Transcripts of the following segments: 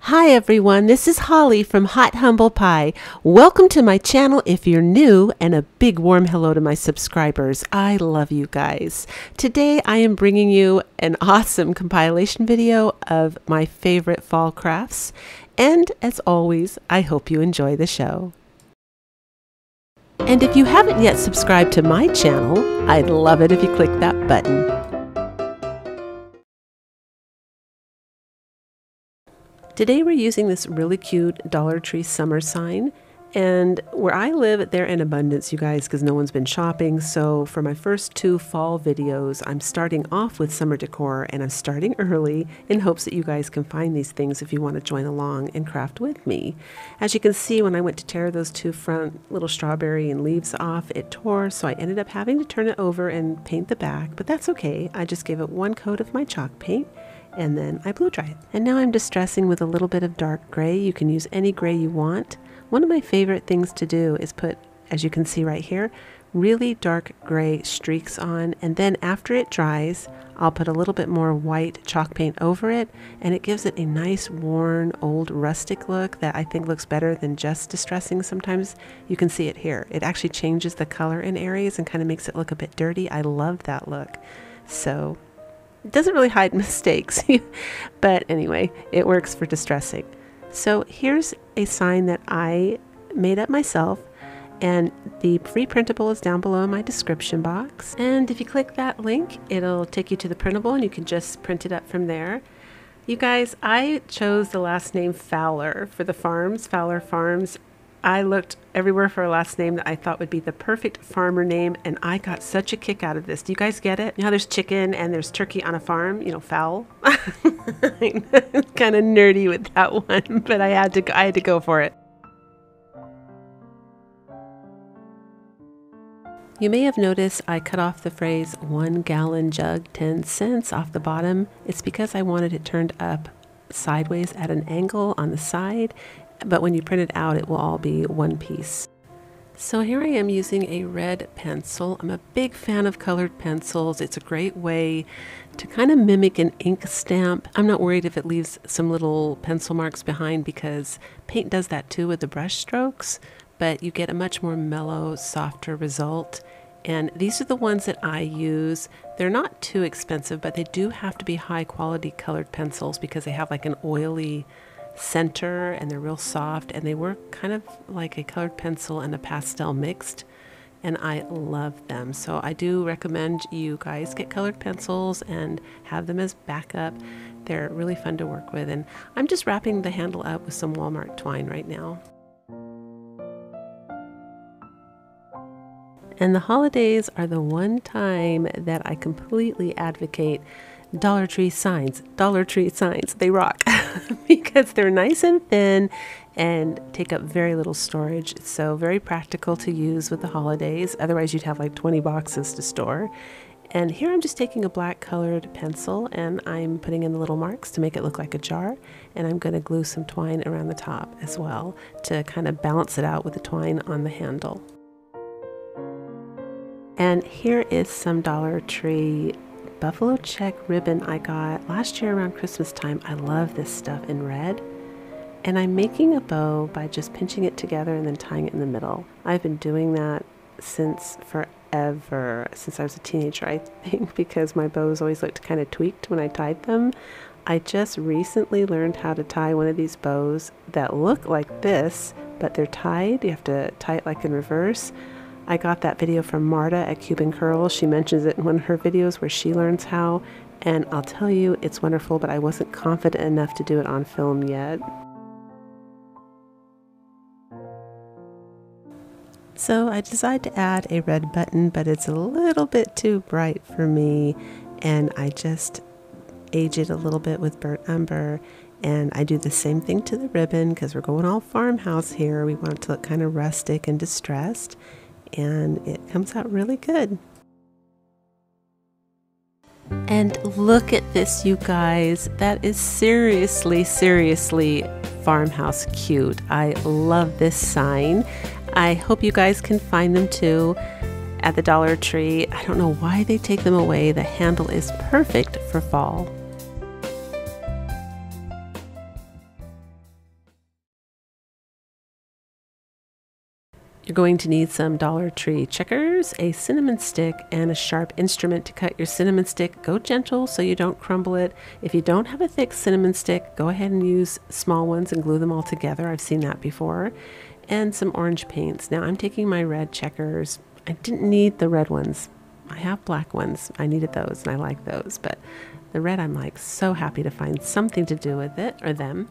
Hi everyone, this is Holly from Hot Humble Pie. Welcome to my channel if you're new, and a big warm hello to my subscribers. I love you guys. Today I am bringing you an awesome compilation video of my favorite fall crafts, and as always, I hope you enjoy the show. And if you haven't yet subscribed to my channel, I'd love it if you click that button. Today we're using this really cute Dollar Tree summer sign, and where I live they're in abundance, you guys, because no one's been shopping. So for my first two fall videos I'm starting off with summer decor, and I'm starting early in hopes that you guys can find these things if you want to join along and craft with me. As you can see, when I went to tear those two front little strawberry and leaves off, it tore, so I ended up having to turn it over and paint the back, but that's okay. I just gave it one coat of my chalk paint and then I blow dry it. And now I'm distressing with a little bit of dark gray. You can use any gray you want. One of my favorite things to do is put, as you can see right here, really dark gray streaks on, and then after it dries I'll put a little bit more white chalk paint over it, and it gives it a nice worn old rustic look that I think looks better than just distressing. Sometimes you can see it here. It actually changes the color in areas and kind of makes it look a bit dirty. I love that look. So it doesn't really hide mistakes, but anyway, it works for distressing. So here's a sign that I made up myself, and the free printable is down below in my description box. And if you click that link, it'll take you to the printable and you can just print it up from there. You guys, I chose the last name Fowler for the farms, Fowler Farms. I looked everywhere for a last name that I thought would be the perfect farmer name, and I got such a kick out of this. Do you guys get it? You know how there's chicken and there's turkey on a farm? You know, fowl? I'm kind of nerdy with that one, but I had to go for it. You may have noticed I cut off the phrase 1 gallon jug 10 cents off the bottom. It's because I wanted it turned up sideways at an angle on the side, but when you print it out it will all be one piece. So here I am using a red pencil. I'm a big fan of colored pencils. It's a great way to kind of mimic an ink stamp. I'm not worried if it leaves some little pencil marks behind, because paint does that too with the brush strokes, but you get a much more mellow, softer result. And these are the ones that I use. They're not too expensive, but they do have to be high quality colored pencils because they have like an oily center and they're real soft, and they work kind of like a colored pencil and a pastel mixed, and I love them. So I do recommend you guys get colored pencils and have them as backup. They're really fun to work with, and I'm just wrapping the handle up with some Walmart twine right now. And the holidays are the one time that I completely advocate Dollar Tree signs. Dollar Tree signs, they rock because they're nice and thin and take up very little storage. It's so very practical to use with the holidays. Otherwise you'd have like 20 boxes to store. And here I'm just taking a black colored pencil and I'm putting in the little marks to make it look like a jar, and I'm going to glue some twine around the top as well to kind of balance it out with the twine on the handle. And here is some Dollar Tree buffalo check ribbon I got last year around Christmas time. I love this stuff in red, and I'm making a bow by just pinching it together and then tying it in the middle. I've been doing that since forever, since I was a teenager, I think, because my bows always looked kind of tweaked when I tied them. I just recently learned how to tie one of these bows that look like this, but they're tied. You have to tie it like in reverse. I got that video from Marta at Cuban Curls. She mentions it in one of her videos where she learns how, and I'll tell you, it's wonderful, but I wasn't confident enough to do it on film yet. So I decided to add a red button, but it's a little bit too bright for me, and I just age it a little bit with burnt umber. And I do the same thing to the ribbon because we're going all farmhouse here. We want it to look kind of rustic and distressed, and it comes out really good. And look at this, you guys. That is seriously farmhouse cute. I love this sign. I hope you guys can find them too at the Dollar Tree. I don't know why they take them away. The handle is perfect for fall. You're going to need some Dollar Tree checkers, a cinnamon stick, and a sharp instrument to cut your cinnamon stick. Go gentle so you don't crumble it. If you don't have a thick cinnamon stick, go ahead and use small ones and glue them all together. I've seen that before. And some orange paints. Now I'm taking my red checkers. I didn't need the red ones. I have black ones. I needed those and I like those, but the red, I'm like so happy to find something to do with it or them.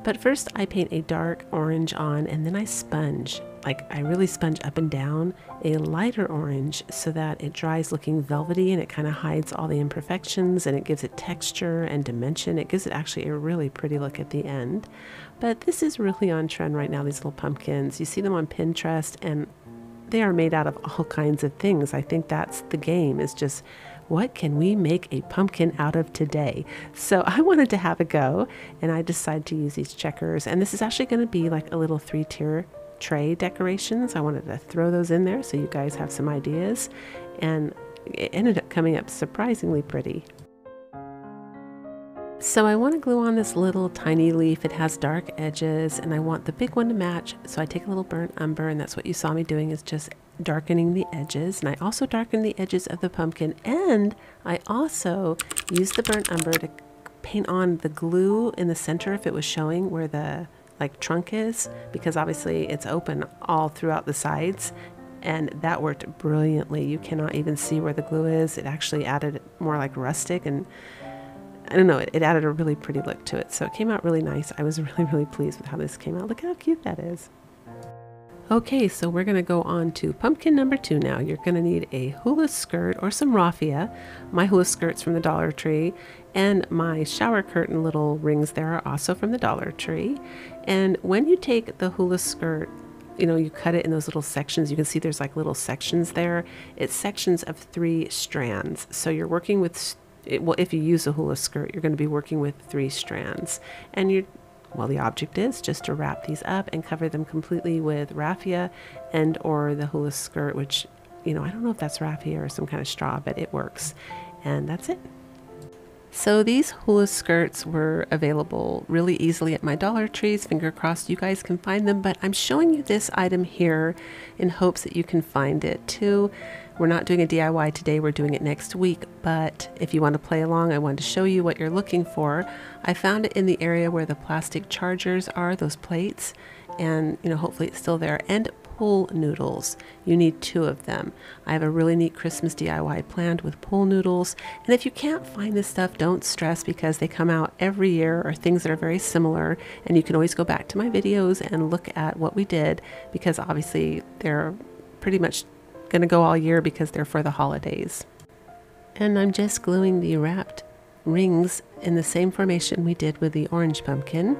But first I paint a dark orange on, and then I sponge. Like I really sponge up and down a lighter orange so that it dries looking velvety, and it kind of hides all the imperfections, and it gives it texture and dimension. It gives it actually a really pretty look at the end. But this is really on trend right now, these little pumpkins. You see them on Pinterest, and they are made out of all kinds of things. I think that's the game, is just what can we make a pumpkin out of today? So I wanted to have a go, and I decided to use these checkers. And this is actually going to be like a little 3-tier tray decorations. I wanted to throw those in there so you guys have some ideas. And it ended up coming up surprisingly pretty. So I want to glue on this little tiny leaf. It has dark edges, and I want the big one to match. So I take a little burnt umber, and that's what you saw me doing, is just darkening the edges. And I also darken the edges of the pumpkin, and I also use the burnt umber to paint on the glue in the center if it was showing where the trunk is, because obviously it's open all throughout the sides. And that worked brilliantly. You cannot even see where the glue is. It actually added more like rustic, and I don't know, it added a really pretty look to it. So it came out really nice. I was really pleased with how this came out. Look how cute that is. Okay, so we're going to go on to pumpkin number 2 now. You're going to need a hula skirt or some raffia. My hula skirt's from the Dollar Tree, and my shower curtain little rings there are also from the Dollar Tree. And when you take the hula skirt, you know, you cut it in those little sections. You can see there's like little sections there. It's sections of 3 strands. So you're working with well, if you use a hula skirt, you're going to be working with 3 strands. And the object is just to wrap these up and cover them completely with raffia and or the hula skirt, which, you know, I don't know if that's raffia or some kind of straw, but it works. And that's it. So these hula skirts were available really easily at my Dollar Trees. Finger crossed you guys can find them, but I'm showing you this item here in hopes that you can find it too. We're not doing a DIY today, we're doing it next week, but if you want to play along, I wanted to show you what you're looking for. I found it in the area where the plastic chargers are, those plates, and you know, hopefully it's still there, and pool noodles. You need 2 of them. I have a really neat Christmas DIY planned with pool noodles, and if you can't find this stuff, don't stress, because they come out every year, or things that are very similar, and you can always go back to my videos and look at what we did, because obviously they're pretty much going to go all year because they're for the holidays. And I'm just gluing the wrapped rings in the same formation we did with the orange pumpkin.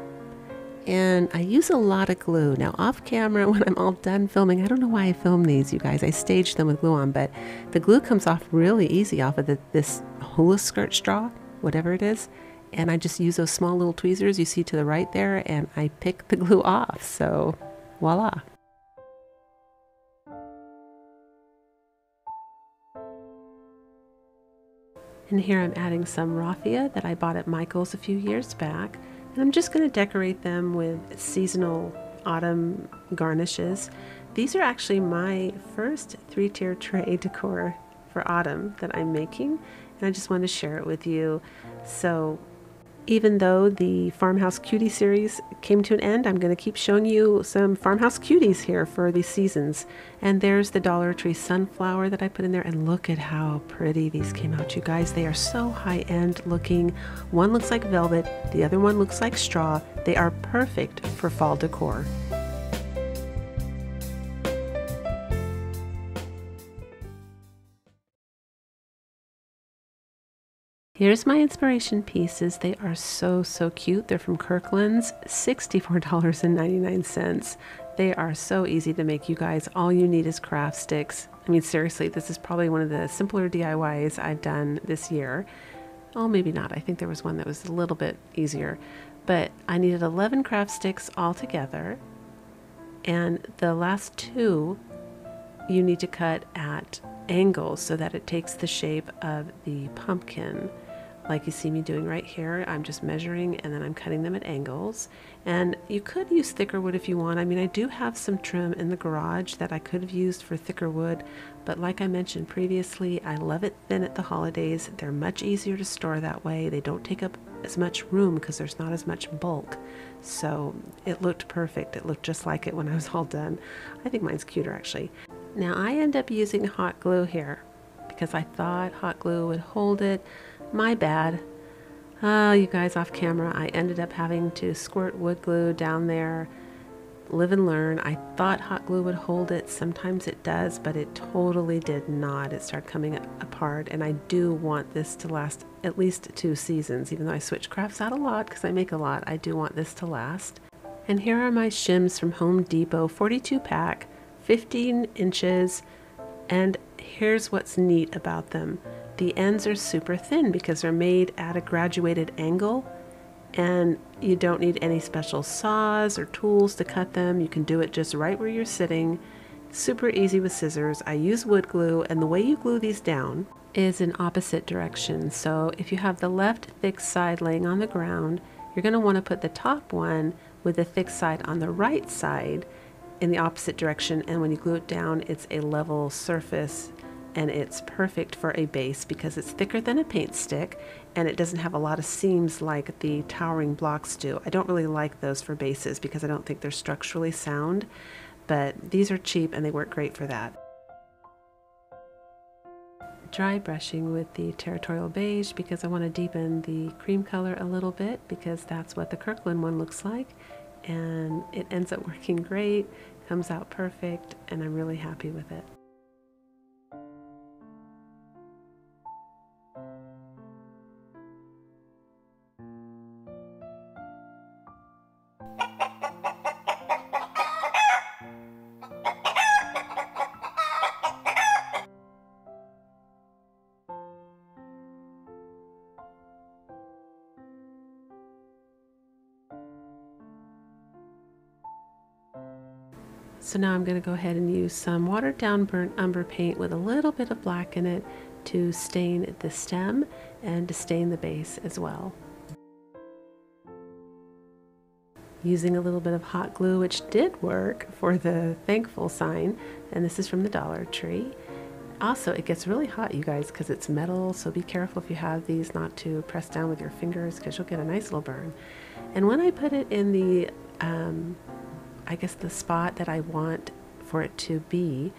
And I use a lot of glue. Now off camera, when I'm all done filming, I don't know why I film these, you guys. I staged them with glue on, but the glue comes off really easy off of this hula skirt straw, whatever it is. And I just use those small little tweezers you see to the right there, and I pick the glue off. So voila. And here I'm adding some raffia that I bought at Michael's a few years back. And I'm just going to decorate them with seasonal autumn garnishes. These are actually my first 3-tier tray decor for autumn that I'm making. And I just wanted to share it with you. So even though the Farmhouse Cutie series came to an end, I'm going to keep showing you some Farmhouse Cuties here for these seasons. And there's the Dollar Tree sunflower that I put in there, and look at how pretty these came out, you guys. They are so high-end looking. One looks like velvet, the other one looks like straw. They are perfect for fall decor. Here's my inspiration pieces. They are so cute. They're from Kirkland's, $64.99. They are so easy to make, you guys. All you need is craft sticks. I mean, seriously, this is probably one of the simpler DIYs I've done this year. Oh, maybe not. I think there was one that was a little bit easier. But I needed 11 craft sticks all together. And the last 2 you need to cut at angles so that it takes the shape of the pumpkin. like you see me doing right here. I'm just measuring and then I'm cutting them at angles. And you could use thicker wood if you want. I mean, I do have some trim in the garage that I could have used for thicker wood, but like I mentioned previously, I love it thin at the holidays. They're much easier to store that way. They don't take up as much room because there's not as much bulk. So it looked perfect. It looked just like it when I was all done. I think mine's cuter actually. Now I end up using hot glue here because I thought hot glue would hold it. My bad. Oh, you guys, off camera, I ended up having to squirt wood glue down there. Live and learn. I thought hot glue would hold it. Sometimes it does, but it totally did not. It started coming apart, and I do want this to last at least 2 seasons. Even though I switch crafts out a lot because I make a lot, I do want this to last. And here are my shims from Home Depot, 42 pack, 15 inches, and here's what's neat about them. The ends are super thin because they're made at a graduated angle, and you don't need any special saws or tools to cut them. You can do it just right where you're sitting. Super easy with scissors. I use wood glue, and the way you glue these down is in opposite directions. So if you have the left thick side laying on the ground, you're going to want to put the top one with the thick side on the right side in the opposite direction, and when you glue it down, it's a level surface. And it's perfect for a base because it's thicker than a paint stick and it doesn't have a lot of seams like the towering blocks do. I don't really like those for bases because I don't think they're structurally sound, but these are cheap and they work great for that. Dry brushing with the Territorial Beige because I want to deepen the cream color a little bit because that's what the Kirkland one looks like, and it ends up working great, comes out perfect, and I'm really happy with it. So now I'm going to go ahead and use some watered down burnt umber paint with a little bit of black in it to stain the stem and to stain the base as well. Using a little bit of hot glue, which did work for the thankful sign, and this is from the Dollar Tree. Also, it gets really hot, you guys, because it's metal, so be careful if you have these not to press down with your fingers because you'll get a nice little burn. And when I put it in the I guess the spot that I want for it to be,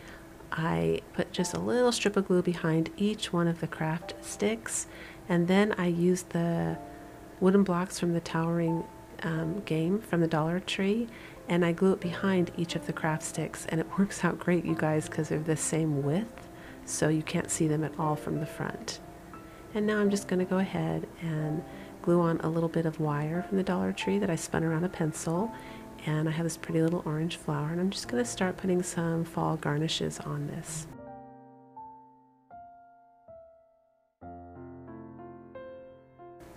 I put just a little strip of glue behind each one of the craft sticks, and then I use the wooden blocks from the towering game from the Dollar Tree, and I glue it behind each of the craft sticks, and it works out great, you guys, because they're the same width, so you can't see them at all from the front. And now I'm just going to go ahead and glue on a little bit of wire from the Dollar Tree that I spun around a pencil. And I have this pretty little orange flower, and I'm just going to start putting some fall garnishes on this.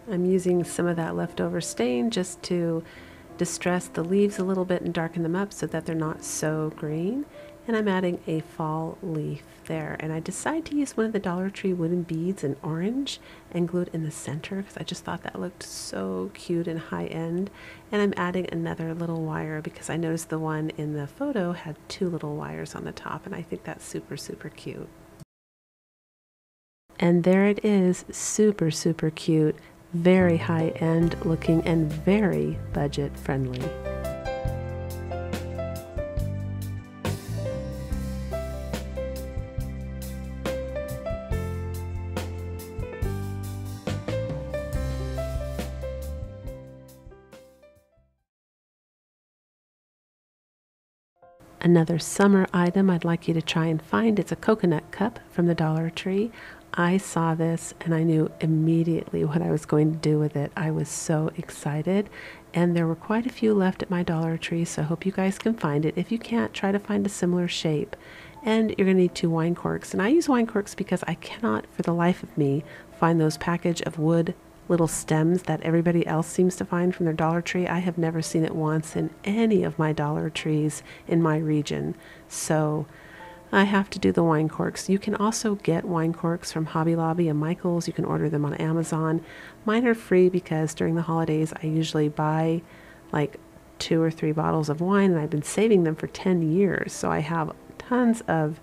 I'm using some of that leftover stain just to distress the leaves a little bit and darken them up so that they're not so green. And I'm adding a fall leaf there. And I decided to use one of the Dollar Tree wooden beads in orange and glue it in the center because I just thought that looked so cute and high end. And I'm adding another little wire because I noticed the one in the photo had 2 little wires on the top, and I think that's super, super cute. And there it is, super, super cute, very high end looking and very budget friendly. Another summer item I'd like you to try and find, it's a coconut cup from the Dollar Tree. I saw this and I knew immediately what I was going to do with it. I was so excited, and there were quite a few left at my Dollar Tree, so I hope you guys can find it. If you can't, try to find a similar shape. And you're going to need 2 wine corks, and I use wine corks because I cannot for the life of me find those package of wood little stems that everybody else seems to find from their Dollar Tree. I have never seen it once in any of my Dollar Trees in my region. So I have to do the wine corks. You can also get wine corks from Hobby Lobby and Michael's. You can order them on Amazon. Mine are free because during the holidays I usually buy like 2 or 3 bottles of wine, and I've been saving them for 10 years. So I have tons of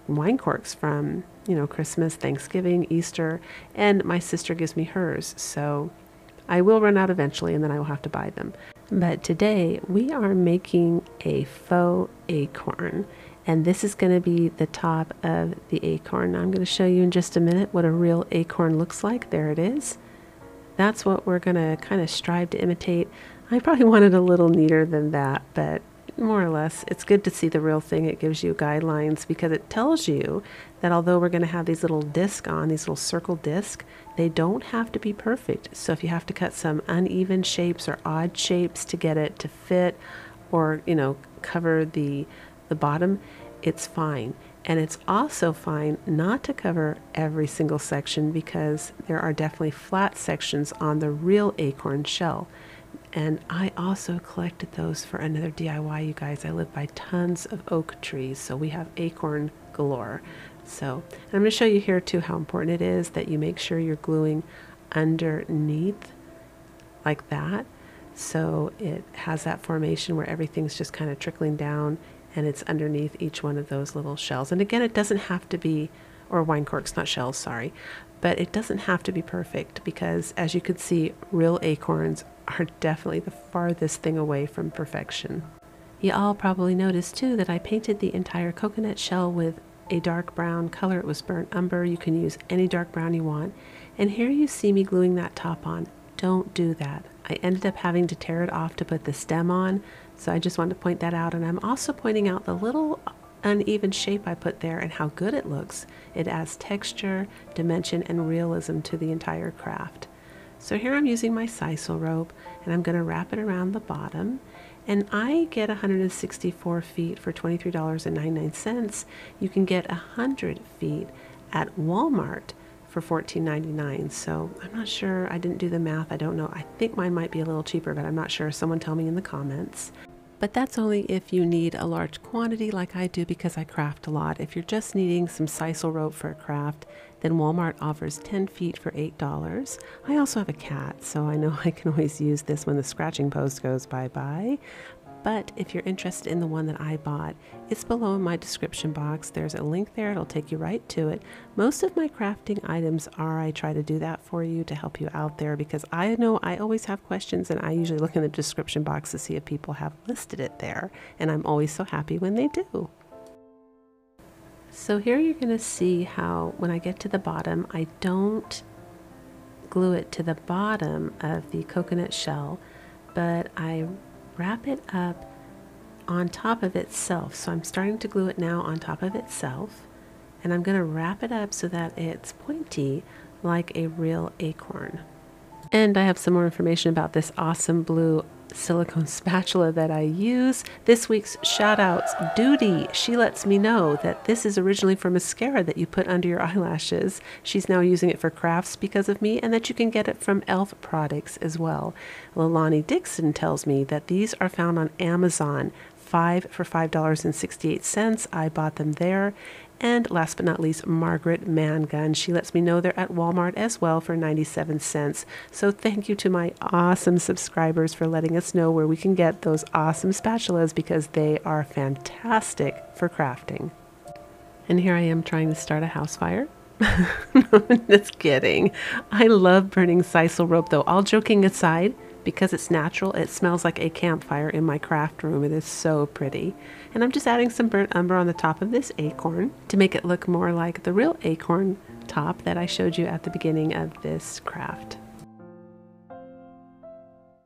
wine corks from, Christmas, Thanksgiving, Easter, and my sister gives me hers. So I will run out eventually, and then I will have to buy them. But today we are making a faux acorn, and this is going to be the top of the acorn. I'm going to show you in just a minute what a real acorn looks like. There it is. That's what we're going to kind of strive to imitate. I probably wanted a little neater than that, but more or less, it's good to see the real thing. It gives you guidelines because it tells you that although we're going to have these little discs on, these little circle discs, they don't have to be perfect. So if you have to cut some uneven shapes or odd shapes to get it to fit or, cover the bottom, it's fine. And it's also fine not to cover every single section because there are definitely flat sections on the real acorn shell. And I also collected those for another DIY, you guys. I live by tons of oak trees, so we have acorn galore. So I'm going to show you here too how important it is that you make sure you're gluing underneath like that. So it has that formation where everything's just kind of trickling down and it's underneath each one of those little shells. And again, it doesn't have to be, or wine corks, not shells, sorry. But it doesn't have to be perfect because, as you could see, real acorns are definitely the farthest thing away from perfection. You all probably noticed too that I painted the entire coconut shell with a dark brown color. It was burnt umber. You can use any dark brown you want. And here you see me gluing that top on. Don't do that. I ended up having to tear it off to put the stem on. So I just wanted to point that out. And I'm also pointing out the little uneven shape I put there and how good it looks. It adds texture, dimension, and realism to the entire craft. So here I'm using my sisal rope and I'm going to wrap it around the bottom, and I get 164 feet for $23.99. You can get 100 feet at Walmart for $14.99. So I'm not sure, I didn't do the math, I don't know. I think mine might be a little cheaper, but I'm not sure. Someone tell me in the comments. But that's only if you need a large quantity like I do because I craft a lot. If you're just needing some sisal rope for a craft, then Walmart offers 10 feet for $8. I also have a cat, so I know I can always use this when the scratching post goes bye-bye. But if you're interested in the one that I bought, it's below in my description box. There's a link there. It'll take you right to it. Most of my crafting items are, I try to do that for you to help you out there because I know I always have questions and I usually look in the description box to see if people have listed it there. And I'm always so happy when they do. So here you're going to see how when I get to the bottom, I don't glue it to the bottom of the coconut shell, but I wrap it up on top of itself. So I'm starting to glue it now on top of itself, and I'm going to wrap it up so that it's pointy like a real acorn. And I have some more information about this awesome blue silicone spatula that I use. This week's shout outs, Duty. She lets me know that this is originally for mascara that you put under your eyelashes. She's now using it for crafts because of me, and that you can get it from e.l.f. products as well. Lilani Dixon tells me that these are found on Amazon, 5 for $5.68. I bought them there. And last but not least, Margaret Mangun. She lets me know they're at Walmart as well for 97 cents. So thank you to my awesome subscribers for letting us know where we can get those awesome spatulas because they are fantastic for crafting. And here I am trying to start a house fire. Just kidding. I love burning sisal rope though. All joking aside, because it's natural, it smells like a campfire in my craft room. It is so pretty. And I'm just adding some burnt umber on the top of this acorn to make it look more like the real acorn top that I showed you at the beginning of this craft.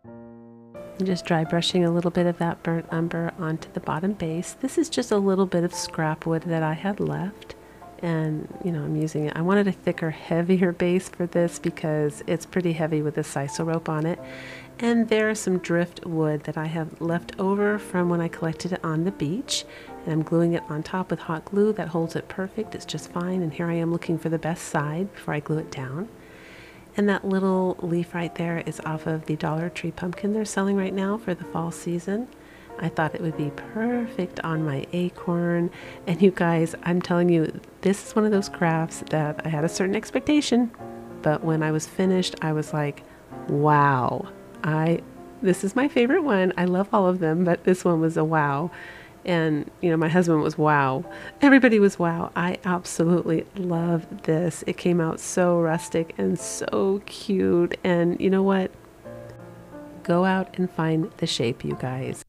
I'm just dry brushing a little bit of that burnt umber onto the bottom base. This is just a little bit of scrap wood that I had left. And I'm using it. I wanted a thicker, heavier base for this because it's pretty heavy with the sisal rope on it. And there's some drift wood that I have left over from when I collected it on the beach. And I'm gluing it on top with hot glue that holds it perfect. It's just fine. And here I am looking for the best side before I glue it down. And that little leaf right there is off of the Dollar Tree pumpkin they're selling right now for the fall season. I thought it would be perfect on my acorn. And you guys, I'm telling you, this is one of those crafts that I had a certain expectation, but when I was finished, I was like, wow, this is my favorite one. I love all of them, but this one was a wow. And, you know, my husband was wow. Everybody was wow. I absolutely love this. It came out so rustic and so cute. And you know what? Go out and find the shape, you guys.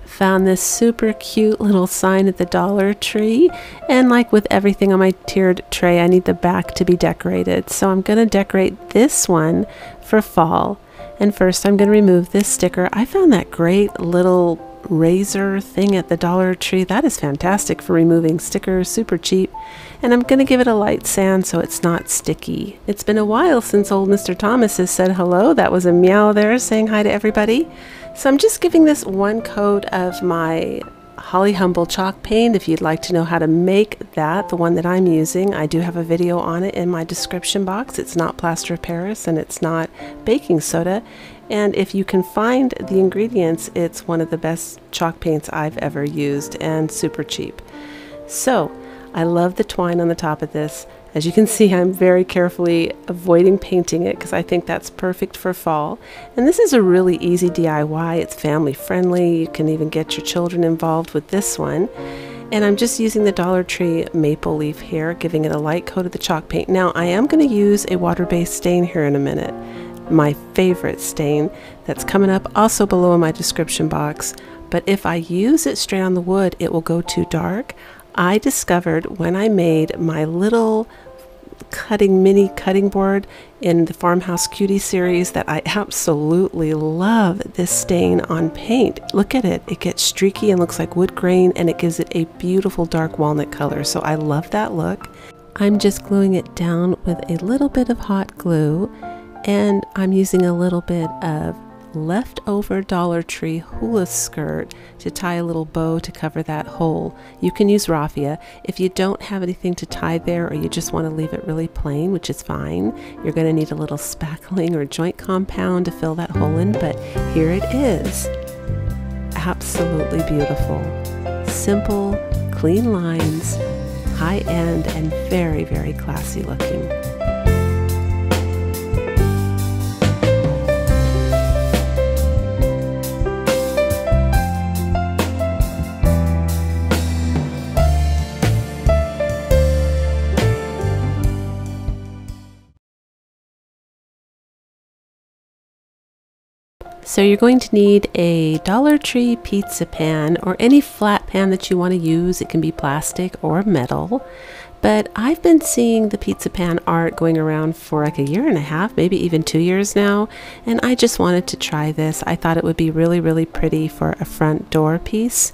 Found this super cute little sign at the Dollar Tree, and like with everything on my tiered tray, I need the back to be decorated. So I'm going to decorate this one for fall. And first I'm going to remove this sticker. I found that great little razor thing at the Dollar Tree. That is fantastic for removing stickers, super cheap. And I'm going to give it a light sand so it's not sticky. It's been a while since old Mr. Thomas has said hello. That was a meow there saying hi to everybody. So I'm just giving this one coat of my Holly Humble chalk paint. If you'd like to know how to make that, the one that I'm using, I do have a video on it in my description box. It's not plaster of Paris and it's not baking soda. And if you can find the ingredients, it's one of the best chalk paints I've ever used and super cheap. So I love the twine on the top of this. As you can see, I'm very carefully avoiding painting it because I think that's perfect for fall. And this is a really easy DIY. It's family friendly. You can even get your children involved with this one. And I'm just using the Dollar Tree maple leaf here, giving it a light coat of the chalk paint. Now I am going to use a water-based stain here in a minute. My favorite stain that's coming up also below in my description box. But if I use it straight on the wood, it will go too dark. I discovered when I made my little mini cutting board in the Farmhouse Cutie series that I absolutely love this stain on paint. Look at it. It gets streaky and looks like wood grain, and it gives it a beautiful dark walnut color. So I love that look. I'm just gluing it down with a little bit of hot glue, and I'm using a little bit of leftover Dollar Tree hula skirt to tie a little bow to cover that hole. You can use raffia. If you don't have anything to tie there, or you just want to leave it really plain, which is fine, you're going to need a little spackling or joint compound to fill that hole in, but here it is. Absolutely beautiful. Simple, clean lines, high-end, and very, very classy looking. So you're going to need a Dollar Tree pizza pan or any flat pan that you want to use. It can be plastic or metal. But I've been seeing the pizza pan art going around for like a year and a half, maybe even 2 years now. And I just wanted to try this. I thought it would be really, really pretty for a front door piece.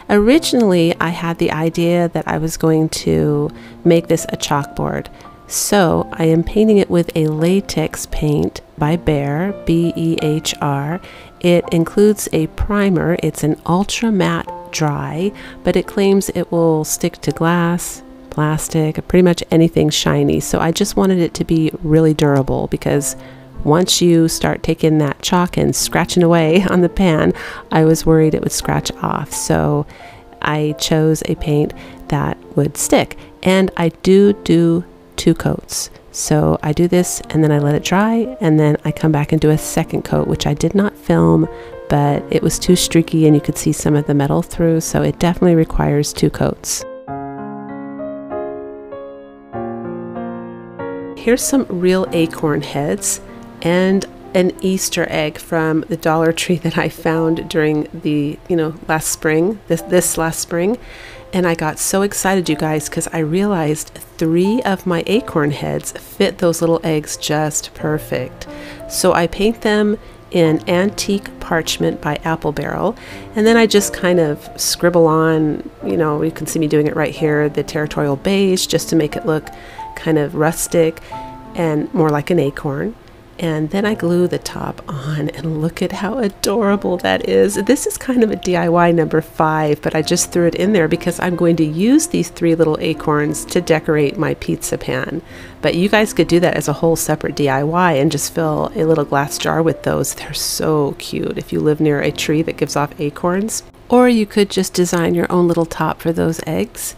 Originally, I had the idea that I was going to make this a chalkboard. So I am painting it with a latex paint by Behr, B-E-H-R. It includes a primer. It's an ultra matte dry, but it claims it will stick to glass, plastic, pretty much anything shiny. So I just wanted it to be really durable, because once you start taking that chalk and scratching away on the pan, I was worried it would scratch off. So I chose a paint that would stick, and I do 2 coats. So I do this and then I let it dry, and then I come back and do a second coat, which I did not film, but it was too streaky and you could see some of the metal through, so it definitely requires 2 coats. Here's some real acorn heads and an Easter egg from the Dollar Tree that I found during the last spring, this last spring. And I got so excited, you guys, because I realized 3 of my acorn heads fit those little eggs just perfect. So I paint them in antique parchment by Apple Barrel, and then I just kind of scribble on, you can see me doing it right here, the territorial beige, just to make it look kind of rustic and more like an acorn. And then I glue the top on, and look at how adorable that is. This is kind of a DIY number 5, but I just threw it in there because I'm going to use these 3 little acorns to decorate my pizza pan. But you guys could do that as a whole separate DIY and just fill a little glass jar with those. They're so cute if you live near a tree that gives off acorns. Or you could just design your own little top for those eggs.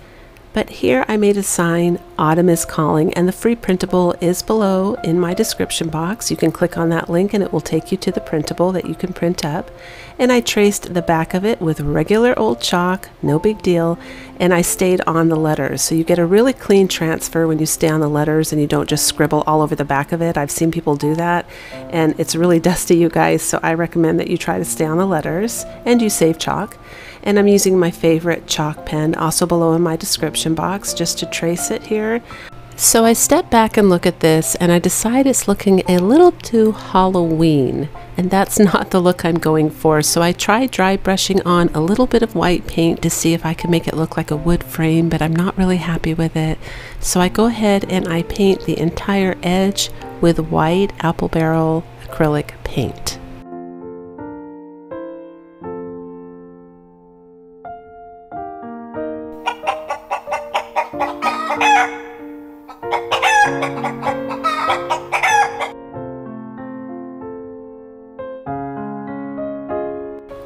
But here I made a sign, Autumn is Calling, and the free printable is below in my description box. You can click on that link and it will take you to the printable that you can print up. And I traced the back of it with regular old chalk, no big deal, and I stayed on the letters. So you get a really clean transfer when you stay on the letters and you don't just scribble all over the back of it. I've seen people do that, and it's really dusty, you guys, so I recommend that you try to stay on the letters and you save chalk. And I'm using my favorite chalk pen, also below in my description box, just to trace it here. So I step back and look at this, and I decide it's looking a little too Halloween, and that's not the look I'm going for. So I tried dry brushing on a little bit of white paint to see if I could make it look like a wood frame, but I'm not really happy with it. So I go ahead and I paint the entire edge with white Apple Barrel acrylic paint.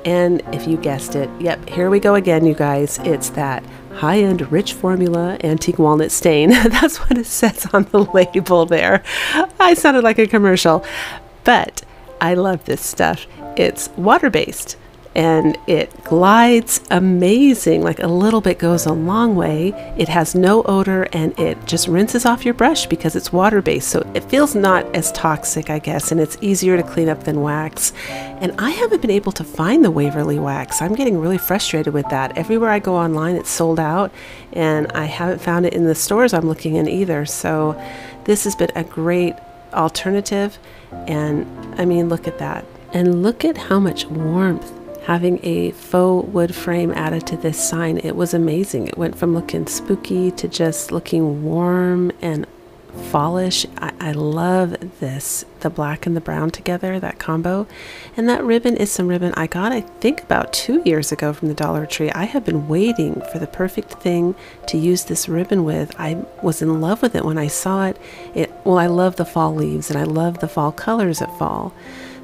And if you guessed it, yep, here we go again, you guys. It's that high-end rich formula antique walnut stain. That's what it says on the label there. I sounded like a commercial, but I love this stuff. It's water-based and it glides amazing. Like a little bit goes a long way. It has no odor and it just rinses off your brush because it's water-based. So it feels not as toxic, I guess, and it's easier to clean up than wax. And I haven't been able to find the Waverly wax. I'm getting really frustrated with that. Everywhere I go online, it's sold out, and I haven't found it in the stores I'm looking in either. So this has been a great alternative. And I mean, look at that. And look at how much warmth having a faux wood frame added to this sign. It was amazing. It went from looking spooky to just looking warm and fallish. I love this, the black and the brown together, that combo. And that ribbon is some ribbon I got, I think, about 2 years ago from the Dollar Tree. I have been waiting for the perfect thing to use this ribbon with. I was in love with it when I saw it. Well, I love the fall leaves and I love the fall colors at fall.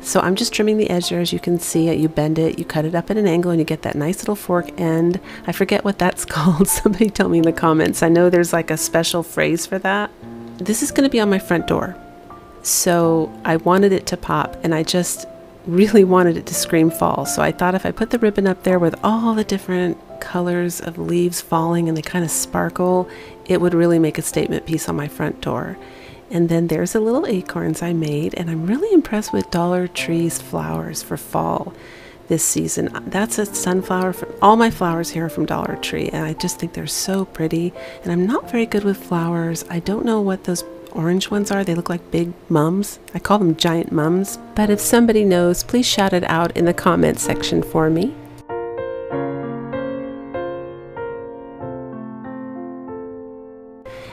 So I'm just trimming the edge there. As you can see, you bend it, you cut it up at an angle, and you get that nice little fork end. I forget what that's called. Somebody tell me in the comments. I know there's like a special phrase for that. This is going to be on my front door. So I wanted it to pop, and I just really wanted it to scream fall. So I thought if I put the ribbon up there with all the different colors of leaves falling and they kind of sparkle, it would really make a statement piece on my front door. And then there's the little acorns I made, and I'm really impressed with Dollar Tree's flowers for fall this season. That's a sunflower. All my flowers here are from Dollar Tree, and I just think they're so pretty. And I'm not very good with flowers. I don't know what those orange ones are. They look like big mums. I call them giant mums. But if somebody knows, please shout it out in the comment section for me.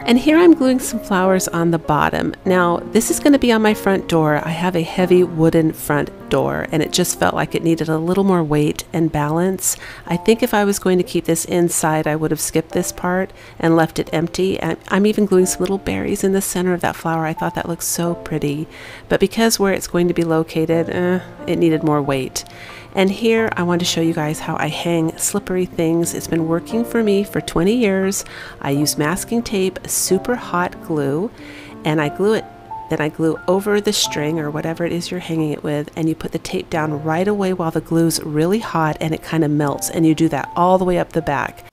And here I'm gluing some flowers on the bottom. Now, this is going to be on my front door. I have a heavy wooden front door, and it just felt like it needed a little more weight and balance. I think if I was going to keep this inside, I would have skipped this part and left it empty. And I'm even gluing some little berries in the center of that flower. I thought that looked so pretty. But because where it's going to be located, it needed more weight. And here I want to show you guys how I hang slippery things. It's been working for me for 20 years. I use masking tape, super hot glue, and I glue it. Then I glue over the string or whatever it is you're hanging it with, and you put the tape down right away while the glue's really hot and it kind of melts, and you do that all the way up the back.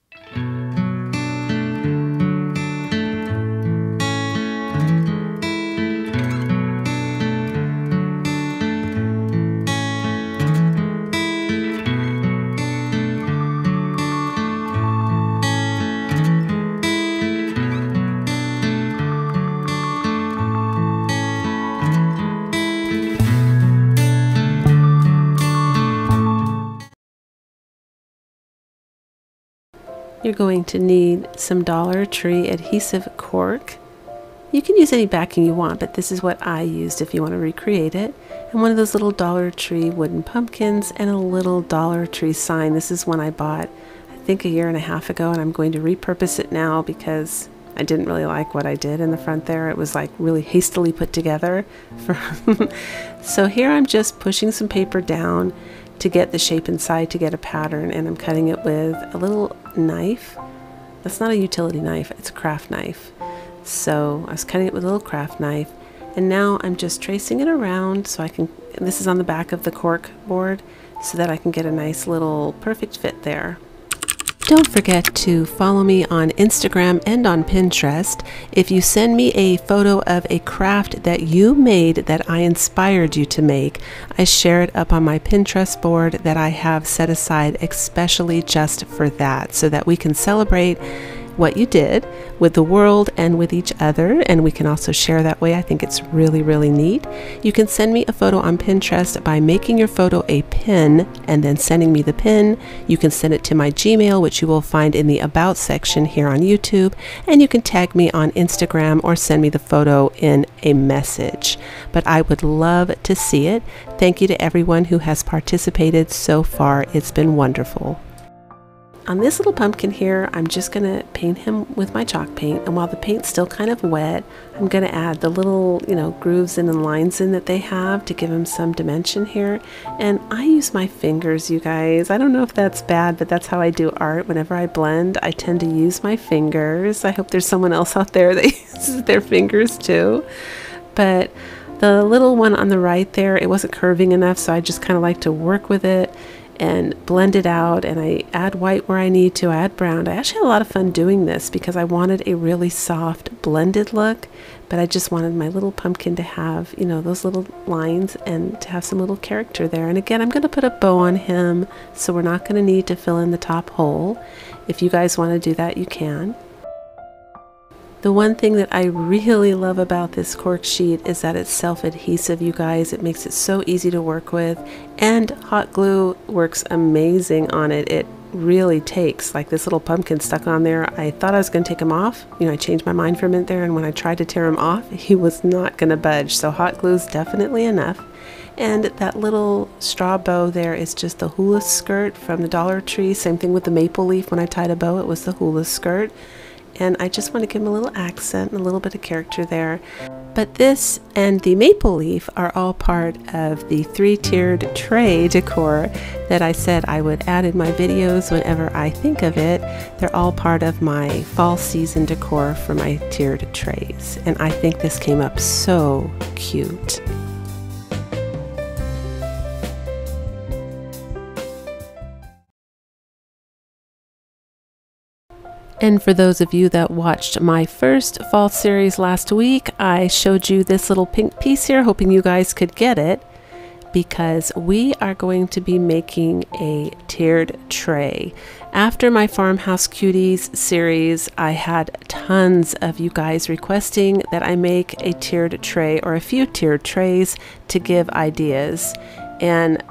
You're going to need some Dollar Tree adhesive cork. You can use any backing you want, but this is what I used if you want to recreate it. And one of those little Dollar Tree wooden pumpkins and a little Dollar Tree sign. This is one I bought, I think, a year and a half ago, and I'm going to repurpose it now because I didn't really like what I did in the front there. It was like really hastily put together. So here I'm just pushing some paper down to get the shape inside, to get a pattern, and I'm cutting it with a little knife. That's not a utility knife, it's a craft knife. So I was cutting it with a little craft knife, and now I'm just tracing it around so I can, this is on the back of the cork board, so that I can get a nice little perfect fit there. Don't forget to follow me on Instagram and on Pinterest. If you send me a photo of a craft that you made that I inspired you to make, I share it up on my Pinterest board that I have set aside especially just for that, so that we can celebrate what you did with the world and with each other, and we can also share that way. I think it's really, really neat. You can send me a photo on Pinterest by making your photo a pin and then sending me the pin. You can send it to my Gmail, which you will find in the About section here on YouTube, and you can tag me on Instagram or send me the photo in a message. But I would love to see it. Thank you to everyone who has participated so far. It's been wonderful. On this little pumpkin here, I'm just going to paint him with my chalk paint, and while the paint's still kind of wet, I'm going to add the little, grooves and lines in that they have to give him some dimension here. And I use my fingers, you guys. I don't know if that's bad, but that's how I do art. Whenever I blend, I tend to use my fingers. I hope there's someone else out there that uses their fingers too. But the little one on the right there, it wasn't curving enough, so I just kind of like to work with it and blend it out, and I add white where I need to, I add brown. I actually had a lot of fun doing this because I wanted a really soft blended look, but I just wanted my little pumpkin to have, those little lines and to have some little character there. And again, I'm going to put a bow on him, so we're not going to need to fill in the top hole. If you guys want to do that, you can. The one thing that I really love about this cork sheet is that it's self-adhesive, you guys. It makes it so easy to work with, and hot glue works amazing on it. It really takes, like this little pumpkin stuck on there. I thought I was going to take him off. I changed my mind for a minute there, and when I tried to tear him off, he was not going to budge. So hot glue is definitely enough. And that little straw bow there is just the hula skirt from the Dollar Tree. Same thing with the maple leaf. When I tied a bow, it was the hula skirt. And I just want to give him a little accent and a little bit of character there. But this and the maple leaf are all part of the 3-tiered tray decor that I said I would add in my videos whenever I think of it. They're all part of my fall season decor for my tiered trays. And I think this came up so cute. And for those of you that watched my first fall series last week, I showed you this little pink piece here, hoping you guys could get it, because we are going to be making a tiered tray. After my Farmhouse Cuties series, I had tons of you guys requesting that I make a tiered tray or a few tiered trays to give ideas. And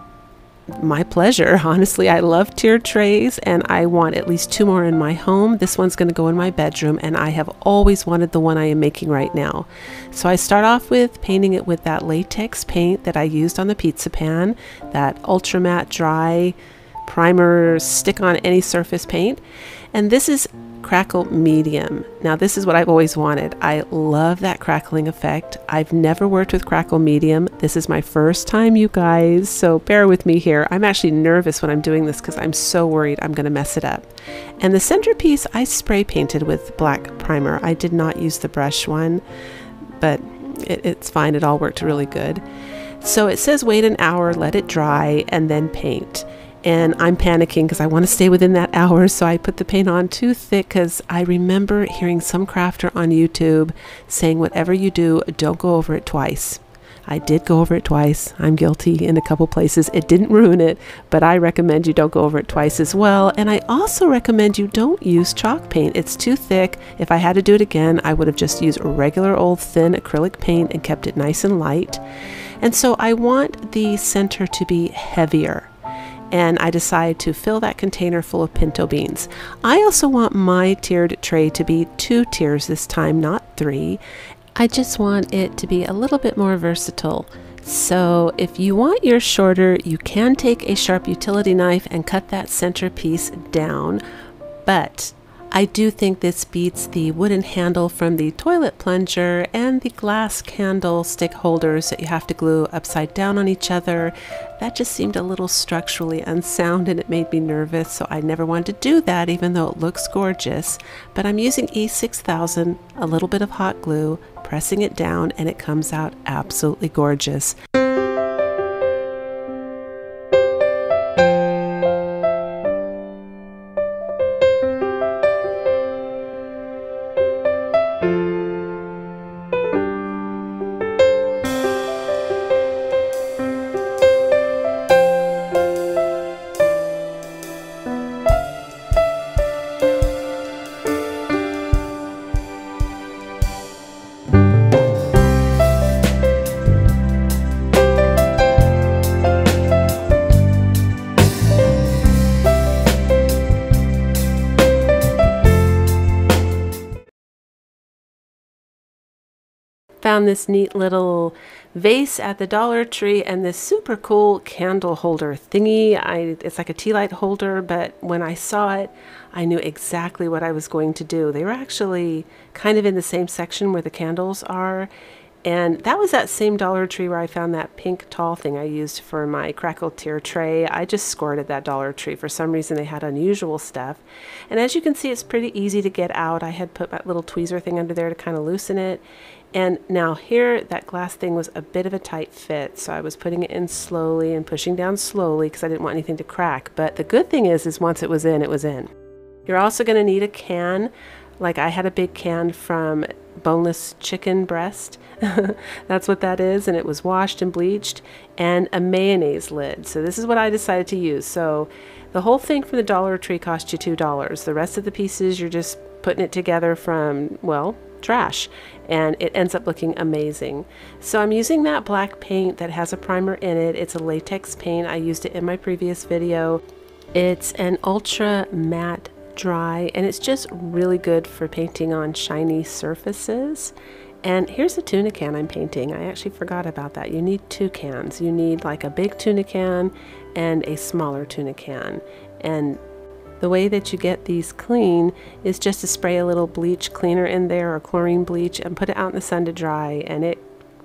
my pleasure. Honestly, I love tiered trays, and I want at least 2 more in my home. This one's going to go in my bedroom, and I have always wanted the one I am making right now. So I start off with painting it with that latex paint that I used on the pizza pan, that ultra matte dry primer stick on any surface paint. And this is crackle medium. Now this is what I've always wanted. I love that crackling effect. I've never worked with crackle medium. This is my first time, you guys, so bear with me here. I'm actually nervous when I'm doing this because I'm so worried I'm going to mess it up. And the centerpiece I spray painted with black primer. I did not use the brush one, but it's fine. It all worked really good. So it says wait an hour, let it dry, and then paint. And I'm panicking because I want to stay within that hour, so I put the paint on too thick because I remember hearing some crafter on YouTube saying whatever you do, don't go over it twice. I did go over it twice. I'm guilty in a couple places. It didn't ruin it, but I recommend you don't go over it twice as well. And I also recommend you don't use chalk paint. It's too thick. If I had to do it again, I would have just used regular old thin acrylic paint and kept it nice and light. And so I want the center to be heavier. and I decide to fill that container full of pinto beans. I also want my tiered tray to be 2 tiers this time, not 3. I just want it to be a little bit more versatile. So if you want yours shorter, you can take a sharp utility knife and cut that center piece down, but I do think this beats the wooden handle from the toilet plunger and the glass candlestick holders that you have to glue upside down on each other. That just seemed a little structurally unsound and it made me nervous, so I never wanted to do that even though it looks gorgeous. But I'm using E6000, a little bit of hot glue, pressing it down, and it comes out absolutely gorgeous. Found this neat little vase at the Dollar Tree and this super cool candle holder thingy. It's like a tea light holder, but when I saw it, I knew exactly what I was going to do. They were actually kind of in the same section where the candles are. And that was that same Dollar Tree where I found that pink tall thing I used for my crackle tier tray. I just scored at that Dollar Tree. For some reason they had unusual stuff. And as you can see, it's pretty easy to get out. I had put my little tweezer thing under there to kind of loosen it. And now here, that glass thing was a bit of a tight fit, so I was putting it in slowly and pushing down slowly because I didn't want anything to crack. But the good thing is once it was in, it was in. You're also going to need a can. Like I had a big can from boneless chicken breast. That's what that is, and it was washed and bleached, and a mayonnaise lid. So this is what I decided to use. So the whole thing from the Dollar Tree cost you $2. The rest of the pieces, you're just putting it together from, well, trash, and it ends up looking amazing. So I'm using that black paint that has a primer in it. It's a latex paint. I used it in my previous video. It's an ultra matte dry, and it's just really good for painting on shiny surfaces. And here's the tuna can I'm painting. I actually forgot about that. You need 2 cans. You need like a big tuna can and a smaller tuna can. And the way that you get these clean is just to spray a little bleach cleaner in there, or chlorine bleach, and put it out in the sun to dry, and it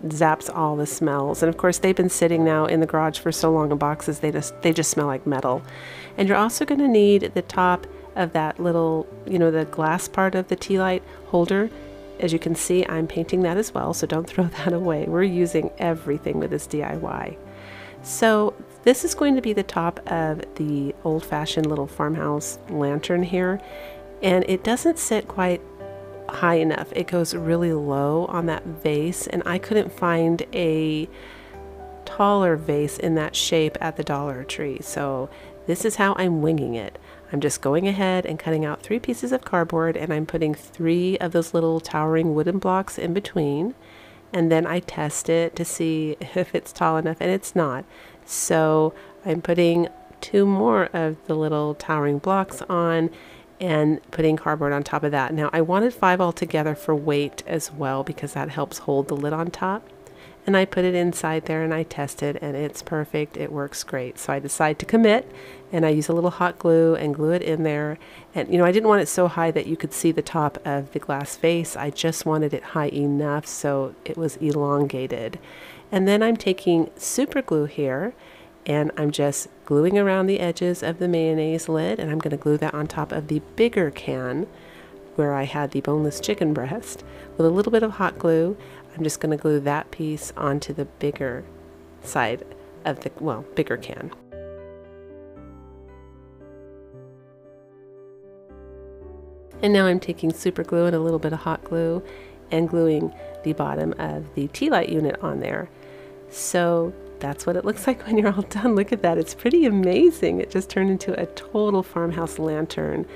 zaps all the smells. And of course they've been sitting now in the garage for so long in boxes, they just smell like metal. And you're also going to need the top of that little, the glass part of the tea light holder. As you can see, I'm painting that as well, so don't throw that away. We're using everything with this DIY. So this is going to be the top of the old-fashioned little farmhouse lantern here, and it doesn't sit quite high enough. It goes really low on that vase, and I couldn't find a taller vase in that shape at the Dollar Tree. So this is how I'm winging it. I'm just going ahead and cutting out 3 pieces of cardboard, and I'm putting 3 of those little towering wooden blocks in between, and then I test it to see if it's tall enough, and it's not. So I'm putting 2 more of the little towering blocks on and putting cardboard on top of that. Now I wanted 5 altogether for weight as well, because that helps hold the lid on top. And I put it inside there and I tested, and it's perfect. It works great. So I decide to commit, and I use a little hot glue and glue it in there. And I didn't want it so high that you could see the top of the glass vase. I just wanted it high enough so it was elongated. And then I'm taking super glue here, and I'm just gluing around the edges of the mayonnaise lid, and I'm going to glue that on top of the bigger can where I had the boneless chicken breast with a little bit of hot glue. I'm just going to glue that piece onto the bigger side of the, bigger can. And now I'm taking super glue and a little bit of hot glue and gluing the bottom of the tea light unit on there. So that's what it looks like when you're all done. Look at that. It's pretty amazing. It just turned into a total farmhouse lantern.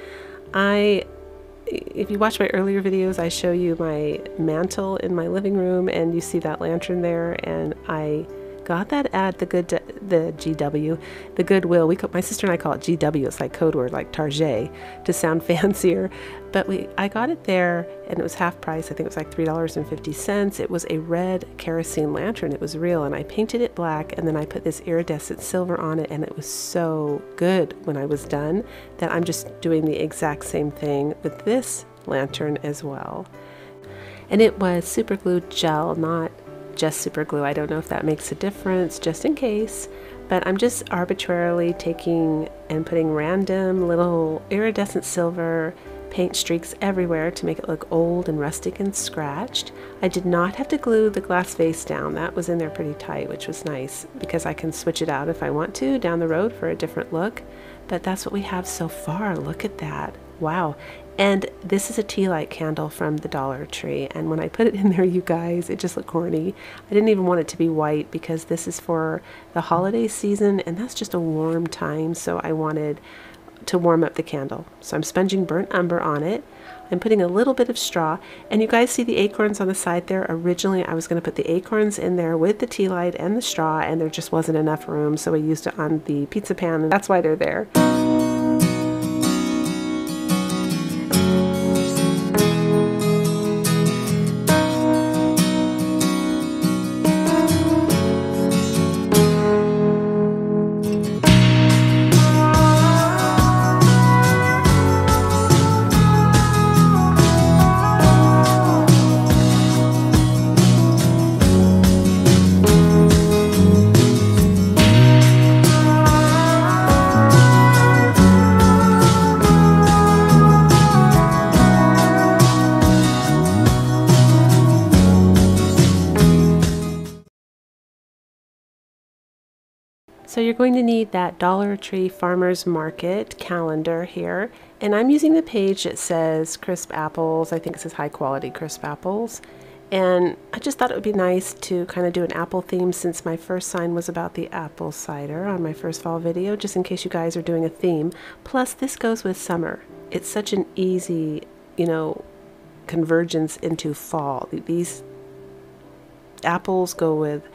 If you watch my earlier videos, I show you my mantle in my living room, and you see that lantern there, and I Got that at the GW, the Goodwill. My sister and I call it GW. It's like code word, like Target, to sound fancier. But I got it there, and it was half price. I think it was like $3.50. It was a red kerosene lantern. It was real, and I painted it black, and then I put this iridescent silver on it, and it was so good when I was done that I'm just doing the exact same thing with this lantern as well. And it was super glue gel, not just super glue. I don't know if that makes a difference, just in case, but I'm just arbitrarily taking and putting random little iridescent silver paint streaks everywhere to make it look old and rustic and scratched. I did not have to glue the glass vase down. That was in there pretty tight, which was nice because I can switch it out if I want to down the road for a different look. But that's what we have so far. Look at that. Wow. And this is a tea light candle from the Dollar Tree, and when I put it in there, you guys, it just looked corny. I didn't even want it to be white because this is for the holiday season, and that's just a warm time, so I wanted to warm up the candle. So I'm sponging burnt umber on it. I'm putting a little bit of straw, and you guys see the acorns on the side there. Originally, I was going to put the acorns in there with the tea light and the straw, and there just wasn't enough room, so I used it on the pizza pan, and that's why they're there. So you're going to need that Dollar Tree Farmers Market calendar here, and I'm using the page that says crisp apples. I think it says high quality crisp apples, and I just thought it would be nice to kind of do an apple theme since my first sign was about the apple cider on my first fall video, just in case you guys are doing a theme. Plus this goes with summer. It's such an easy, convergence into fall. These apples go with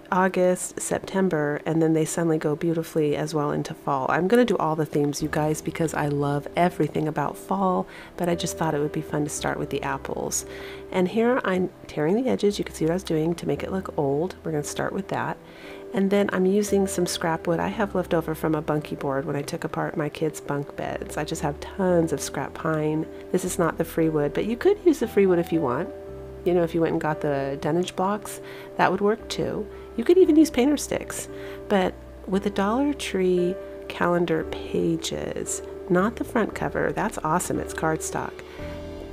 August, September, and then they suddenly go beautifully as well into fall. I'm going to do all the themes, you guys, because I love everything about fall, but I just thought it would be fun to start with the apples. And here I'm tearing the edges. You can see what I was doing to make it look old. We're going to start with that. And then I'm using some scrap wood I have left over from a bunkie board when I took apart my kids' bunk beds. I just have tons of scrap pine. This is not the free wood, but you could use the free wood if you want. If you went and got the dunnage blocks, that would work too. You could even use painter sticks. But with the Dollar Tree calendar pages, not the front cover, that's awesome, it's cardstock.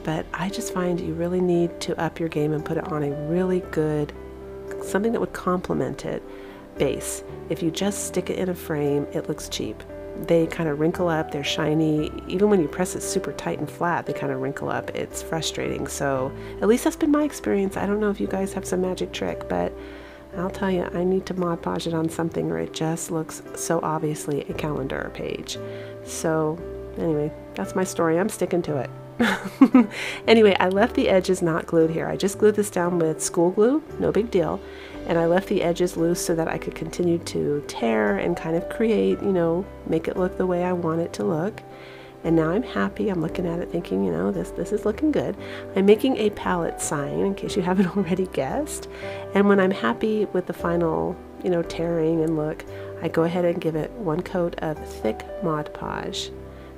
But I just find you really need to up your game and put it on a really good, something that would complement it, base. If you just stick it in a frame, it looks cheap. They kind of wrinkle up, they're shiny. Even when you press it super tight and flat, they kind of wrinkle up. It's frustrating. So at least that's been my experience. I don't know if you guys have some magic trick, but I'll tell you, I need to Mod Podge it on something or it just looks so obviously a calendar page. So anyway, that's my story. I'm sticking to it. Anyway, I left the edges not glued here. I just glued this down with school glue, no big deal. And I left the edges loose so that I could continue to tear and kind of create, make it look the way I want it to look. And now I'm happy. I'm looking at it thinking, this is looking good. I'm making a palette sign in case you haven't already guessed. And when I'm happy with the final, tearing and look, I go ahead and give it one coat of thick Mod Podge.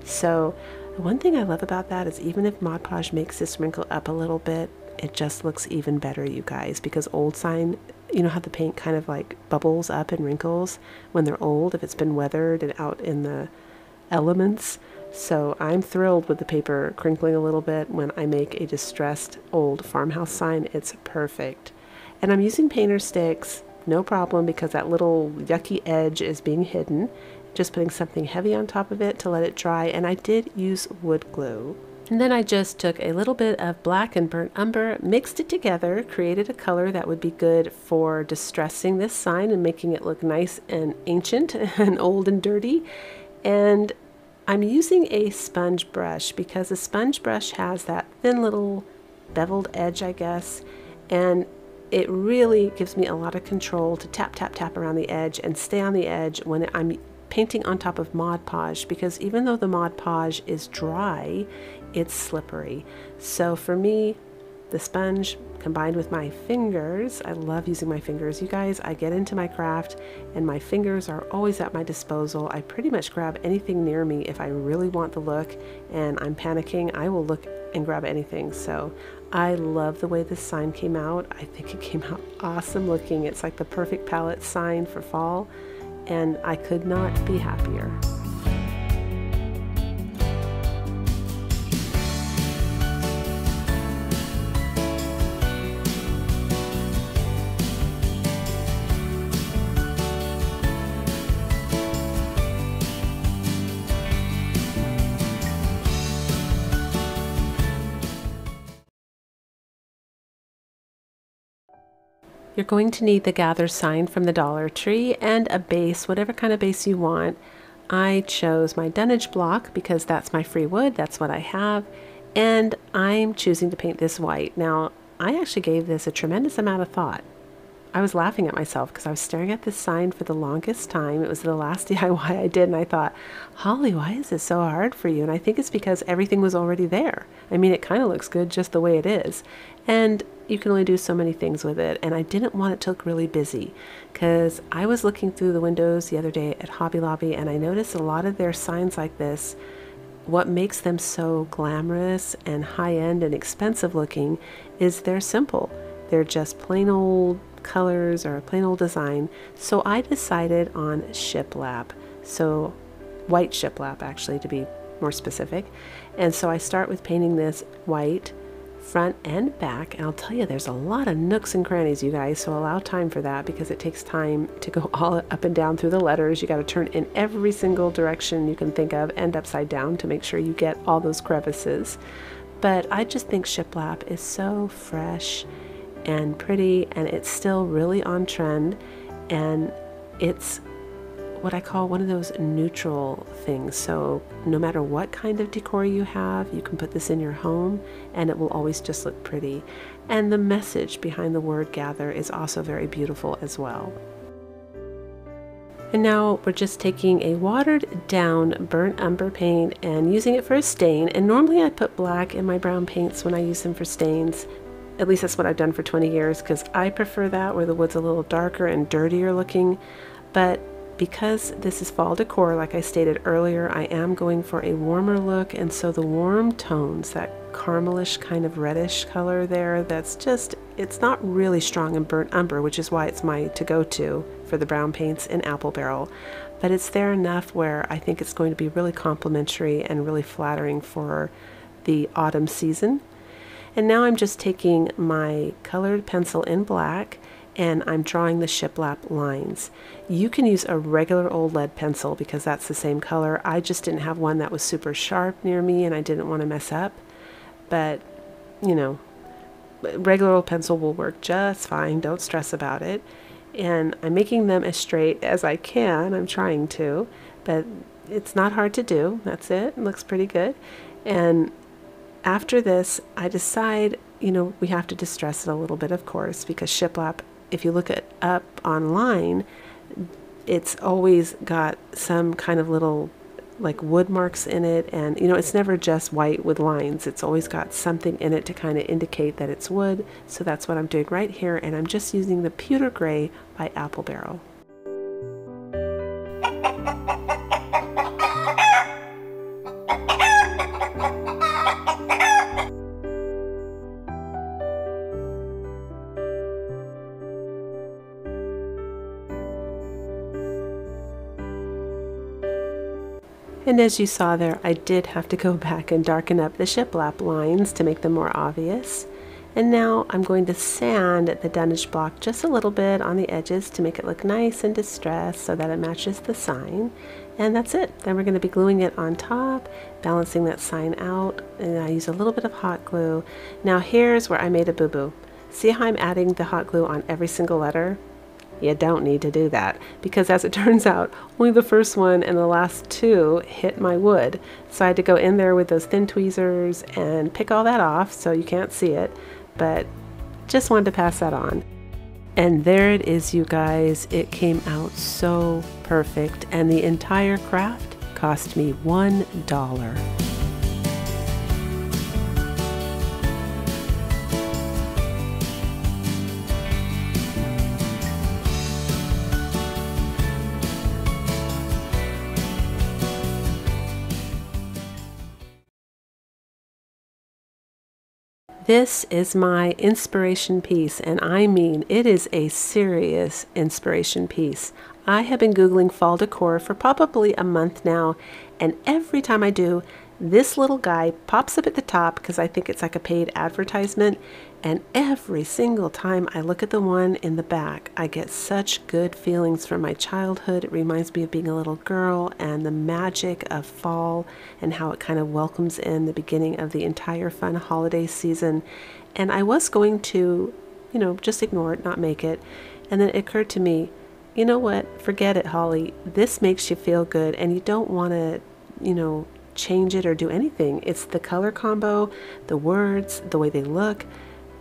So the one thing I love about that is even if Mod Podge makes this wrinkle up a little bit, it just looks even better, you guys, because old sign, how the paint kind of like bubbles up and wrinkles when they're old, if it's been weathered and out in the elements. So I'm thrilled with the paper crinkling a little bit when I make a distressed old farmhouse sign. It's perfect. And I'm using painter sticks, no problem, because that little yucky edge is being hidden. Just putting something heavy on top of it to let it dry, and I did use wood glue. And then I just took a little bit of black and burnt umber, mixed it together, created a color that would be good for distressing this sign and making it look nice and ancient and old and dirty. And I'm using a sponge brush because a sponge brush has that thin little beveled edge, I guess, and it really gives me a lot of control to tap, tap, tap around the edge and stay on the edge when I'm painting on top of Mod Podge, because even though the Mod Podge is dry, it's slippery. So for me, the sponge combined with my fingers, I love using my fingers. You guys, I get into my craft and my fingers are always at my disposal. I pretty much grab anything near me if I really want the look and I'm panicking, I will look and grab anything. So I love the way this sign came out. I think it came out awesome looking. It's like the perfect palette sign for fall, and I could not be happier. You're going to need the gather sign from the Dollar Tree and a base, whatever kind of base you want. I chose my dunnage block because that's my free wood, that's what I have, and I'm choosing to paint this white. Now, I actually gave this a tremendous amount of thought. I was laughing at myself because I was staring at this sign for the longest time. It was the last DIY I did, and I thought, Holly, why is this so hard for you? And I think it's because everything was already there. I mean, it kind of looks good just the way it is. And you can only do so many things with it, and I didn't want it to look really busy because I was looking through the windows the other day at Hobby Lobby, and I noticed a lot of their signs like this, what makes them so glamorous and high-end and expensive looking is they're simple. They're just plain old colors or a plain old design. So I decided on shiplap, so white shiplap actually, to be more specific. And so I start with painting this white front and back, and I'll tell you, there's a lot of nooks and crannies, you guys, so allow time for that because it takes time to go all up and down through the letters. You got to turn in every single direction you can think of and upside down to make sure you get all those crevices. But I just think shiplap is so fresh and pretty, and it's still really on trend, and it's what I call one of those neutral things. So no matter what kind of decor you have, you can put this in your home and it will always just look pretty. And the message behind the word gather is also very beautiful as well. And now we're just taking a watered down burnt umber paint and using it for a stain. And normally I put black in my brown paints when I use them for stains. At least that's what I've done for 20 years because I prefer that, where the wood's a little darker and dirtier looking. But because this is fall decor, like I stated earlier, I am going for a warmer look, and so the warm tones, that caramelish kind of reddish color there, that's just, it's not really strong in burnt umber, which is why it's my to-go-to for the brown paints in Apple Barrel. But it's there enough where I think it's going to be really complimentary and really flattering for the autumn season. And now I'm just taking my colored pencil in black and I'm drawing the shiplap lines. You can use a regular old lead pencil because that's the same color. I just didn't have one that was super sharp near me and I didn't want to mess up. But, you know, regular old pencil will work just fine. Don't stress about it. And I'm making them as straight as I can. I'm trying to, but it's not hard to do. That's it. It looks pretty good. And after this, I decide, you know, we have to distress it a little bit, of course, because shiplap, if you look it up online, it's always got some kind of little like wood marks in it, and you know, it's never just white with lines. It's always got something in it to kind of indicate that it's wood. So that's what I'm doing right here, and I'm just using the Pewter Gray by Apple Barrel. And as you saw there, I did have to go back and darken up the shiplap lines to make them more obvious. And now I'm going to sand the dunnage block just a little bit on the edges to make it look nice and distressed so that it matches the sign. And that's it. Then we're going to be gluing it on top, balancing that sign out, and I use a little bit of hot glue. Now here's where I made a boo-boo. See how I'm adding the hot glue on every single letter? You don't need to do that because, as it turns out, only the first one and the last two hit my wood. So I had to go in there with those thin tweezers and pick all that off so you can't see it, but just wanted to pass that on. And there it is, you guys. It came out so perfect, and the entire craft cost me $1. This is my inspiration piece, and I mean it is a serious inspiration piece. I have been Googling fall decor for probably a month now, and every time I do, this little guy pops up at the top because I think it's like a paid advertisement, and every single time I look at the one in the back, I get such good feelings from my childhood. It reminds me of being a little girl and the magic of fall and how it kind of welcomes in the beginning of the entire fun holiday season. And I was going to, just ignore it, not make it. And then it occurred to me, you know what, forget it, Holly. This makes you feel good, and you don't want to, change it or do anything. It's the color combo, the words, the way they look,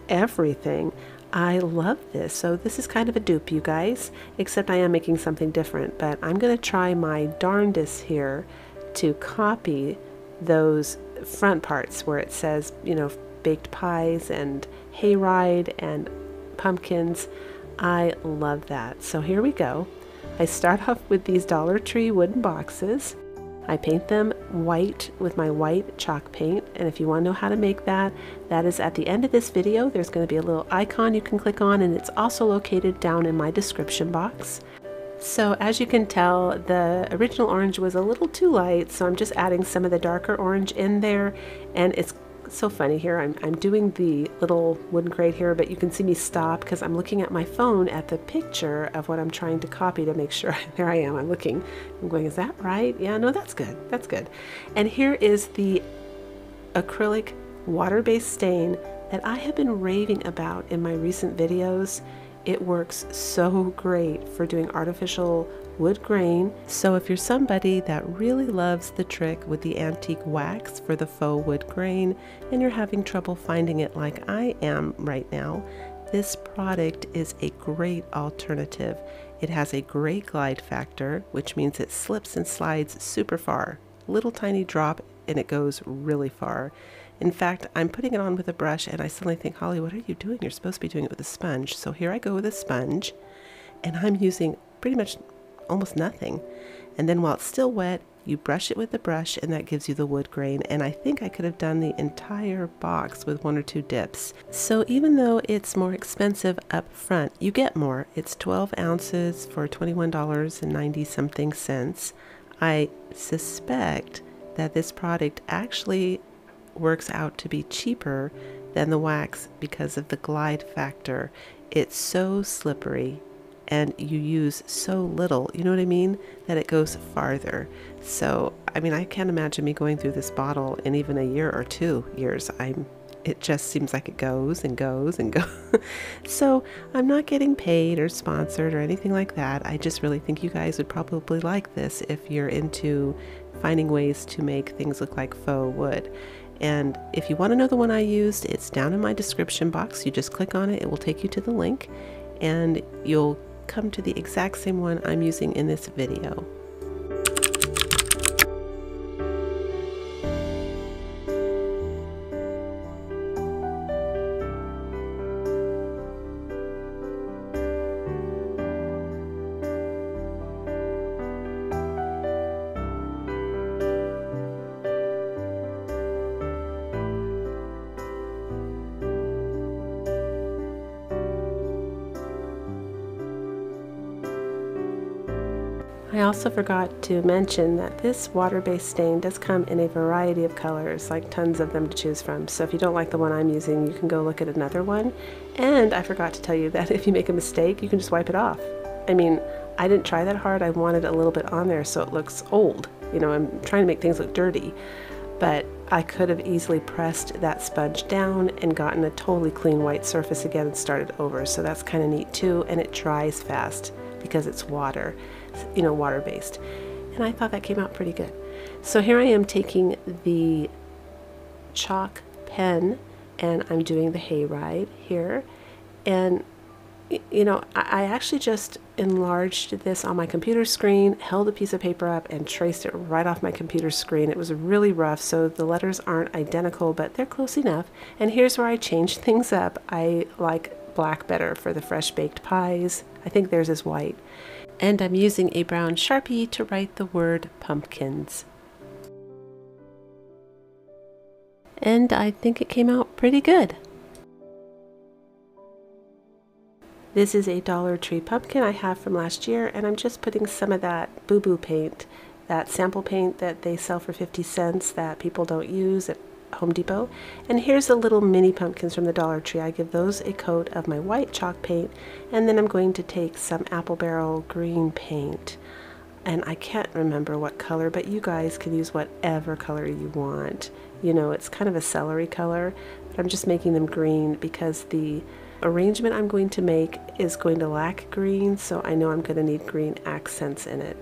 everything. I love this. So this is kind of a dupe, you guys, except I am making something different, but I'm going to try my darndest here to copy those front parts where it says, baked pies and hayride and pumpkins. I love that. So here we go. I start off with these Dollar Tree wooden boxes. I paint them white with my white chalk paint, and if you want to know how to make that, that is at the end of this video. There's going to be a little icon you can click on, and it's also located down in my description box. So as you can tell, the original orange was a little too light, so I'm just adding some of the darker orange in there, and it's so funny here. I'm doing the little wooden crate here, but you can see me stop because I'm looking at my phone at the picture of what I'm trying to copy to make sure. There I am. I'm looking. I'm going, is that right? Yeah, no, that's good. That's good. And here is the acrylic water-based stain that I have been raving about in my recent videos. It works so great for doing artificial wood grain. So if you're somebody that really loves the trick with the antique wax for the faux wood grain and you're having trouble finding it like I am right now, this product is a great alternative. It has a great glide factor, which means it slips and slides super far. Little tiny drop and it goes really far. In fact, I'm putting it on with a brush and I suddenly think, Holly, what are you doing? You're supposed to be doing it with a sponge. So here I go with a sponge, and I'm using pretty much almost nothing. And then while it's still wet, you brush it with the brush and that gives you the wood grain. And I think I could have done the entire box with 1 or 2 dips. So even though it's more expensive up front, you get more. It's 12 ounces for $21.90 something cents. I suspect that this product actually works out to be cheaper than the wax because of the glide factor. It's so slippery and you use so little, you know what I mean, that it goes farther. So I mean, I can't imagine me going through this bottle in even a year or 2 years. It just seems like it goes and goes and goes. So I'm not getting paid or sponsored or anything like that. I just really think you guys would probably like this if you're into finding ways to make things look like faux wood. And if you want to know the one I used, it's down in my description box. You just click on it, it will take you to the link, and you'll come to the exact same one I'm using in this video. I also forgot to mention that this water-based stain does come in a variety of colors, like tons of them to choose from. So if you don't like the one I'm using, you can go look at another one. And I forgot to tell you that if you make a mistake, you can just wipe it off. I mean, I didn't try that hard. I wanted a little bit on there so it looks old. You know, I'm trying to make things look dirty. But I could have easily pressed that sponge down and gotten a totally clean white surface again and started over. So that's kind of neat too, and it dries fast because it's water, you know, water-based. And I thought that came out pretty good. So here I am taking the chalk pen and I'm doing the hayride here. And you know, I actually just enlarged this on my computer screen, held a piece of paper up, and traced it right off my computer screen. It was really rough, so the letters aren't identical, but they're close enough. And here's where I changed things up. I like black better for the fresh baked pies. I think theirs is white. And I'm using a brown Sharpie to write the word pumpkins. And I think it came out pretty good. This is a Dollar Tree pumpkin I have from last year, and I'm just putting some of that boo-boo paint, that sample paint that they sell for 50 cents that people don't use at Home Depot. And here's the little mini pumpkins from the Dollar Tree. I give those a coat of my white chalk paint, and then I'm going to take some apple barrel green paint. And I can't remember what color, but you guys can use whatever color you want. You know, it's kind of a celery color, but I'm just making them green because the arrangement I'm going to make is going to lack green, so I know I'm going to need green accents in it.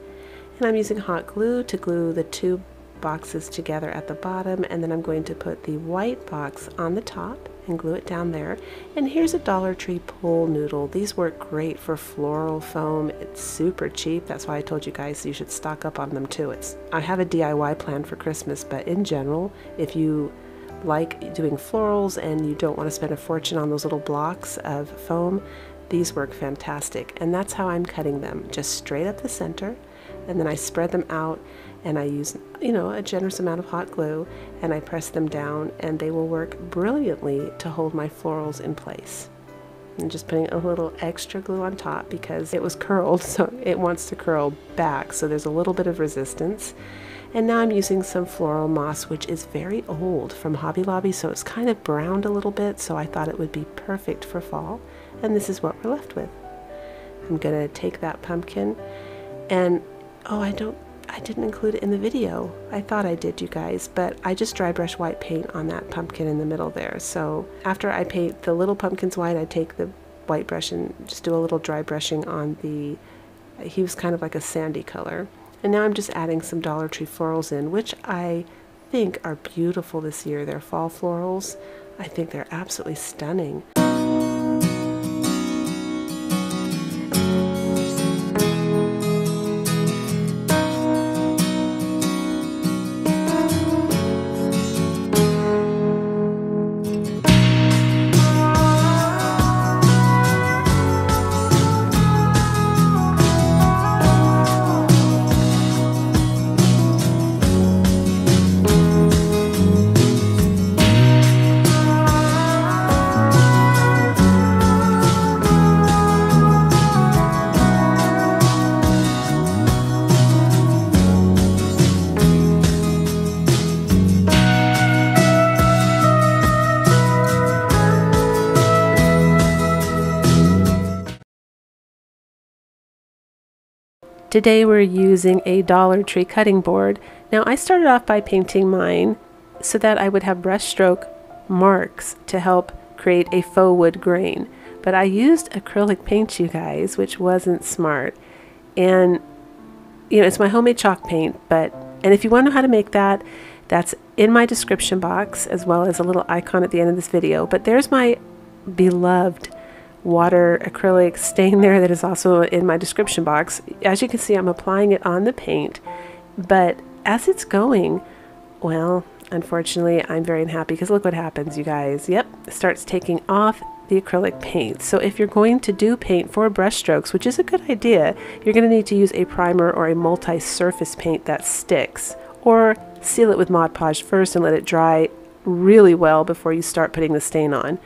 And I'm using hot glue to glue the two boxes together at the bottom, and then I'm going to put the white box on the top and glue it down there. And here's a Dollar Tree pool noodle. These work great for floral foam. It's super cheap. That's why I told you guys you should stock up on them too. I have a DIY plan for Christmas, but in general, if you like doing florals and you don't want to spend a fortune on those little blocks of foam, these work fantastic. And that's how I'm cutting them, just straight up the center, and then I spread them out and I use, you know, a generous amount of hot glue, and I press them down, and they will work brilliantly to hold my florals in place. I'm just putting a little extra glue on top because it was curled, so it wants to curl back, so there's a little bit of resistance. And now I'm using some floral moss, which is very old from Hobby Lobby, so it's kind of browned a little bit, so I thought it would be perfect for fall. And this is what we're left with. I'm gonna take that pumpkin and, oh, I didn't include it in the video. I thought I did, you guys, but I just dry brush white paint on that pumpkin in the middle there. So after I paint the little pumpkins white, I take the white brush and just do a little dry brushing on the, he was kind of like a sandy color. And now I'm just adding some Dollar Tree florals in, which I think are beautiful this year. They're fall florals. I think they're absolutely stunning. Today we're using a Dollar Tree cutting board. Now I started off by painting mine so that I would have brush stroke marks to help create a faux wood grain. But I used acrylic paint, you guys, which wasn't smart. And you know, it's my homemade chalk paint, and if you want to know how to make that, that's in my description box, as well as a little icon at the end of this video. But there's my beloved water acrylic stain there that is also in my description box. As you can see, I'm applying it on the paint, but as it's going, well, unfortunately, I'm very unhappy because look what happens, you guys. Yep, it starts taking off the acrylic paint. So if you're going to do paint for brush strokes, which is a good idea, you're going to need to use a primer or a multi-surface paint that sticks, or seal it with Mod Podge first and let it dry really well before you start putting the stain on.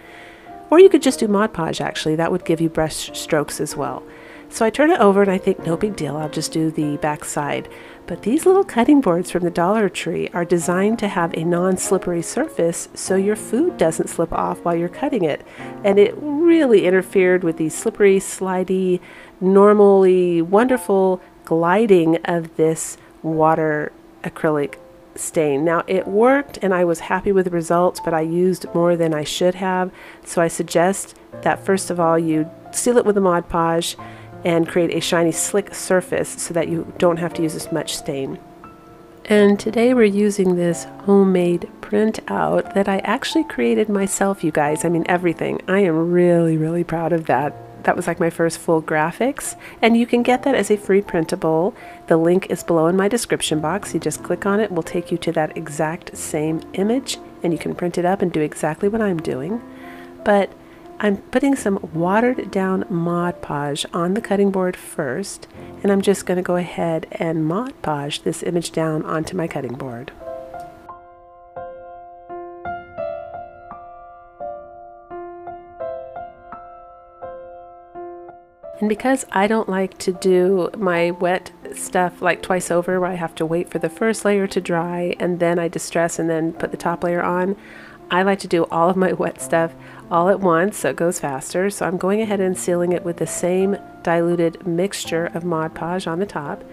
Or you could just do Mod Podge, actually. That would give you brush strokes as well. So I turn it over and I think, no big deal, I'll just do the back side. But these little cutting boards from the Dollar Tree are designed to have a non-slippery surface so your food doesn't slip off while you're cutting it. And it really interfered with the slippery, slidey, normally wonderful gliding of this water acrylic stain. Now it worked and I was happy with the results, but I used more than I should have. So I suggest that first of all you seal it with a Mod Podge and create a shiny slick surface so that you don't have to use as much stain. And today we're using this homemade printout that I actually created myself, you guys. I mean, everything. I am really, really proud of that. that was like my first full graphics, and you can get that as a free printable. The link is below in my description box. You just click on it, will take you to that exact same image, and you can print it up and do exactly what I'm doing. But I'm putting some watered down Mod Podge on the cutting board first, and I'm just going to go ahead and Mod Podge this image down onto my cutting board. And because I don't like to do my wet stuff like twice over, where I have to wait for the first layer to dry and then I distress and then put the top layer on, I like to do all of my wet stuff all at once so it goes faster. So I'm going ahead and sealing it with the same diluted mixture of Mod Podge on the top.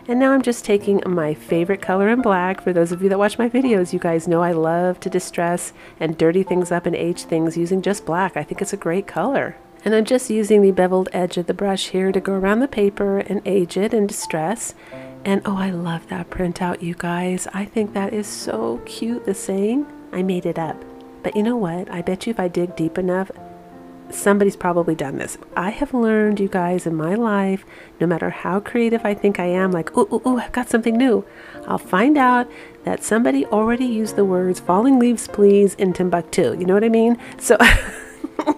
And now I'm just taking my favorite color in black. For those of you that watch my videos, you guys know I love to distress and dirty things up and age things using just black. I think it's a great color. And I'm just using the beveled edge of the brush here to go around the paper and age it and distress. And oh, I love that printout, you guys. I think that is so cute, the saying. I made it up. But you know what? I bet you if I dig deep enough, somebody's probably done this. I have learned, you guys, in my life, no matter how creative I think I am, like, ooh, I've got something new, I'll find out that somebody already used the words "falling leaves please" in Timbuktu. You know what I mean? So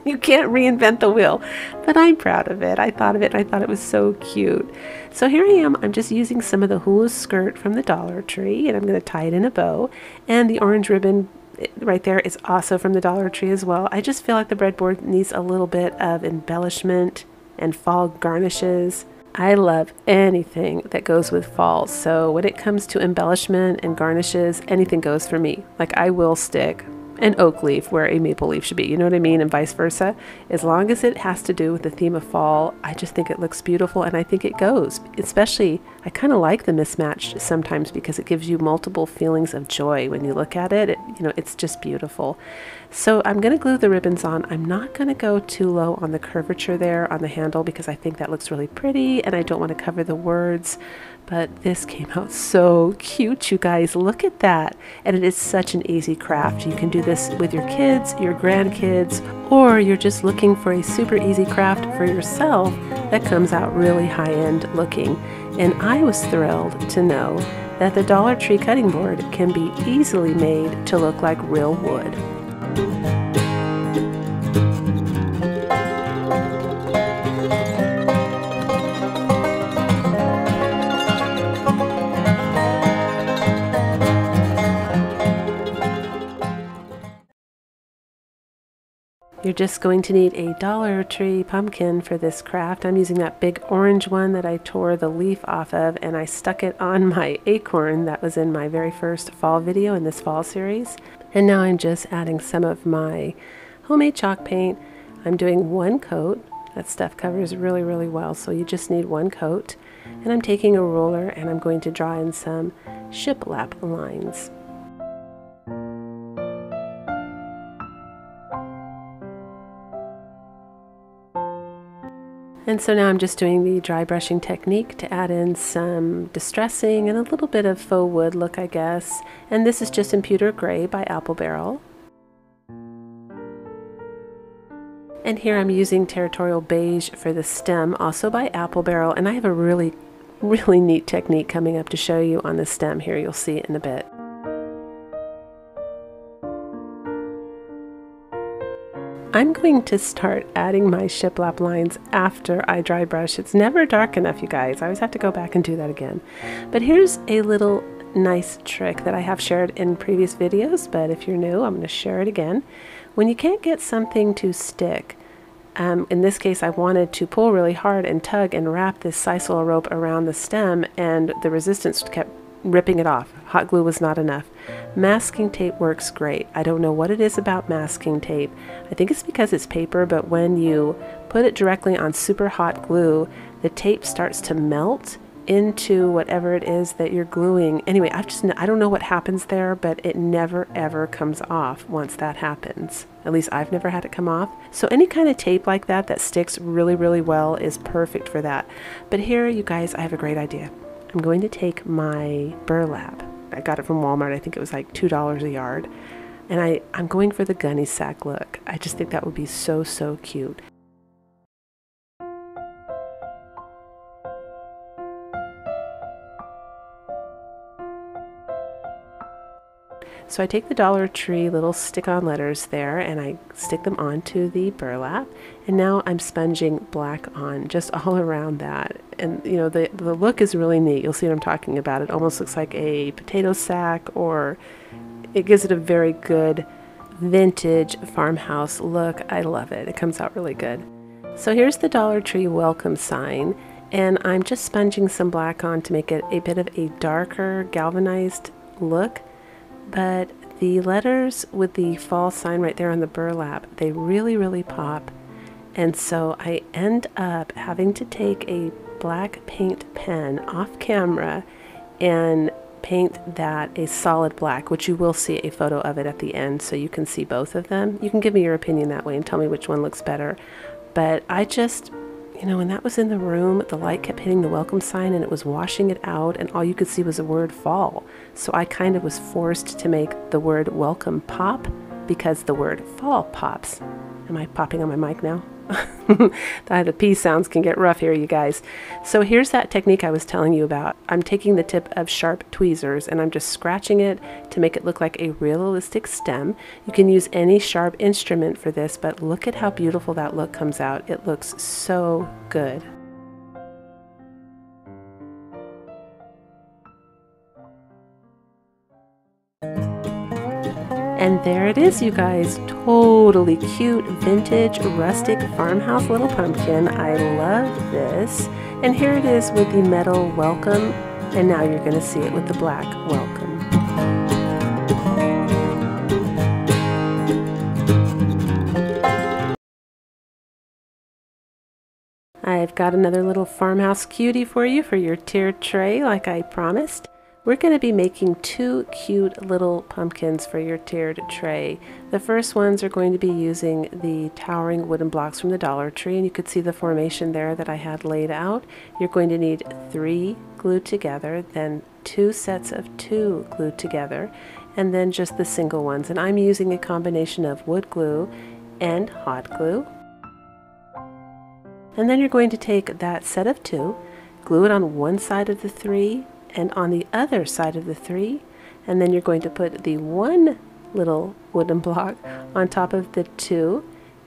you can't reinvent the wheel. But I'm proud of it. I thought of it and I thought it was so cute. So here I am. I'm just using some of the hula skirt from the Dollar Tree, and I'm going to tie it in a bow. And the orange ribbon right there is also from the Dollar Tree as well. I just feel like the breadboard needs a little bit of embellishment and fall garnishes. I love anything that goes with fall, so when it comes to embellishment and garnishes, anything goes for me. Like, I will stick an oak leaf where a maple leaf should be, you know what I mean, and vice versa. As long as it has to do with the theme of fall, I just think it looks beautiful, and I think it goes. Especially, I kind of like the mismatched sometimes because it gives you multiple feelings of joy when you look at it. You know, it's just beautiful. So I'm going to glue the ribbons on. I'm not going to go too low on the curvature there on the handle because I think that looks really pretty and I don't want to cover the words. But this came out so cute, you guys. Look at that. And it is such an easy craft. You can do this with your kids, your grandkids, or you're just looking for a super easy craft for yourself that comes out really high-end looking. And I was thrilled to know that the Dollar Tree cutting board can be easily made to look like real wood. You're just going to need a Dollar Tree pumpkin for this craft. I'm using that big orange one that I tore the leaf off of, and I stuck it on my acorn that was in my very first fall video in this fall series. And now I'm just adding some of my homemade chalk paint. I'm doing one coat. That stuff covers really, really well, so you just need one coat. And I'm taking a ruler and I'm going to draw in some shiplap lines. And so now I'm just doing the dry brushing technique to add in some distressing and a little bit of faux wood look, I guess. And this is just in Pewter Gray by Apple Barrel. And here I'm using Territorial Beige for the stem, also by Apple Barrel. And I have a really neat technique coming up to show you on the stem here. You'll see it in a bit. I'm going to start adding my shiplap lines after I dry brush. It's never dark enough, you guys. I always have to go back and do that again. But here's a little nice trick that I have shared in previous videos, but if you're new, I'm going to share it again. When you can't get something to stick, in this case I wanted to pull really hard and tug and wrap this sisal rope around the stem, and the resistance kept ripping it off. Hot glue was not enough. Masking tape works great. I don't know what it is about masking tape. I think it's because it's paper, but when you put it directly on super hot glue, the tape starts to melt into whatever it is that you're gluing. Anyway, I don't know what happens there, but it never ever comes off once that happens. At least I've never had it come off. So any kind of tape like that that sticks really, really well is perfect for that. But here, you guys, I have a great idea. I'm going to take my burlap. I got it from Walmart. I think it was like $2 a yard. And I'm going for the gunny sack look. I just think that would be so, so cute. So I take the Dollar Tree little stick-on letters there and I stick them onto the burlap, and now I'm sponging black on just all around that. And you know, the look is really neat. You'll see what I'm talking about. It almost looks like a potato sack, or it gives it a very good vintage farmhouse look. I love it. It comes out really good. So here's the Dollar Tree welcome sign, and I'm just sponging some black on to make it a bit of a darker galvanized look. But the letters with the fall sign right there on the burlap, they really pop. And so I end up having to take a black paint pen off camera and paint that a solid black, which you will see a photo of it at the end so you can see both of them. You can give me your opinion that way and tell me which one looks better. But I just, you know, when that was in the room, the light kept hitting the welcome sign and it was washing it out, and all you could see was the word fall. So I kind of was forced to make the word welcome pop because the word fall pops. Am I popping on my mic now? The P sounds can get rough here, you guys. So here's that technique I was telling you about. I'm taking the tip of sharp tweezers and I'm just scratching it to make it look like a realistic stem. You can use any sharp instrument for this, but look at how beautiful that look comes out. It looks so good. And there it is, you guys. Totally cute, vintage, rustic farmhouse little pumpkin. I love this. And here it is with the metal welcome. And now you're going to see it with the black welcome. I've got another little farmhouse cutie for you for your tiered tray like I promised. We're going to be making two cute little pumpkins for your tiered tray. The first ones are going to be using the towering wooden blocks from the Dollar Tree, and you could see the formation there that I had laid out. You're going to need 3 glued together, then 2 sets of 2 glued together, and then just the single ones. And I'm using a combination of wood glue and hot glue. And then you're going to take that set of 2, glue it on one side of the 3, and on the other side of the 3, and then you're going to put the 1 little wooden block on top of the 2,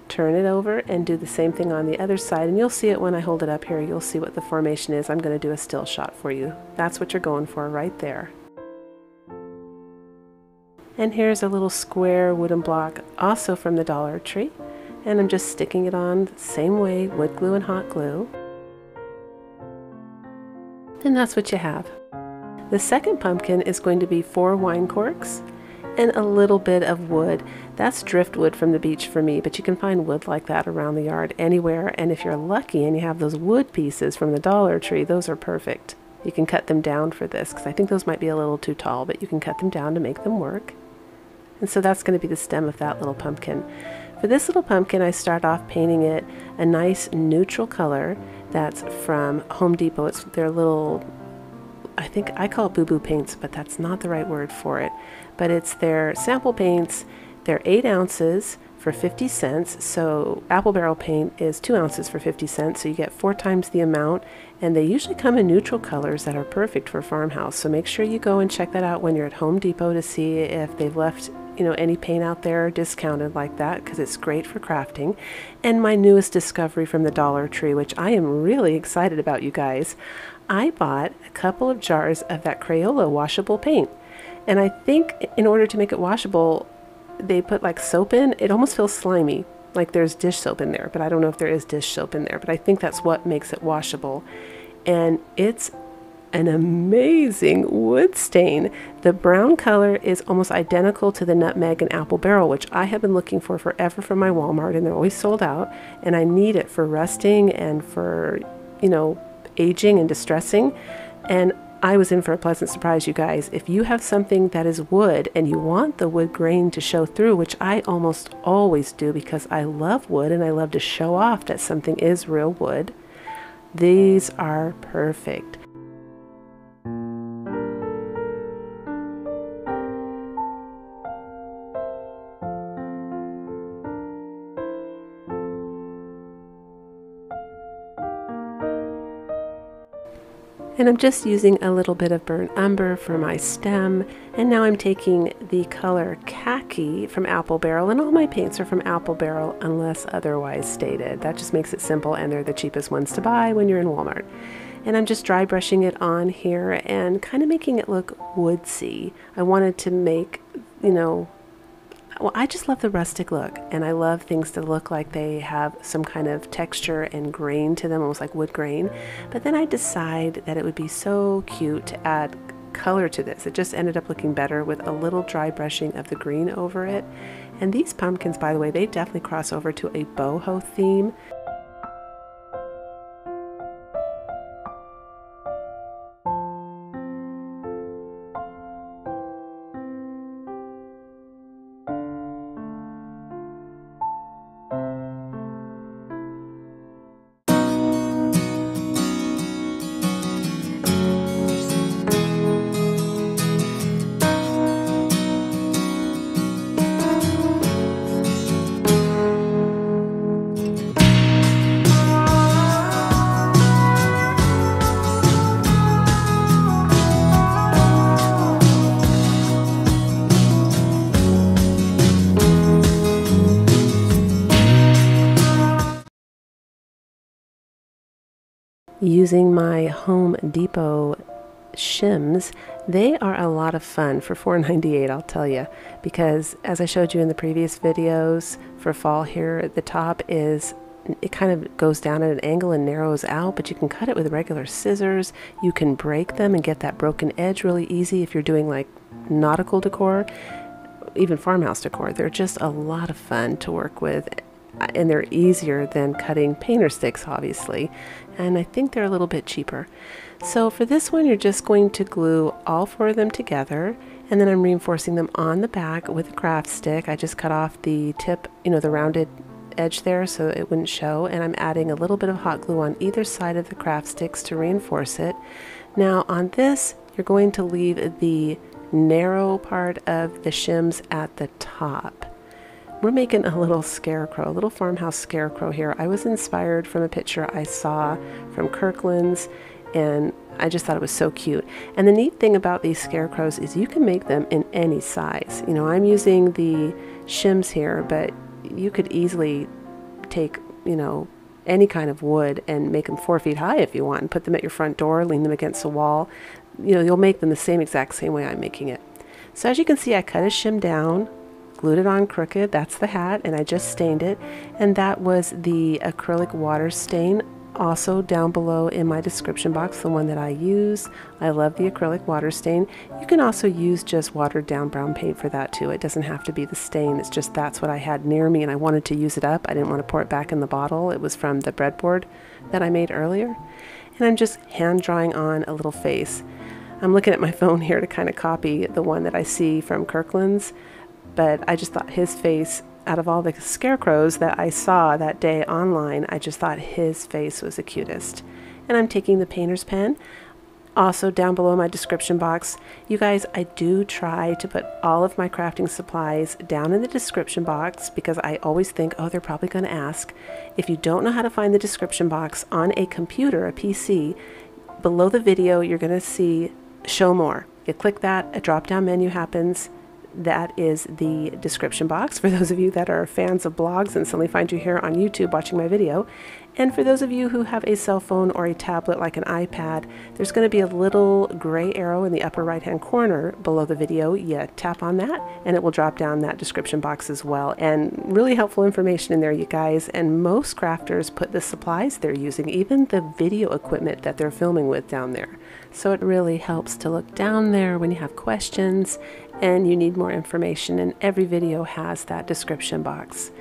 turn it over and do the same thing on the other side, and you'll see it when I hold it up here. You'll see what the formation is. I'm going to do a still shot for you. That's what you're going for right there. And here's a little square wooden block also from the Dollar Tree, and I'm just sticking it on the same way, wood glue and hot glue. And that's what you have. The second pumpkin is going to be 4 wine corks and a little bit of wood. That's driftwood from the beach for me, but you can find wood like that around the yard anywhere. And if you're lucky and you have those wood pieces from the Dollar Tree, those are perfect. You can cut them down for this because I think those might be a little too tall, but you can cut them down to make them work. And so that's going to be the stem of that little pumpkin. For this little pumpkin, I start off painting it a nice neutral color that's from Home Depot. It's their little, I think I call it boo-boo paints, but that's not the right word for it. But it's their sample paints. They're 8 ounces for 50 cents. So apple barrel paint is 2 ounces for 50 cents. So you get 4 times the amount. And they usually come in neutral colors that are perfect for farmhouse. So make sure you go and check that out when you're at Home Depot to see if they've left, you know, any paint out there discounted like that, because it's great for crafting. And my newest discovery from the Dollar Tree, which I am really excited about, you guys, I bought a couple of jars of that Crayola washable paint. And I think in order to make it washable, they put like soap in. It almost feels slimy, like there's dish soap in there, but I don't know if there is dish soap in there, but I think that's what makes it washable. And it's an amazing wood stain. The brown color is almost identical to the nutmeg and apple barrel, which I have been looking for forever from my Walmart, and they're always sold out, and I need it for rusting and for, you know, aging and distressing. And I was in for a pleasant surprise, you guys. If you have something that is wood and you want the wood grain to show through, which I almost always do because I love wood and I love to show off that something is real wood, these are perfect. And I'm just using a little bit of burnt umber for my stem. And now I'm taking the color khaki from Apple Barrel, and all my paints are from Apple Barrel unless otherwise stated. That just makes it simple, and they're the cheapest ones to buy when you're in Walmart. And I'm just dry brushing it on here and kind of making it look woodsy. I wanted to make, you know, well, I just love the rustic look, and I love things to look like they have some kind of texture and grain to them, almost like wood grain. But then I decided that it would be so cute to add color to this. It just ended up looking better with a little dry brushing of the green over it. And these pumpkins, by the way, they definitely cross over to a boho theme. Using my Home Depot shims, they are a lot of fun for $4.98, I'll tell you, because as I showed you in the previous videos, for fall here at the top is, it kind of goes down at an angle and narrows out, but you can cut it with regular scissors. You can break them and get that broken edge really easy if you're doing like nautical decor, even farmhouse decor. They're just a lot of fun to work with, and they're easier than cutting painter sticks, obviously, and I think they're a little bit cheaper. So for this one, you're just going to glue all four of them together, and then I'm reinforcing them on the back with a craft stick. I just cut off the tip, you know, the rounded edge there so it wouldn't show, and I'm adding a little bit of hot glue on either side of the craft sticks to reinforce it. Now on this, you're going to leave the narrow part of the shims at the top. We're making a little scarecrow, a little farmhouse scarecrow here. I was inspired from a picture I saw from Kirkland's, and I just thought it was so cute. And the neat thing about these scarecrows is you can make them in any size. You know, I'm using the shims here, but you could easily take, you know, any kind of wood and make them 4 feet high if you want, and put them at your front door, lean them against a wall. You know, you'll make them the exact same way I'm making it. So as you can see, I cut a shim down, glued it on crooked, that's the hat, and I just stained it, and that was the acrylic water stain, also down below in my description box, the one that I use. I love the acrylic water stain. You can also use just watered down brown paint for that too. It doesn't have to be the stain, it's just that's what I had near me and I wanted to use it up. I didn't want to pour it back in the bottle. It was from the breadboard that I made earlier. And I'm just hand drawing on a little face. I'm looking at my phone here to kind of copy the one that I see from Kirkland's, but I just thought his face, out of all the scarecrows that I saw that day online, I just thought his face was the cutest. And I'm taking the painter's pen, also down below my description box. You guys, I do try to put all of my crafting supplies down in the description box because I always think, oh, they're probably going to ask. If you don't know how to find the description box on a computer, a PC, below the video, you're going to see Show More. You click that, a drop-down menu happens. That is the description box for those of you that are fans of blogs and suddenly find you here on YouTube watching my video. And for those of you who have a cell phone or a tablet like an iPad, there's going to be a little gray arrow in the upper right hand corner below the video. You tap on that and it will drop down that description box as well. And really helpful information in there, you guys. And most crafters put the supplies they're using, even the video equipment that they're filming with, down there. So it really helps to look down there when you have questions and you need more information, and every video has that description box.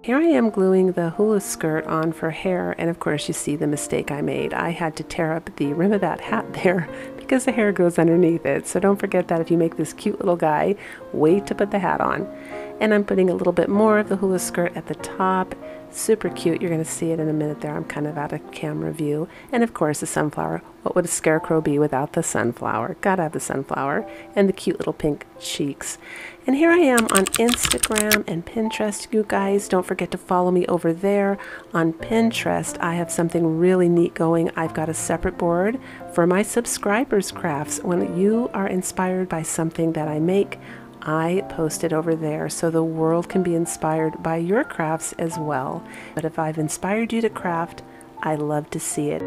Here I am gluing the hula skirt on for hair, and of course you see the mistake I made. I had to tear up the rim of that hat there because the hair goes underneath it. So don't forget that if you make this cute little guy, wait to put the hat on. And I'm putting a little bit more of the hula skirt at the top Super cute. You're going to see it in a minute there. I'm kind of out of camera view. And of course, the sunflower. What would a scarecrow be without the sunflower? Gotta have the sunflower. And the cute little pink cheeks. And here I am on Instagram and Pinterest, you guys. Don't forget to follow me over there. On Pinterest, I have something really neat going. I've got a separate board for my subscribers' crafts. When you are inspired by something that I make, I post it over there so the world can be inspired by your crafts as well. But if I've inspired you to craft, I love to see it.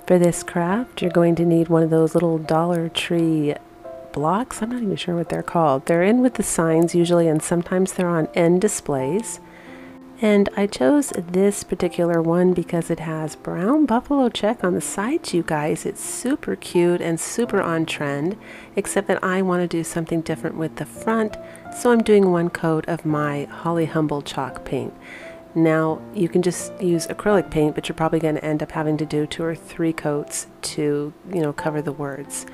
For this craft, you're going to need one of those little Dollar Tree blocks. I'm not even sure what they're called. They're in with the signs usually, and sometimes they're on end displays. And I chose this particular one because it has brown buffalo check on the sides, you guys. It's super cute and super on trend, except that I want to do something different with the front, so I'm doing one coat of my Holly Humble chalk paint. Now, you can just use acrylic paint, but you're probably going to end up having to do 2 or 3 coats to, cover the words.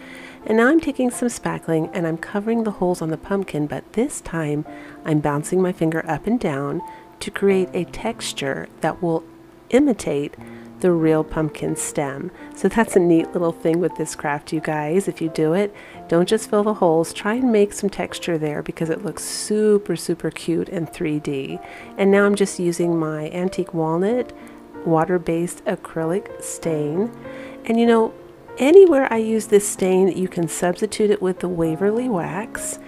And now I'm taking some spackling and I'm covering the holes on the pumpkin, but this time I'm bouncing my finger up and down to create a texture that will imitate the real pumpkin stem. So that's a neat little thing with this craft, you guys. If you do it, don't just fill the holes, try and make some texture there because it looks super, super cute and 3D. And now I'm just using my antique walnut water-based acrylic stain. And anywhere I use this stain, you can substitute it with the Waverly wax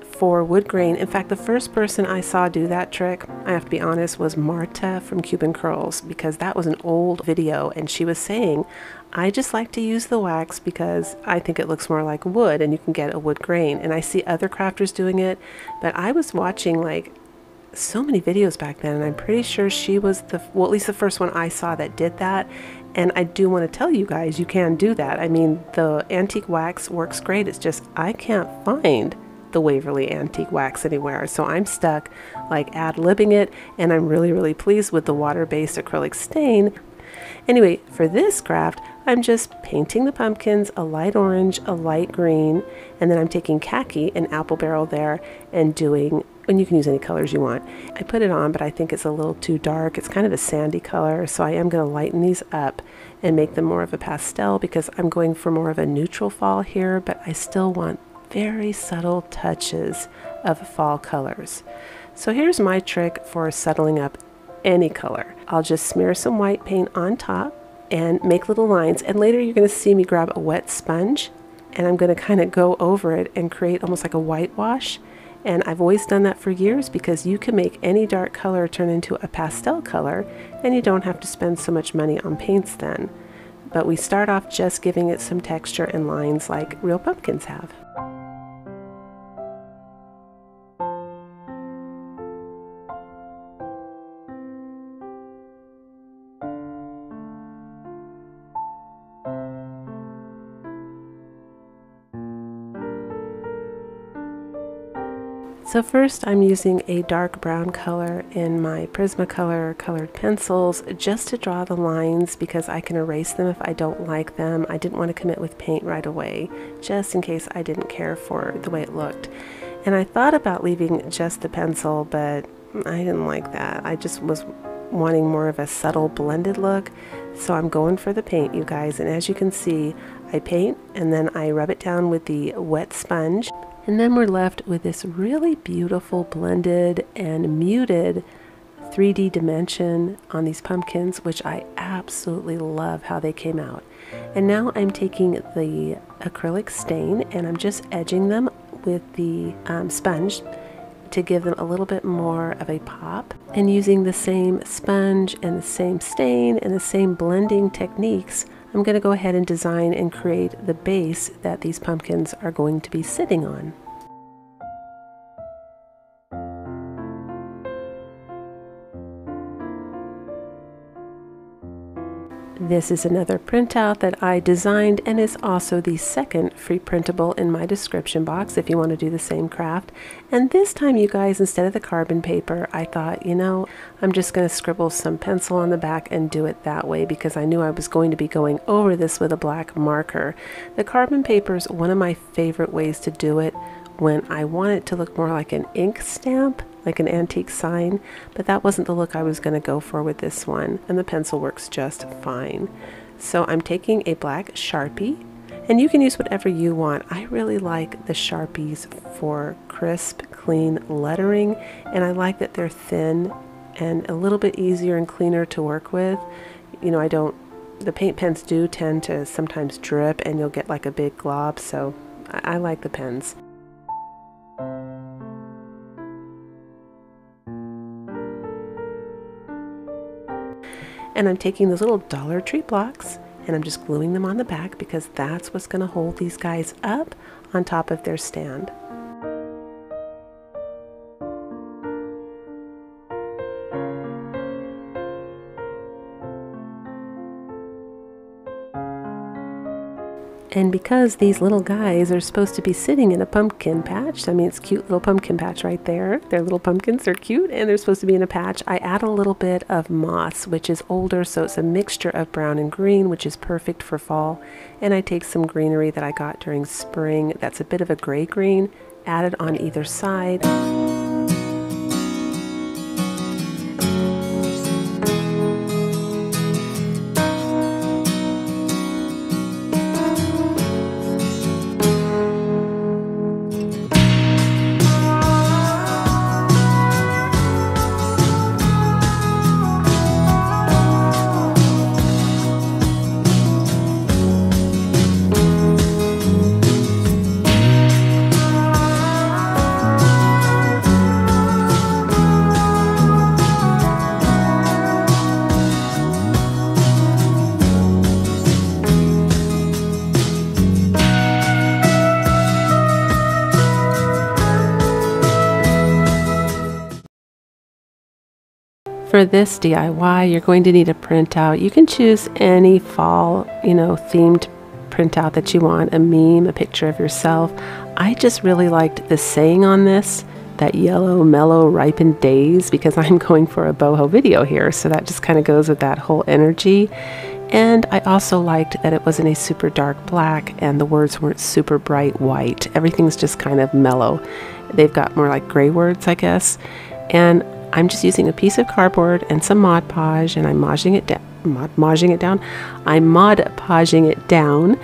for wood grain. In fact, the first person I saw do that trick, I have to be honest, was Marta from Cuban Curls, because that was an old video and she was saying, I just like to use the wax because I think it looks more like wood and you can get a wood grain. And I see other crafters doing it, but I was watching like so many videos back then and I'm pretty sure she was at least the first one I saw that did that. And I do want to tell you guys, you can do that. I mean, the antique wax works great. It's just I can't find the Waverly antique wax anywhere, so I'm stuck like ad-libbing it, and I'm really, really pleased with the water-based acrylic stain. Anyway, for this craft, I'm just painting the pumpkins a light orange, a light green, and then I'm taking khaki, an apple barrel there, and you can use any colors you want. I put it on, but I think it's a little too dark. It's kind of a sandy color, so I am going to lighten these up and make them more of a pastel because I'm going for more of a neutral fall here, but I still want very subtle touches of fall colors. So here's my trick for settling up any color. I'll just smear some white paint on top and make little lines, and later you're going to see me grab a wet sponge and I'm going to kind of go over it and create almost like a whitewash. And I've always done that for years because you can make any dark color turn into a pastel color and you don't have to spend so much money on paints then. But we start off just giving it some texture and lines like real pumpkins have. So first I'm using a dark brown color in my Prismacolor colored pencils just to draw the lines because I can erase them if I don't like them. I didn't want to commit with paint right away, just in case I didn't care for the way it looked. And I thought about leaving just the pencil, but I didn't like that. I just was wanting more of a subtle blended look. So I'm going for the paint, you guys. And as you can see, I paint and then I rub it down with the wet sponge. And then we're left with this really beautiful blended and muted 3D dimension on these pumpkins, which I absolutely love how they came out. And now I'm taking the acrylic stain and I'm just edging them with the sponge to give them a little bit more of a pop. And using the same sponge and the same stain and the same blending techniques, I'm going to go ahead and design and create the base that these pumpkins are going to be sitting on. This is another printout that I designed and is also the second free printable in my description box if you want to do the same craft. And this time, you guys, instead of the carbon paper, I thought, you know, I'm just going to scribble some pencil on the back and do it that way because I knew I was going to be going over this with a black marker. The carbon paper is one of my favorite ways to do it when I want it to look more like an ink stamp, like an antique sign, but that wasn't the look I was going to go for with this one, and the pencil works just fine. So I'm taking a black Sharpie, and you can use whatever you want. I really like the Sharpies for crisp, clean lettering, and I like that they're thin and a little bit easier and cleaner to work with. You know, the paint pens do tend to sometimes drip and you'll get like a big glob, so I like the pens. And I'm taking those little Dollar Tree blocks and I'm just gluing them on the back because that's what's going to hold these guys up on top of their stand. And because these little guys are supposed to be sitting in a pumpkin patch, I mean, it's a cute little pumpkin patch right there. They're little pumpkins, they're cute, and they're supposed to be in a patch. I add a little bit of moss, which is older, so it's a mixture of brown and green, which is perfect for fall. And I take some greenery that I got during spring that's a bit of a gray green, add it on either side. For this DIY, you're going to need a printout. You can choose any fall, themed printout that you want, a meme, a picture of yourself. I just really liked the saying on this, that yellow, mellow, ripened days, because I'm going for a boho video here, so that just kind of goes with that whole energy. And I also liked that it wasn't a super dark black and the words weren't super bright white. Everything's just kind of mellow. They've got more like gray words, I guess. And I'm just using a piece of cardboard and some Mod Podge, and I'm modding it down. I'm Mod Podging it down,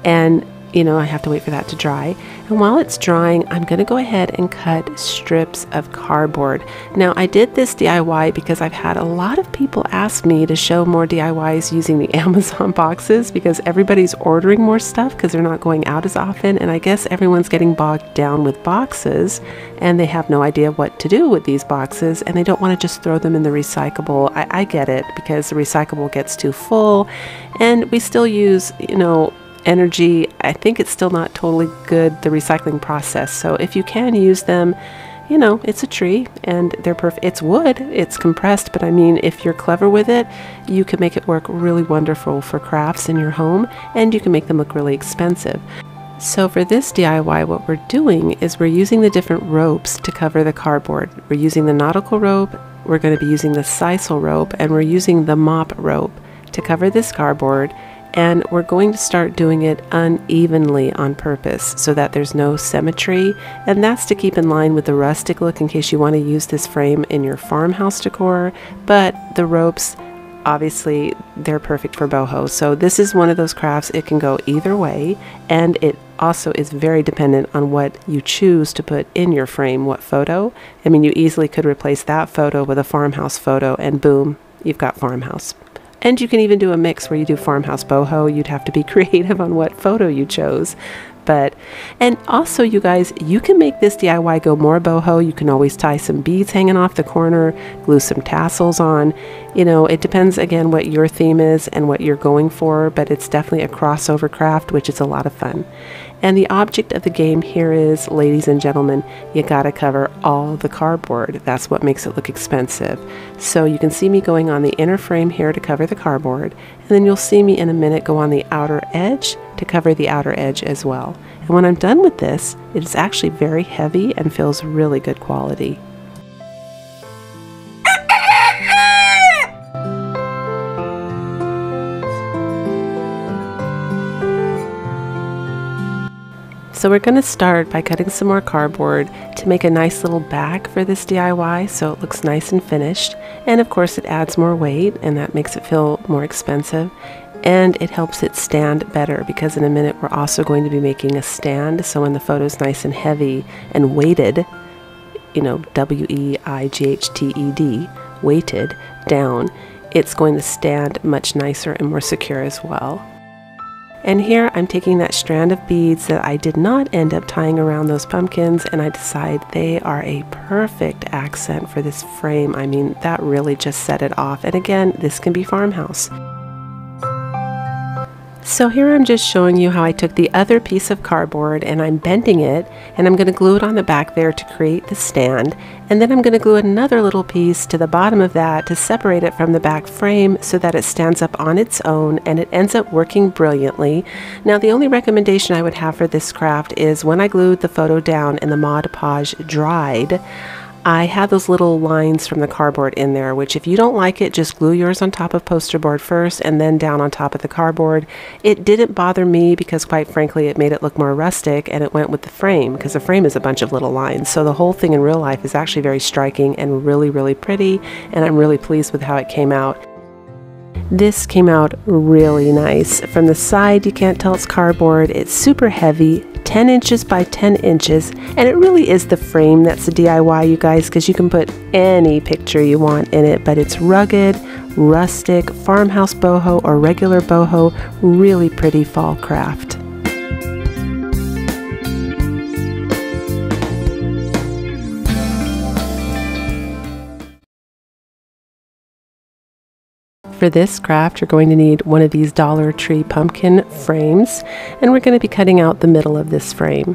and I have to wait for that to dry. And while it's drying, I'm going to go ahead and cut strips of cardboard. Now, I did this DIY because I've had a lot of people ask me to show more DIYs using the Amazon boxes because everybody's ordering more stuff because they're not going out as often. And I guess everyone's getting bogged down with boxes and they have no idea what to do with these boxes and they don't want to just throw them in the recyclable. I get it because the recyclable gets too full and we still use, energy. I think it's still not totally good, the recycling process. So if you can use them, it's a tree and they're perfect. It's wood, it's compressed, but I mean, if you're clever with it, you can make it work really wonderful for crafts in your home and you can make them look really expensive. So for this DIY, what we're doing is we're using the different ropes to cover the cardboard. We're using the nautical rope, we're going to be using the sisal rope, and we're using the mop rope to cover this cardboard. And we're going to start doing it unevenly on purpose so that there's no symmetry. And that's to keep in line with the rustic look in case you want to use this frame in your farmhouse decor. But the ropes, obviously, they're perfect for boho. So this is one of those crafts, it can go either way. And it also is very dependent on what you choose to put in your frame, what photo. I mean, you easily could replace that photo with a farmhouse photo and boom, you've got farmhouse. And you can even do a mix where you do farmhouse boho. You'd have to be creative on what photo you chose. And also, you guys, you can make this DIY go more boho. You can always tie some beads hanging off the corner, glue some tassels on. You know, it depends again what your theme is and what you're going for, but it's definitely a crossover craft, which is a lot of fun. And the object of the game here is, ladies and gentlemen, you gotta cover all the cardboard. That's what makes it look expensive. So you can see me going on the inner frame here to cover the cardboard, and then you'll see me in a minute go on the outer edge to cover the outer edge as well. And when I'm done with this, it's actually very heavy and feels really good quality. So we're going to start by cutting some more cardboard to make a nice little back for this DIY so it looks nice and finished. And of course it adds more weight and that makes it feel more expensive. And it helps it stand better because in a minute we're also going to be making a stand. So when the photo's nice and heavy and weighted, you know, W-E-I-G-H-T-E-D, weighted down, it's going to stand much nicer and more secure as well. And here I'm taking that strand of beads that I did not end up tying around those pumpkins, and I decide they are a perfect accent for this frame. I mean, that really just set it off. And again, this can be farmhouse. So here I'm just showing you how I took the other piece of cardboard and I'm bending it, and I'm going to glue it on the back there to create the stand, and then I'm going to glue another little piece to the bottom of that to separate it from the back frame so that it stands up on its own, and it ends up working brilliantly. Now the only recommendation I would have for this craft is when I glued the photo down and the Mod Podge dried, I had those little lines from the cardboard in there, which if you don't like it, just glue yours on top of poster board first and then down on top of the cardboard. It didn't bother me because quite frankly it made it look more rustic, and it went with the frame because the frame is a bunch of little lines. So the whole thing in real life is actually very striking and really, really pretty, and I'm really pleased with how it came out. This came out really nice. From the side you can't tell it's cardboard. It's super heavy, 10 inches by 10 inches, and it really is the frame that's the DIY, you guys, because you can put any picture you want in it, but it's rugged, rustic, farmhouse boho or regular boho, really pretty fall craft. For this craft, you're going to need one of these Dollar Tree pumpkin frames, and we're going to be cutting out the middle of this frame.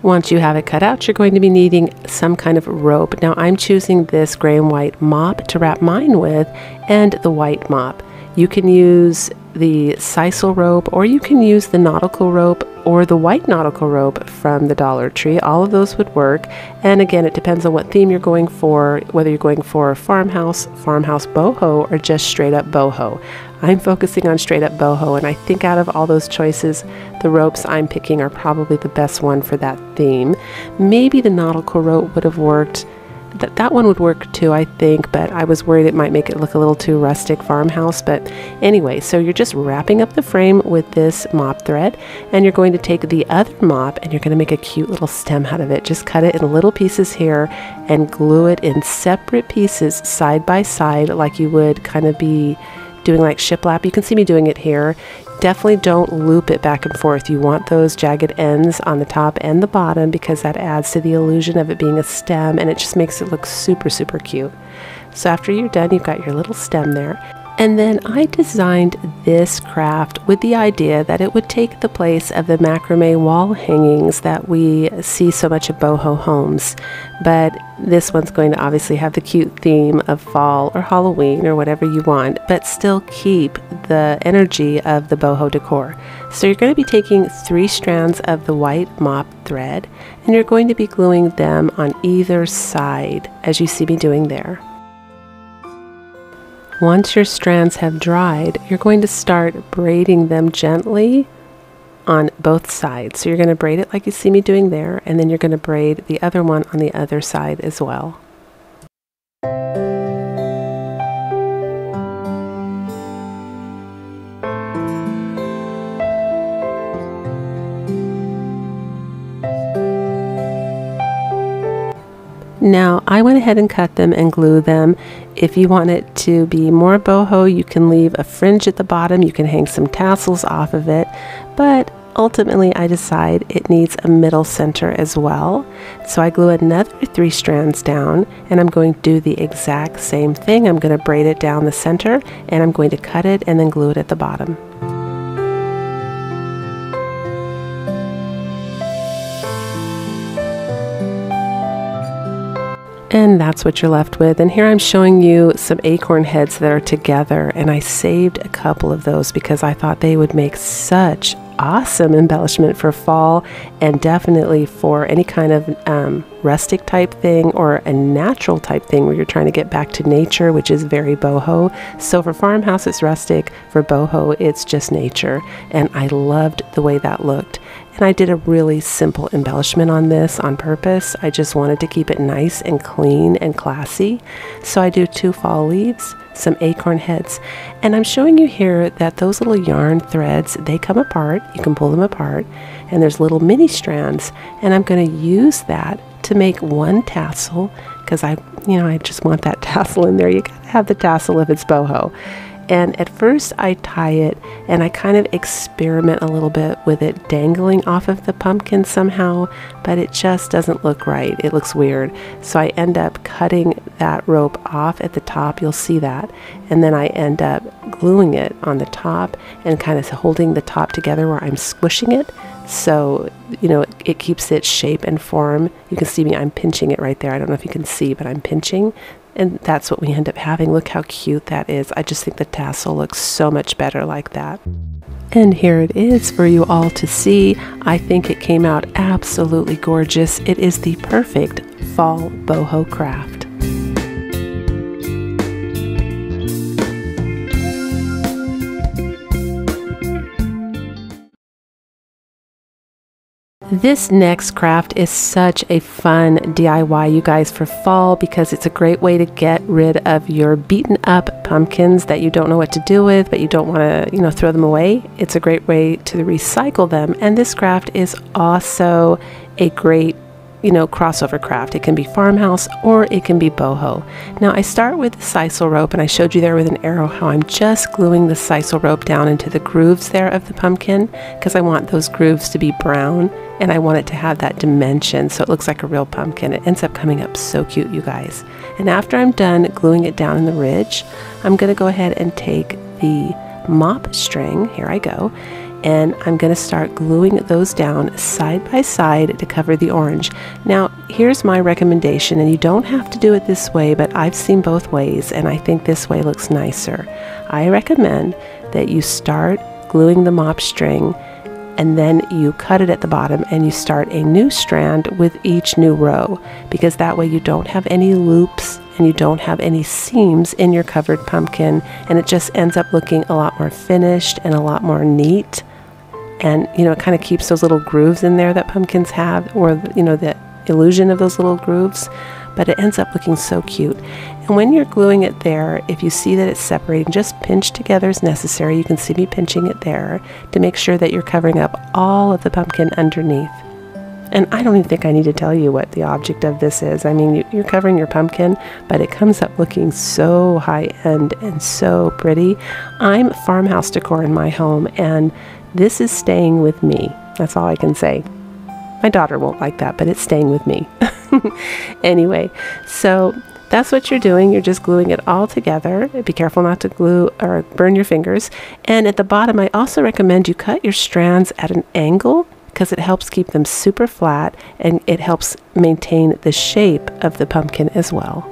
Once you have it cut out, you're going to be needing some kind of rope. Now I'm choosing this gray and white mop to wrap mine with, and the white mop. You can use the sisal rope, or you can use the nautical rope or the white nautical rope from the Dollar Tree. All of those would work. And again, it depends on what theme you're going for, whether you're going for farmhouse, farmhouse boho, or just straight up boho. I'm focusing on straight up boho, and I think out of all those choices, the ropes I'm picking are probably the best one for that theme. Maybe the nautical rope would have worked. That one would work too, I think, but I was worried it might make it look a little too rustic farmhouse. But anyway, so you're just wrapping up the frame with this mop thread, and you're going to take the other mop and you're going to make a cute little stem out of it. Just cut it in little pieces here and glue it in separate pieces side by side, like you would kind of be doing like shiplap. You can see me doing it here. Definitely don't loop it back and forth. You want those jagged ends on the top and the bottom because that adds to the illusion of it being a stem, and it just makes it look super, super cute. So after you're done, you've got your little stem there. And then I designed this craft with the idea that it would take the place of the macrame wall hangings that we see so much at boho homes. But this one's going to obviously have the cute theme of fall or Halloween or whatever you want, but still keep the energy of the boho decor. So you're going to be taking 3 strands of the white mop thread, and you're going to be gluing them on either side, as you see me doing there. Once your strands have dried, you're going to start braiding them gently on both sides. So you're going to braid it like you see me doing there, and then you're going to braid the other one on the other side as well. Now, I went ahead and cut them and glued them. If you want it to be more boho, you can leave a fringe at the bottom. You can hang some tassels off of it, but ultimately I decide it needs a middle center as well. So I glue another 3 strands down, and I'm going to do the exact same thing. I'm going to braid it down the center, and I'm going to cut it and then glue it at the bottom. And that's what you're left with. And here I'm showing you some acorn heads that are together, and I saved a couple of those because I thought they would make such awesome embellishment for fall, and definitely for any kind of rustic type thing or a natural type thing where you're trying to get back to nature, which is very boho. So for farmhouse it's rustic, for boho it's just nature, and I loved the way that looked. And I did a really simple embellishment on this on purpose. I just wanted to keep it nice and clean and classy. So I do 2 fall leaves, some acorn heads, and I'm showing you here that those little yarn threads, they come apart. You can pull them apart, and there's little mini strands, and I'm going to use that to make 1 tassel because I just want that tassel in there. You gotta have the tassel if it's boho. And at first I tie it and I kind of experiment a little bit with it dangling off of the pumpkin somehow, but it just doesn't look right. It looks weird. So I end up cutting that rope off at the top. You'll see that. And then I end up gluing it on the top and kind of holding the top together where I'm squishing it. So, it keeps its shape and form. You can see me, I'm pinching it right there. I don't know if you can see, but I'm pinching. And that's what we end up having. Look how cute that is. I just think the tassel looks so much better like that. And here it is for you all to see. I think it came out absolutely gorgeous. It is the perfect fall boho craft. This next craft is such a fun DIY, you guys, for fall, because it's a great way to get rid of your beaten up pumpkins that you don't know what to do with, but you don't want to, throw them away. It's a great way to recycle them. And this craft is also a great crossover craft. It can be farmhouse or it can be boho. Now I start with the sisal rope, and I showed you there with an arrow how I'm just gluing the sisal rope down into the grooves there of the pumpkin, because I want those grooves to be brown and I want it to have that dimension so it looks like a real pumpkin. It ends up coming up so cute, you guys. And after I'm done gluing it down in the ridge, I'm going to go ahead and take the mop string, here I go, and I'm going to start gluing those down side by side to cover the orange. Now, here's my recommendation, and you don't have to do it this way, but I've seen both ways, and I think this way looks nicer. I recommend that you start gluing the mop string, and then you cut it at the bottom and you start a new strand with each new row, because that way you don't have any loops and you don't have any seams in your covered pumpkin, and it just ends up looking a lot more finished and a lot more neat. And it kind of keeps those little grooves in there that pumpkins have, or the illusion of those little grooves, but it ends up looking so cute. And when you're gluing it there, if you see that it's separating, just pinch together as necessary. You can see me pinching it there to make sure that you're covering up all of the pumpkin underneath. And I don't even think I need to tell you what the object of this is. I mean, you're covering your pumpkin, but it comes up looking so high-end and so pretty. I'm farmhouse decor in my home, and this is staying with me. That's all I can say. My daughter won't like that, but it's staying with me. Anyway, so that's what you're doing. You're just gluing it all together. Be careful not to glue or burn your fingers. And at the bottom, I also recommend you cut your strands at an angle, because it helps keep them super flat and it helps maintain the shape of the pumpkin as well.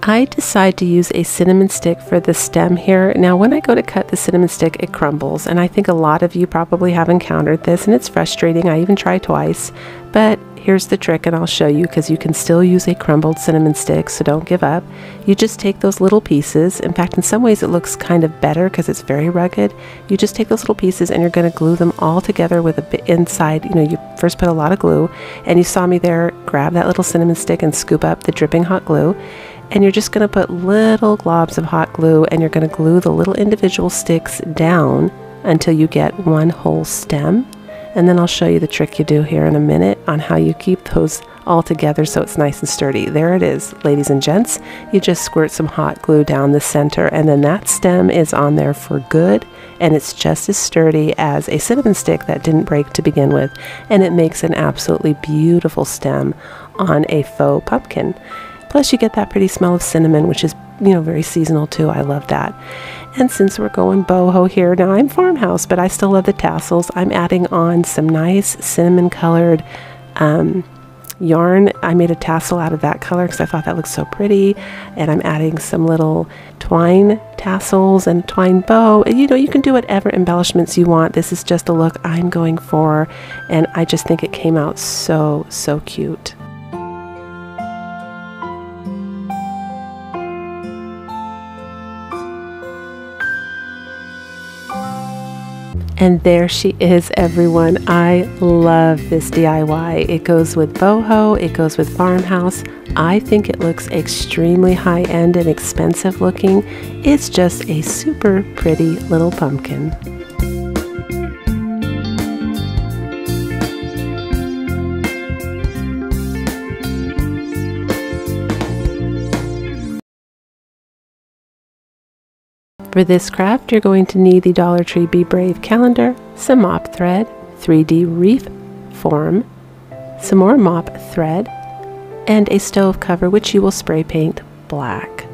I decide to use a cinnamon stick for the stem here. Now when I go to cut the cinnamon stick, it crumbles, and I think a lot of you probably have encountered this, and it's frustrating. I even tried twice, but here's the trick, and I'll show you because you can still use a crumbled cinnamon stick, so don't give up. You just take those little pieces. In fact, in some ways it looks kind of better because it's very rugged. You just take those little pieces and you're going to glue them all together with a bit inside. You know, you first put a lot of glue, and you saw me there grab that little cinnamon stick and scoop up the dripping hot glue. And you're just going to put little globs of hot glue, and you're going to glue the little individual sticks down until you get one whole stem. And then I'll show you the trick you do here in a minute on how you keep those all together so it's nice and sturdy. There it is, ladies and gents. You just squirt some hot glue down the center, and then that stem is on there for good, and it's just as sturdy as a cinnamon stick that didn't break to begin with, and it makes an absolutely beautiful stem on a faux pumpkin. Plus you get that pretty smell of cinnamon, which is, you know, very seasonal too. I love that. And since we're going boho here, now I'm farmhouse, but I still love the tassels. I'm adding on some nice cinnamon colored yarn. I made a tassel out of that color because I thought that looked so pretty. And I'm adding some little twine tassels and twine bow. You know, you can do whatever embellishments you want. This is just the look I'm going for. And I just think it came out so, so cute. And there she is, everyone. I love this DIY. It goes with boho, it goes with farmhouse. I think it looks extremely high-end and expensive looking. It's just a super pretty little pumpkin. For this craft, you're going to need the Dollar Tree Be Brave calendar, some mop thread, 3D wreath form, some more mop thread, and a stove cover which you will spray paint black.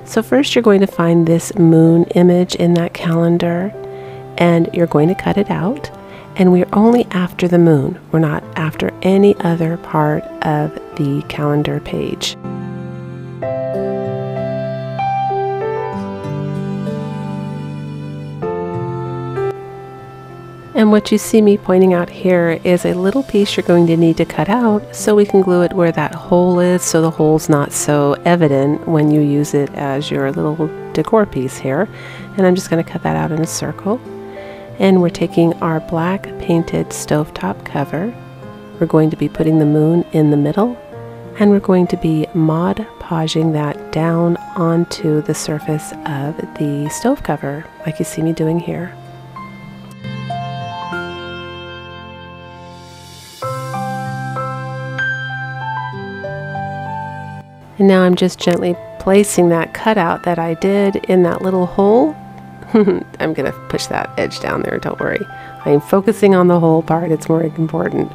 So first you're going to find this moon image in that calendar, and you're going to cut it out, and we're only after the moon. We're not after any other part of the calendar page. And what you see me pointing out here is a little piece you're going to need to cut out so we can glue it where that hole is, so the hole's not so evident when you use it as your little decor piece here. And I'm just going to cut that out in a circle. And we're taking our black painted stovetop cover. We're going to be putting the moon in the middle, and we're going to be Mod Podging that down onto the surface of the stove cover like you see me doing here. And now I'm just gently placing that cutout that I did in that little hole. I'm going to push that edge down there, don't worry. I am focusing on the hole part, it's more important.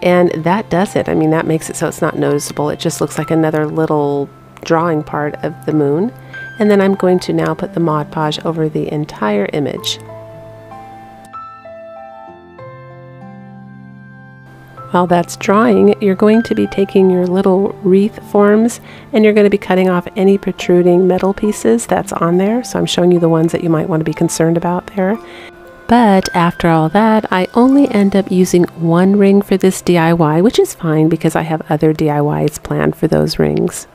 And that does it. I mean, that makes it so it's not noticeable. It just looks like another little drawing part of the moon. And then I'm going to now put the Mod Podge over the entire image. While that's drying, you're going to be taking your little wreath forms and you're going to be cutting off any protruding metal pieces that's on there. So I'm showing you the ones that you might want to be concerned about there. But after all that, I only end up using one ring for this DIY, which is fine because I have other DIYs planned for those rings.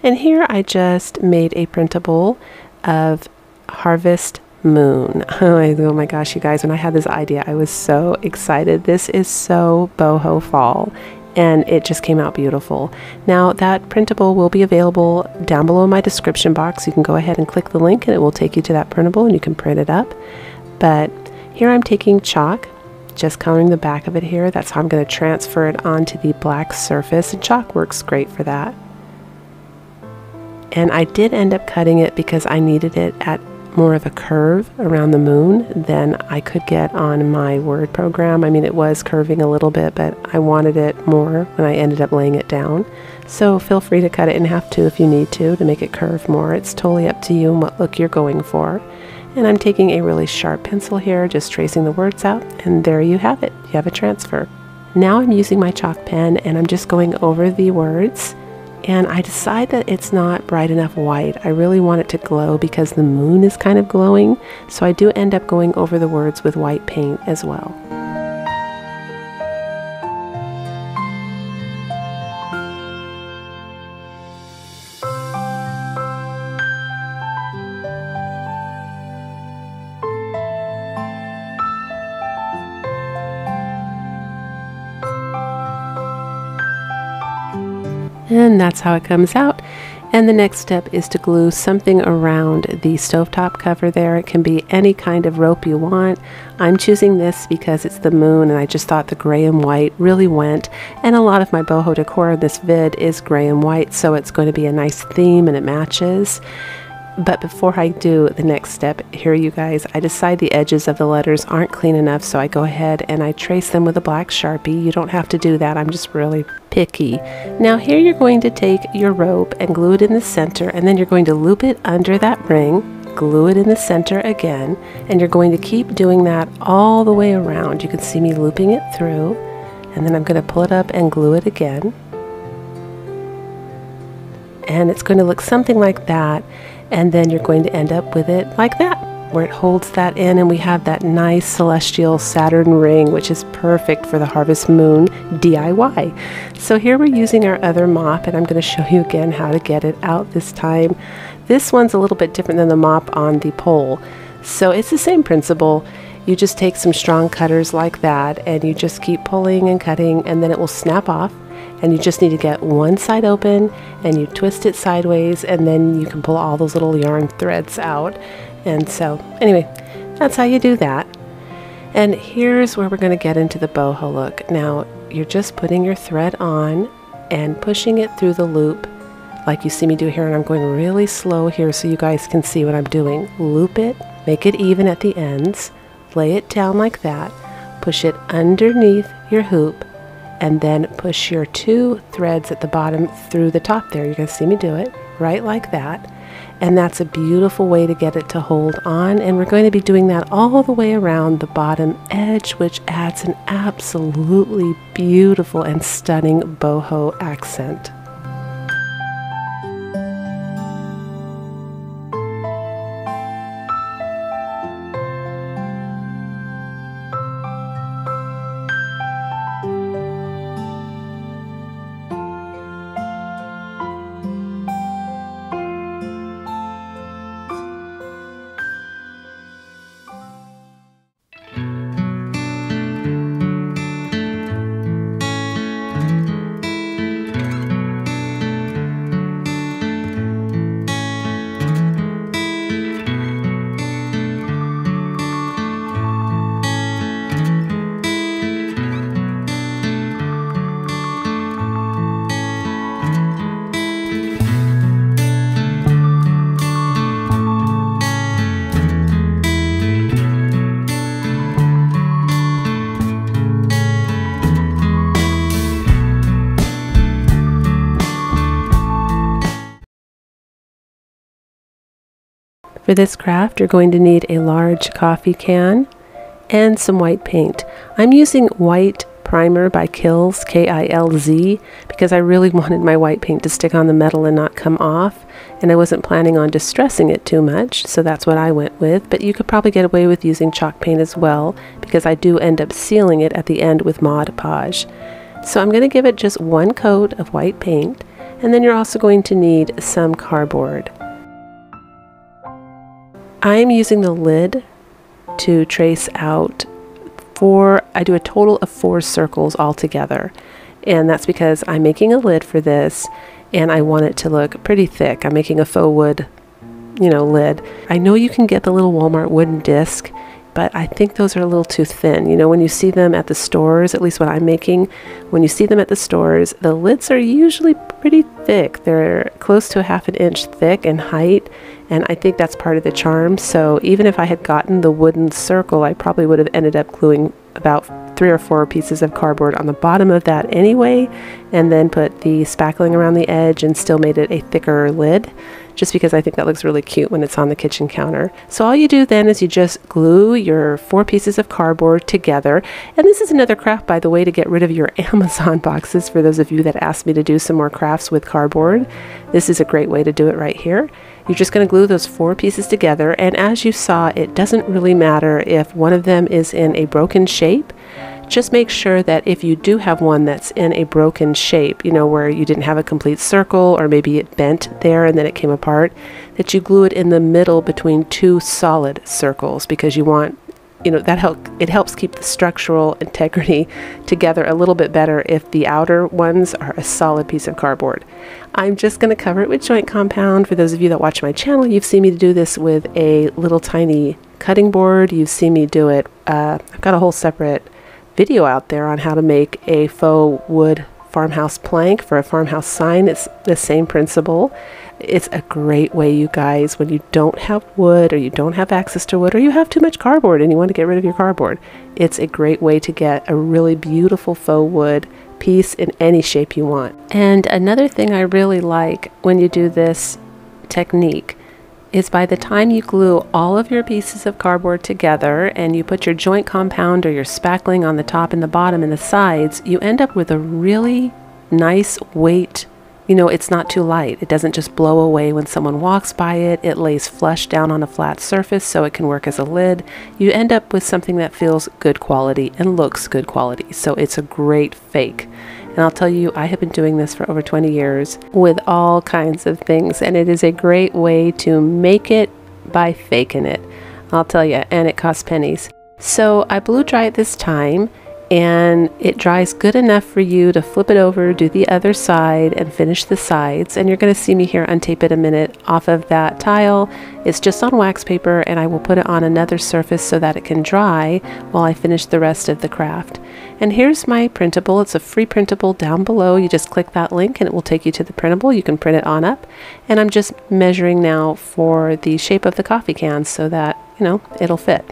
And here I just made a printable of Harvest Moon. Oh my gosh, you guys, when I had this idea, I was so excited. This is so boho fall, and it just came out beautiful. Now that printable will be available down below in my description box. You can go ahead and click the link and it will take you to that printable and you can print it up. But here I'm taking chalk, just coloring the back of it here. That's how I'm going to transfer it onto the black surface, and chalk works great for that. And I did end up cutting it because I needed it at more of a curve around the moon than I could get on my Word program. I mean, it was curving a little bit, but I wanted it more when I ended up laying it down. So feel free to cut it in half too if you need to make it curve more. It's totally up to you and what look you're going for. And I'm taking a really sharp pencil here, just tracing the words out, and there you have it. You have a transfer. Now I'm using my chalk pen and I'm just going over the words. And I decide that it's not bright enough white. I really want it to glow because the moon is kind of glowing. So I do end up going over the words with white paint as well. And that's how it comes out. And the next step is to glue something around the stovetop cover there. It can be any kind of rope you want. I'm choosing this because it's the moon and I just thought the gray and white really went. And a lot of my boho decor in this vid is gray and white, so it's going to be a nice theme and it matches. But before I do the next step here, you guys, I decide the edges of the letters aren't clean enough, so I go ahead and I trace them with a black Sharpie. You don't have to do that. I'm just really picky. Now here you're going to take your rope and glue it in the center, and then you're going to loop it under that ring, glue it in the center again, and you're going to keep doing that all the way around. You can see me looping it through, and then I'm going to pull it up and glue it again. And it's going to look something like that. And then you're going to end up with it like that, where it holds that in, and we have that nice celestial Saturn ring, which is perfect for the Harvest Moon DIY. So here we're using our other mop, and I'm going to show you again how to get it out this time. This one's a little bit different than the mop on the pole. So it's the same principle. You just take some strong cutters like that, and you just keep pulling and cutting, and then it will snap off. And you just need to get one side open and you twist it sideways, and then you can pull all those little yarn threads out. And so anyway, that's how you do that. And here's where we're going to get into the boho look. Now you're just putting your thread on and pushing it through the loop like you see me do here, and I'm going really slow here so you guys can see what I'm doing. Loop it, make it even at the ends, lay it down like that, push it underneath your hoop, and then push your two threads at the bottom through the top there. You're going to see me do it right like that. And that's a beautiful way to get it to hold on. And we're going to be doing that all the way around the bottom edge, which adds an absolutely beautiful and stunning boho accent. For this craft, you're going to need a large coffee can and some white paint. I'm using white primer by Kilz, K-I-L-Z, because I really wanted my white paint to stick on the metal and not come off, and I wasn't planning on distressing it too much, so that's what I went with. But you could probably get away with using chalk paint as well, because I do end up sealing it at the end with Mod Podge. So I'm going to give it just one coat of white paint, and then you're also going to need some cardboard. I'm using the lid to trace out I do a total of 4 circles altogether, and that's because I'm making a lid for this and I want it to look pretty thick. I'm making a faux wood, lid. I know you can get the little Walmart wooden disc, but I think those are a little too thin. When you see them at the stores, at least what I'm making, when you see them at the stores, the lids are usually pretty thick. They're close to 1/2 inch thick in height, and I think that's part of the charm. So even if I had gotten the wooden circle, I probably would have ended up gluing about 3 or 4 pieces of cardboard on the bottom of that anyway, and then put the spackling around the edge and still made it a thicker lid, just because I think that looks really cute when it's on the kitchen counter. So all you do then is you just glue your 4 pieces of cardboard together. And this is another craft, by the way, to get rid of your Amazon boxes. For those of you that asked me to do some more crafts with cardboard, this is a great way to do it right here. You're just going to glue those 4 pieces together, and as you saw, it doesn't really matter if one of them is in a broken shape. Just make sure that if you do have one that's in a broken shape, where you didn't have a complete circle, or maybe it bent there and then it came apart, that you glue it in the middle between 2 solid circles, because you want it helps keep the structural integrity together a little bit better if the outer ones are a solid piece of cardboard. I'm just going to cover it with joint compound. For those of you that watch my channel, you've seen me do this with a little tiny cutting board. You've seen me do it. I've got a whole separate video out there on how to make a faux wood farmhouse plank for a farmhouse sign. It's the same principle. It's a great way, you guys, when you don't have wood or you don't have access to wood or you have too much cardboard and you want to get rid of your cardboard. It's a great way to get a really beautiful faux wood piece in any shape you want. And another thing I really like when you do this technique is by the time you glue all of your pieces of cardboard together and you put your joint compound or your spackling on the top and the bottom and the sides, you end up with a really nice weight. It's not too light. It doesn't just blow away when someone walks by it. It lays flush down on a flat surface so it can work as a lid. You end up with something that feels good quality and looks good quality. So it's a great fake. And I'll tell you, I have been doing this for over 20 years with all kinds of things, and it is a great way to make it by faking it. I'll tell you, and it costs pennies. So I blew dry it this time, and it dries good enough for you to flip it over, do the other side, and finish the sides. And you're going to see me here untape it a minute off of that tile. It's just on wax paper, and I will put it on another surface so that it can dry while I finish the rest of the craft. And here's my printable. It's a free printable down below. You just click that link and it will take you to the printable. You can print it on up. And I'm just measuring now for the shape of the coffee can so that, it'll fit.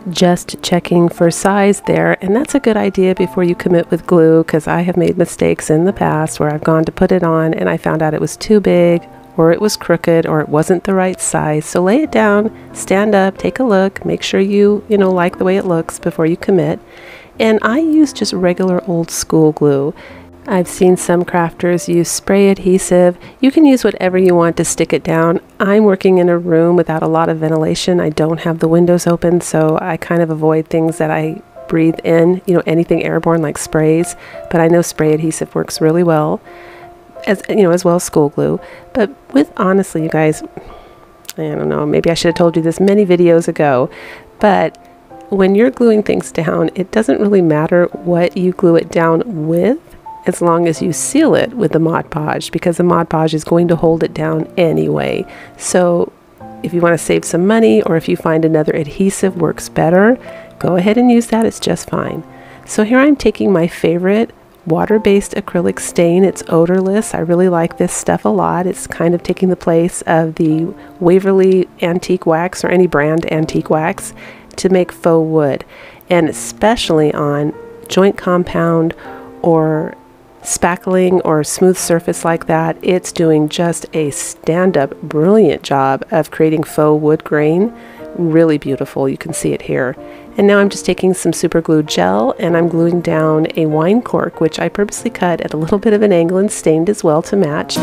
Just checking for size there, and that's a good idea before you commit with glue, because I have made mistakes in the past where I've gone to put it on and I found out it was too big or it was crooked or it wasn't the right size. So lay it down, stand up, take a look, make sure you like the way it looks before you commit. And I use just regular old school glue. I've seen some crafters use spray adhesive. You can use whatever you want to stick it down. I'm working in a room without a lot of ventilation. I don't have the windows open, so I kind of avoid things that I breathe in, anything airborne like sprays. But I know spray adhesive works really well, as well as school glue. But honestly, you guys, I don't know, maybe I should have told you this many videos ago, but when you're gluing things down, it doesn't really matter what you glue it down with, as long as you seal it with the Mod Podge, because the Mod Podge is going to hold it down anyway. So if you want to save some money, or if you find another adhesive works better, go ahead and use that. It's just fine. So here I'm taking my favorite water-based acrylic stain. It's odorless. I really like this stuff a lot. It's kind of taking the place of the Waverly antique wax or any brand antique wax to make faux wood, and especially on joint compound or spackling or smooth surface like that. It's doing just a stand-up brilliant job of creating faux wood grain. Really beautiful. You can see it here. And now I'm just taking some super glue gel and I'm gluing down a wine cork, which I purposely cut at a little bit of an angle and stained as well to match.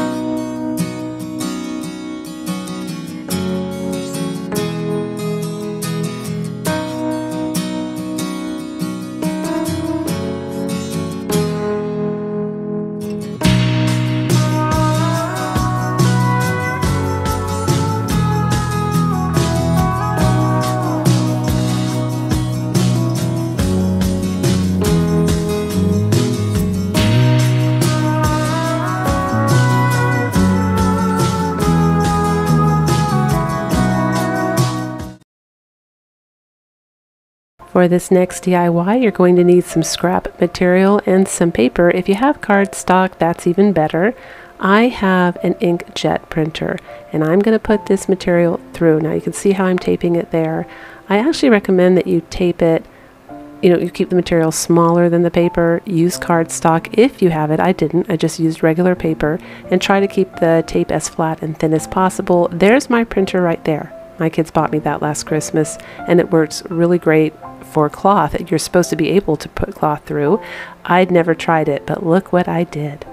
For this next DIY, you're going to need some scrap material and some paper. If you have cardstock, that's even better. I have an inkjet printer, and I'm going to put this material through. Now you can see how I'm taping it there. I actually recommend that you tape it, you keep the material smaller than the paper. Use cardstock if you have it. I didn't. I just used regular paper, and try to keep the tape as flat and thin as possible. There's my printer right there. My kids bought me that last Christmas, and it works really great for cloth. You're supposed to be able to put cloth through. I'd never tried it, but look what I did.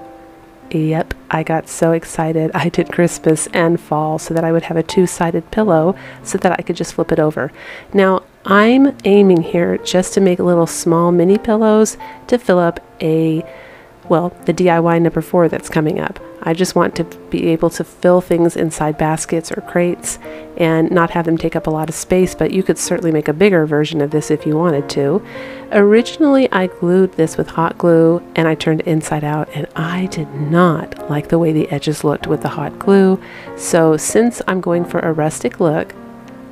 Yep, I got so excited. I did Christmas and fall so that I would have a two-sided pillow so that I could just flip it over. Now, I'm aiming here just to make little small mini pillows to fill up the DIY number 4 that's coming up. I just want to be able to fill things inside baskets or crates and not have them take up a lot of space, but you could certainly make a bigger version of this if you wanted to. Originally, I glued this with hot glue and I turned it inside out, and I did not like the way the edges looked with the hot glue. So since I'm going for a rustic look,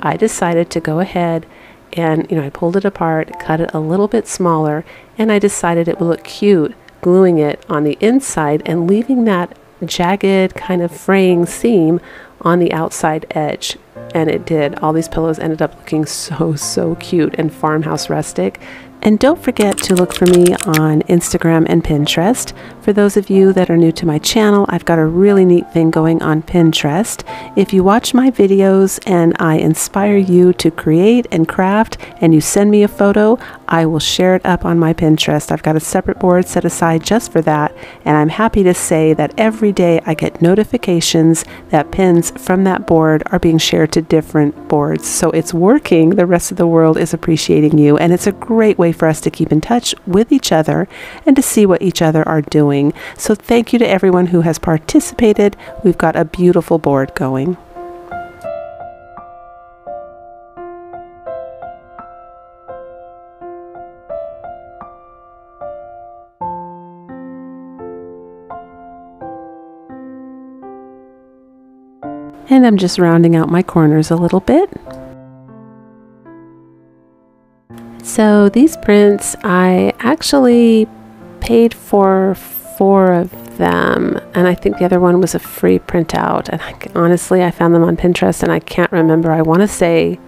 I decided to go ahead and, I pulled it apart, cut it a little bit smaller, and I decided it would look cute gluing it on the inside and leaving that jagged kind of fraying seam on the outside edge. And it did. All these pillows ended up looking so cute and farmhouse rustic. And don't forget to look for me on Instagram and Pinterest. For those of you that are new to my channel, I've got a really neat thing going on Pinterest. If you watch my videos and I inspire you to create and craft and you send me a photo, I will share it up on my Pinterest. I've got a separate board set aside just for that, and I'm happy to say that every day I get notifications that pins from that board are being shared to different boards. So it's working. The rest of the world is appreciating you, and it's a great way for us to keep in touch with each other and to see what each other are doing. So thank you to everyone who has participated. We've got a beautiful board going. And I'm just rounding out my corners a little bit. So these prints, I actually paid for 4 of them, and I think the other one was a free printout. And honestly, I found them on Pinterest, and I can't remember. I want to say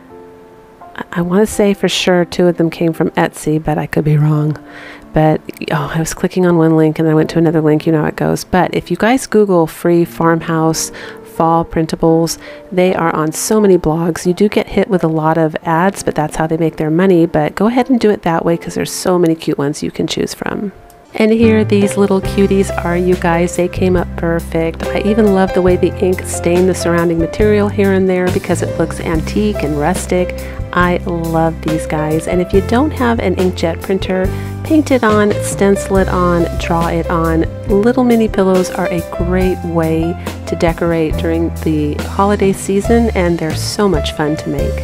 for sure 2 of them came from Etsy, but I could be wrong. But I was clicking on one link and then I went to another link. You know how it goes. But if you guys Google free farmhouse fall printables, they are on so many blogs. You do get hit with a lot of ads, but that's how they make their money. But go ahead and do it that way because there's so many cute ones you can choose from. And here these little cuties are, you guys. They came up perfect. I even love the way the ink stained the surrounding material here and there because it looks antique and rustic. I love these guys. And if you don't have an inkjet printer, paint it on, stencil it on, draw it on. Little mini pillows are a great way to decorate during the holiday season, and they're so much fun to make.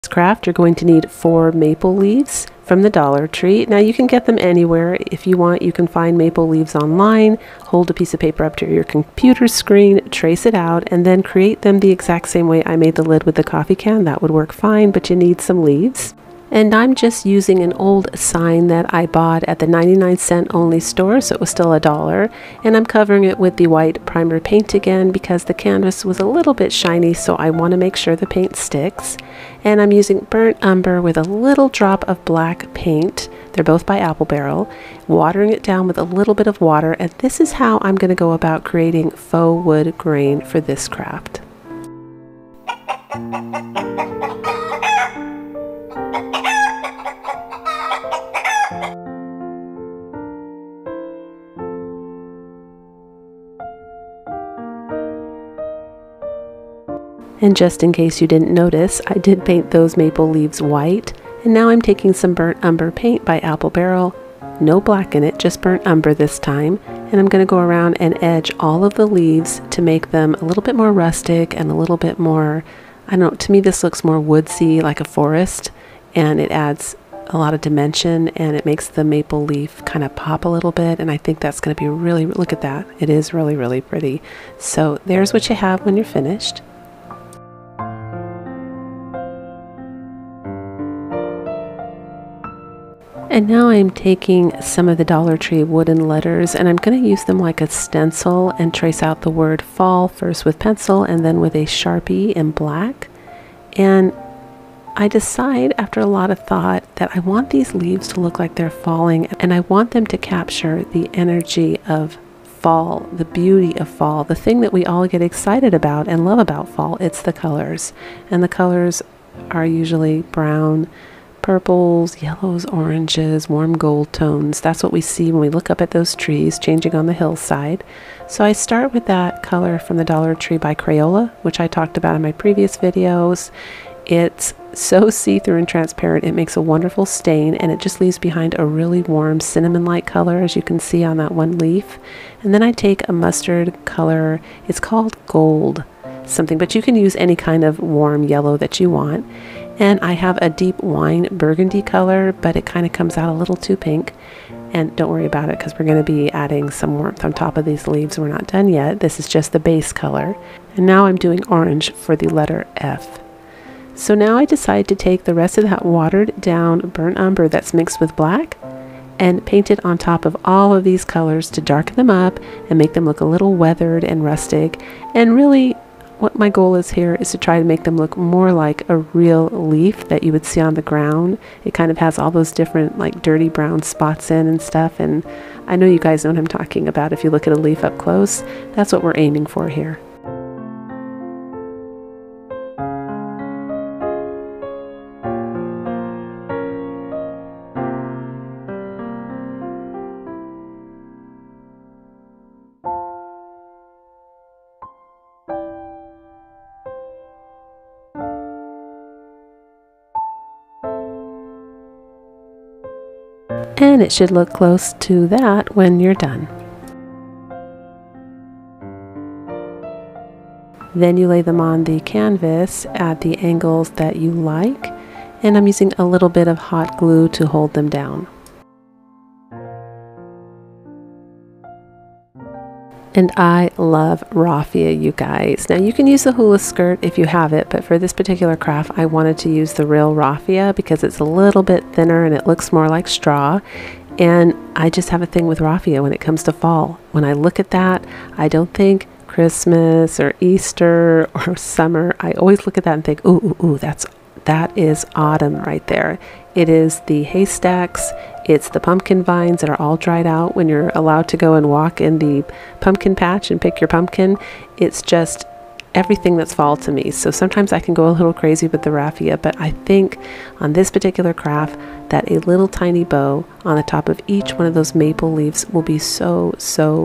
This craft, you're going to need 4 maple leaves from the Dollar Tree. Now you can get them anywhere. If you want, you can find maple leaves online, hold a piece of paper up to your computer screen, trace it out, and then create them the exact same way I made the lid with the coffee can. That would work fine, but you need some leaves. And I'm just using an old sign that I bought at the 99-cent only store, so it was still $1. And I'm covering it with the white primer paint again because the canvas was a little bit shiny, so I want to make sure the paint sticks. And I'm using burnt umber with a little drop of black paint. They're both by Apple Barrel. Watering it down with a little bit of water, and this is how I'm going to go about creating faux wood grain for this craft. And just in case you didn't notice, I did paint those maple leaves white. And now I'm taking some burnt umber paint by Apple Barrel. No black in it, just burnt umber this time. And I'm going to go around and edge all of the leaves to make them a little bit more rustic and a little bit more, I don't know, to me this looks more woodsy, like a forest. And it adds a lot of dimension and it makes the maple leaf kind of pop a little bit. And I think that's going to be really, look at that. It is really, really pretty. So there's what you have when you're finished. And now I'm taking some of the Dollar Tree wooden letters and I'm going to use them like a stencil and trace out the word fall first with pencil and then with a Sharpie in black. And I decide after a lot of thought that I want these leaves to look like they're falling, and I want them to capture the energy of fall, the beauty of fall, the thing that we all get excited about and love about fall. It's the colors, and the colors are usually brown, purples, yellows, oranges, warm gold tones. That's what we see when we look up at those trees changing on the hillside. So I start with that color from the Dollar Tree by Crayola, which I talked about in my previous videos. It's so see-through and transparent, it makes a wonderful stain, and it just leaves behind a really warm cinnamon-like color, as you can see on that one leaf. And then I take a mustard color, it's called gold something, but you can use any kind of warm yellow that you want. And I have a deep wine burgundy color, but it kind of comes out a little too pink. And don't worry about it, because we're going to be adding some warmth on top of these leaves. We're not done yet. This is just the base color. And now I'm doing orange for the letter F. So now I decide to take the rest of that watered down burnt umber that's mixed with black and paint it on top of all of these colors to darken them up and make them look a little weathered and rustic. And really what my goal is here is to try to make them look more like a real leaf that you would see on the ground. It kind of has all those different like dirty brown spots in and stuff, and I know you guys know what I'm talking about. If you look at a leaf up close, that's what we're aiming for here. And it should look close to that when you're done. Then you lay them on the canvas at the angles that you like, and I'm using a little bit of hot glue to hold them down. And I love raffia, you guys. Now you can use the hula skirt if you have it, but for this particular craft I wanted to use the real raffia because it's a little bit thinner and it looks more like straw. And I just have a thing with raffia when it comes to fall. When I look at that, I don't think Christmas or Easter or summer. I always look at that and think, ooh, ooh, ooh, that is autumn right there. It is the haystacks, it's the pumpkin vines that are all dried out when you're allowed to go and walk in the pumpkin patch and pick your pumpkin. It's just everything that's fall to me. So sometimes I can go a little crazy with the raffia, but I think on this particular craft that a little tiny bow on the top of each one of those maple leaves will be so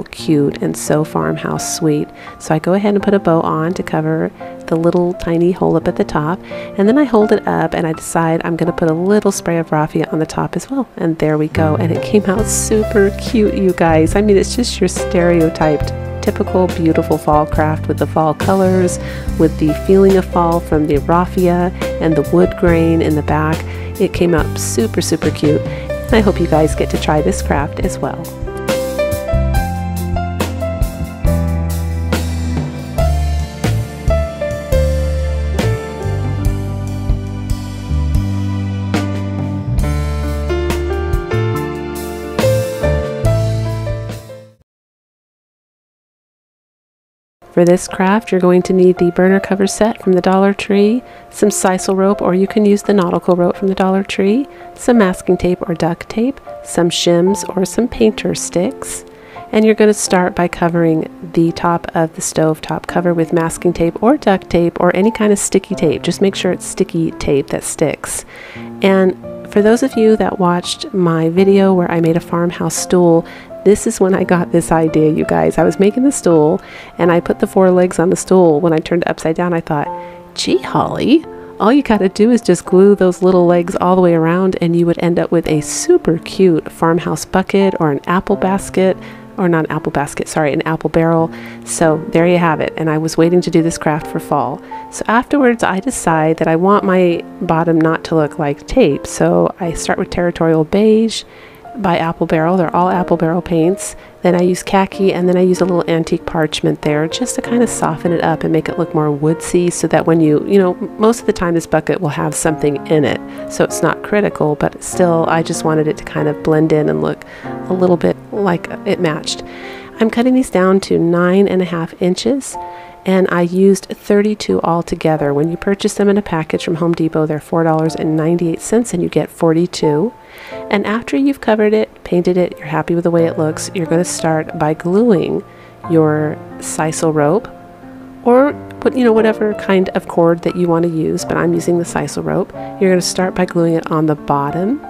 cute and so farmhouse sweet. So I go ahead and put a bow on to cover the little tiny hole up at the top, and then I hold it up and I decide I'm going to put a little spray of raffia on the top as well, and there we go. And it came out super cute, you guys. I mean, it's just your stereotyped typical beautiful fall craft with the fall colors, with the feeling of fall from the raffia and the wood grain in the back. It came out super cute, and I hope you guys get to try this craft as well. For this craft, you're going to need the burner cover set from the Dollar Tree, some sisal rope, or you can use the nautical rope from the Dollar Tree, some masking tape or duct tape, some shims or some painter sticks. And you're going to start by covering the top of the stove top cover with masking tape or duct tape or any kind of sticky tape. Just make sure it's sticky tape that sticks. And for those of you that watched my video where I made a farmhouse stool, this is when I got this idea, you guys. I was making the stool and I put the 4 legs on the stool. When I turned it upside down, I thought, gee, Holly, all you gotta do is just glue those little legs all the way around and you would end up with a super cute farmhouse bucket or an apple basket, or not an apple basket, sorry, an apple barrel. So there you have it. And I was waiting to do this craft for fall. So afterwards, I decide that I want my bottom not to look like tape. So I start with Territorial Beige by Apple Barrel. They're all Apple Barrel paints. Then I use khaki, and then I use a little antique parchment there just to kind of soften it up and make it look more woodsy, so that when you know, most of the time this bucket will have something in it, so it's not critical, but still I just wanted it to kind of blend in and look a little bit like it matched. I'm cutting these down to 9.5 inches. And I used 32 altogether. When you purchase them in a package from Home Depot, they're $4.98 and you get 42. And after you've covered it, painted it, you're happy with the way it looks, you're going to start by gluing your sisal rope, or put, whatever kind of cord that you want to use, but I'm using the sisal rope. You're going to start by gluing it on the bottom,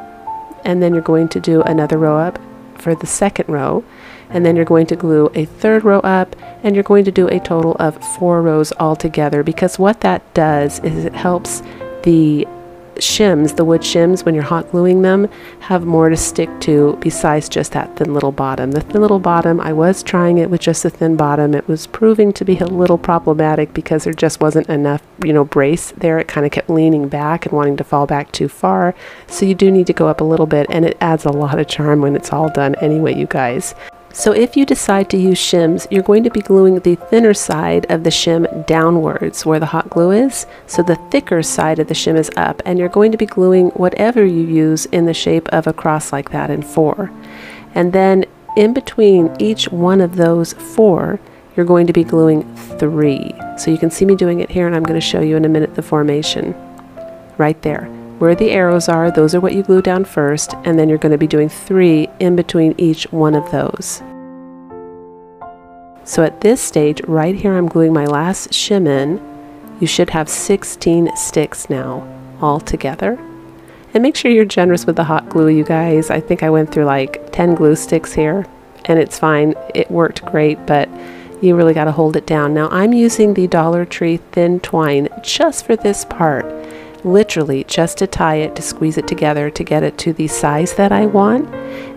and then you're going to do another row up for the second row, and then you're going to glue a third row up, and you're going to do a total of 4 rows all together, because what that does is it helps the shims, the wood shims, when you're hot gluing them, have more to stick to besides just that thin little bottom. The thin little bottom, I was trying it with just a thin bottom. It was proving to be a little problematic because there just wasn't enough, brace there. It kind of kept leaning back and wanting to fall back too far. So you do need to go up a little bit, and it adds a lot of charm when it's all done anyway, you guys. So if you decide to use shims, you're going to be gluing the thinner side of the shim downwards where the hot glue is. So the thicker side of the shim is up, and you're going to be gluing whatever you use in the shape of a cross like that in 4. And then in between each one of those 4, you're going to be gluing 3. So you can see me doing it here, and I'm going to show you in a minute the formation. Right there. Where the arrows are, those are what you glue down first, and then you're going to be doing 3 in between each one of those. So at this stage, right here, I'm gluing my last shim in. You should have 16 sticks now, all together. And make sure you're generous with the hot glue, you guys. I think I went through like 10 glue sticks here, and it's fine. It worked great, but you really got to hold it down. Now I'm using the Dollar Tree thin twine just for this part. Literally just to tie it, to squeeze it together, to get it to the size that I want.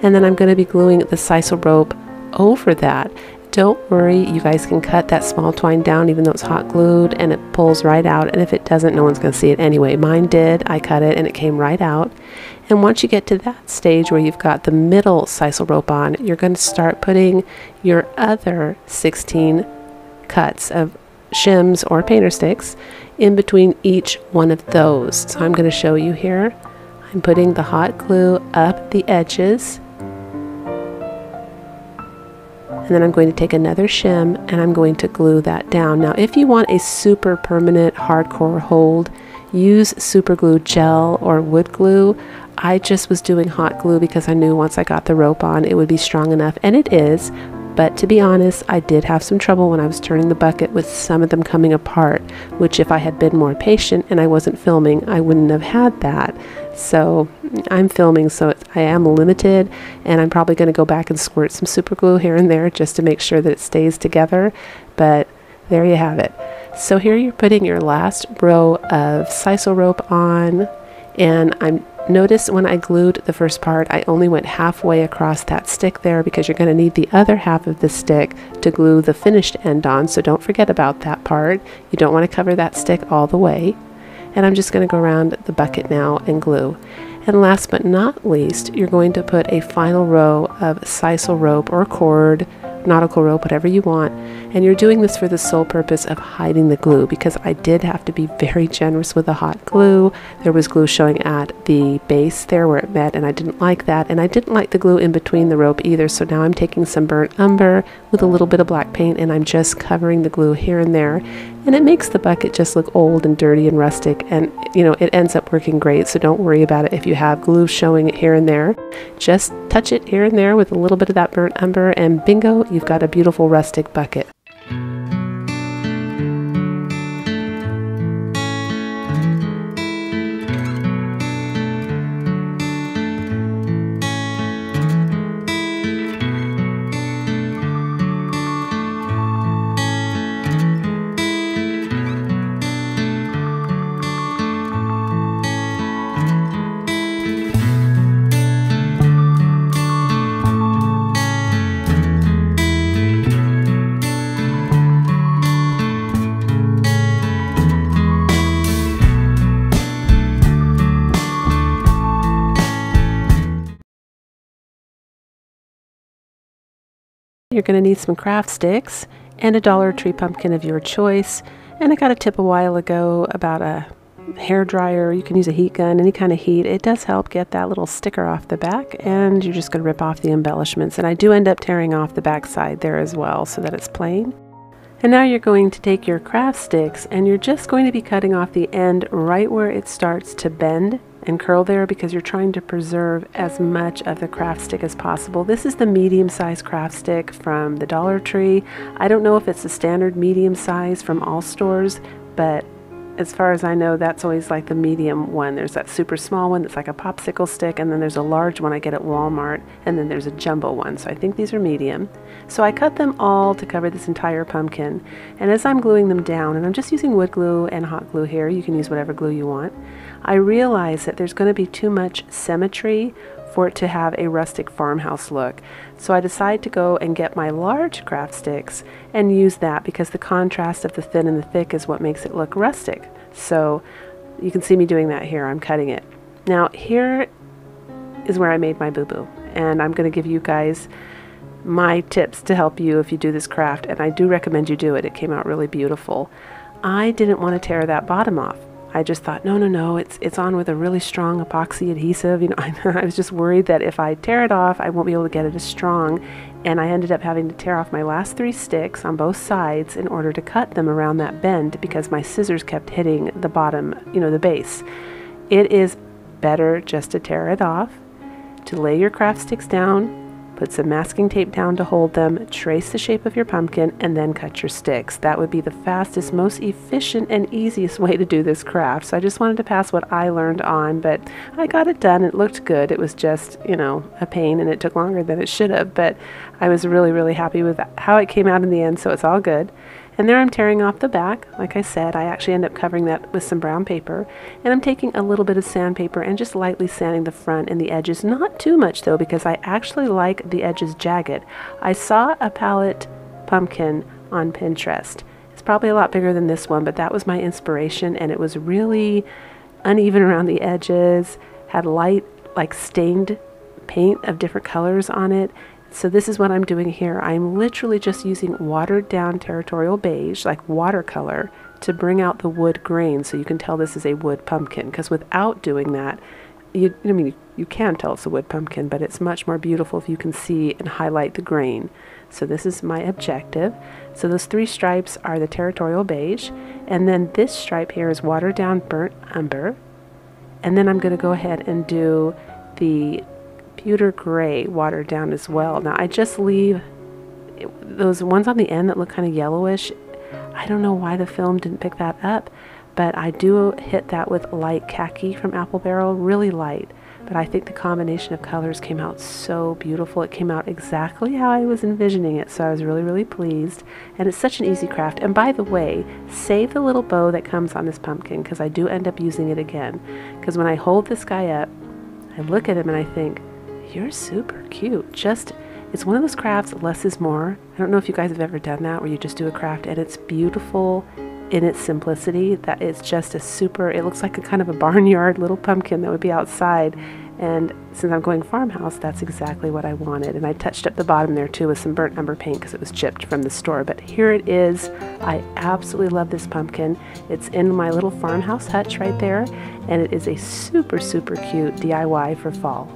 And then I'm going to be gluing the sisal rope over that. Don't worry, you guys can cut that small twine down even though it's hot glued, and it pulls right out. And if it doesn't, no one's going to see it anyway. Mine did. I cut it and it came right out. And once you get to that stage where you've got the middle sisal rope on, you're going to start putting your other 16 cuts of shims or painter sticks in between each one of those. So I'm going to show you here. I'm putting the hot glue up the edges, and then I'm going to take another shim and I'm going to glue that down. Now if you want a super permanent hardcore hold, use super glue gel or wood glue. I just was doing hot glue because I knew once I got the rope on it would be strong enough, and it is. But to be honest, I did have some trouble when I was turning the bucket with some of them coming apart, which if I had been more patient and I wasn't filming, I wouldn't have had that. So I'm filming, so I am limited, and I'm probably going to go back and squirt some super glue here and there just to make sure that it stays together. But there you have it. So here you're putting your last row of sisal rope on, and notice when I glued the first part, I only went halfway across that stick there because you're going to need the other half of the stick to glue the finished end on, so don't forget about that part. You don't want to cover that stick all the way. And I'm just going to go around the bucket now and glue. And last but not least, you're going to put a final row of sisal rope or cord, nautical rope, whatever you want. And you're doing this for the sole purpose of hiding the glue, because I did have to be very generous with the hot glue. There was glue showing at the base there where it met, and I didn't like that. And I didn't like the glue in between the rope either. So now I'm taking some burnt umber with a little bit of black paint, and I'm just covering the glue here and there. And it makes the bucket just look old and dirty and rustic, and it ends up working great. So don't worry about it if you have glue showing it here and there. Just touch it here and there with a little bit of that burnt umber, and bingo, you've got a beautiful rustic bucket. You're going to need some craft sticks and a Dollar Tree pumpkin of your choice. And I got a tip a while ago about a hair dryer. You can use a heat gun, any kind of heat. It does help get that little sticker off the back, and you're just going to rip off the embellishments. And I do end up tearing off the back side there as well so that it's plain. And now you're going to take your craft sticks and you're just going to be cutting off the end right where it starts to bend and curl there because you're trying to preserve as much of the craft stick as possible. This is the medium-sized craft stick from the Dollar Tree. I don't know if it's the standard medium size from all stores, but as far as I know, that's always like the medium one. There's that super small one that's like a popsicle stick, and then there's a large one I get at Walmart, and then there's a jumbo one. So I think these are medium. So I cut them all to cover this entire pumpkin. And as I'm gluing them down, and I'm just using wood glue and hot glue here, you can use whatever glue you want, I realize that there's going to be too much symmetry for it to have a rustic farmhouse look. So I decided to go and get my large craft sticks and use that because the contrast of the thin and the thick is what makes it look rustic. So you can see me doing that here. I'm cutting it. Now here is where I made my boo-boo, and I'm going to give you guys my tips to help you if you do this craft, and I do recommend you do it. It came out really beautiful. I didn't want to tear that bottom off. I just thought, no, it's on with a really strong epoxy adhesive. You know, I was just worried that if I tear it off, I won't be able to get it as strong. And I ended up having to tear off my last 3 sticks on both sides in order to cut them around that bend because my scissors kept hitting the bottom, you know, the base. It is better just to tear it off, to lay your craft sticks down, put some masking tape down to hold them, trace the shape of your pumpkin, and then cut your sticks. That would be the fastest, most efficient, and easiest way to do this craft. So I just wanted to pass what I learned on, but I got it done. It looked good. It was just, you know, a pain, and it took longer than it should have, but I was really, really happy with how it came out in the end, so it's all good. And there I'm tearing off the back. Like I said, I actually end up covering that with some brown paper. And I'm taking a little bit of sandpaper and just lightly sanding the front and the edges. Not too much though, because I actually like the edges jagged. I saw a palette pumpkin on Pinterest. It's probably a lot bigger than this one, but that was my inspiration, and it was really uneven around the edges, had light, like stained paint of different colors on it. So this is what I'm doing here. I'm literally just using watered down territorial beige, like watercolor, to bring out the wood grain so you can tell this is a wood pumpkin. Because without doing that, you can tell it's a wood pumpkin, but it's much more beautiful if you can see and highlight the grain. So this is my objective. So those 3 stripes are the territorial beige, and then this stripe here is watered down burnt umber. And then I'm going to go ahead and do the pewter gray watered down as well. Now I just leave those ones on the end that look kind of yellowish. I don't know why the film didn't pick that up, but I do hit that with light khaki from Apple Barrel, really light. But I think the combination of colors came out so beautiful. It came out exactly how I was envisioning it, so I was really, really pleased. And it's such an easy craft. And by the way, save the little bow that comes on this pumpkin, because I do end up using it again. Because when I hold this guy up, I look at him and I think, you're super cute. It's one of those crafts, less is more. I don't know if you guys have ever done that, where you just do a craft and it's beautiful in its simplicity. That it's just it looks like a kind of a barnyard little pumpkin that would be outside. And since I'm going farmhouse, that's exactly what I wanted. And I touched up the bottom there too with some burnt umber paint because it was chipped from the store. But here it is. I absolutely love this pumpkin. It's in my little farmhouse hutch right there. And it is a super, super cute DIY for fall.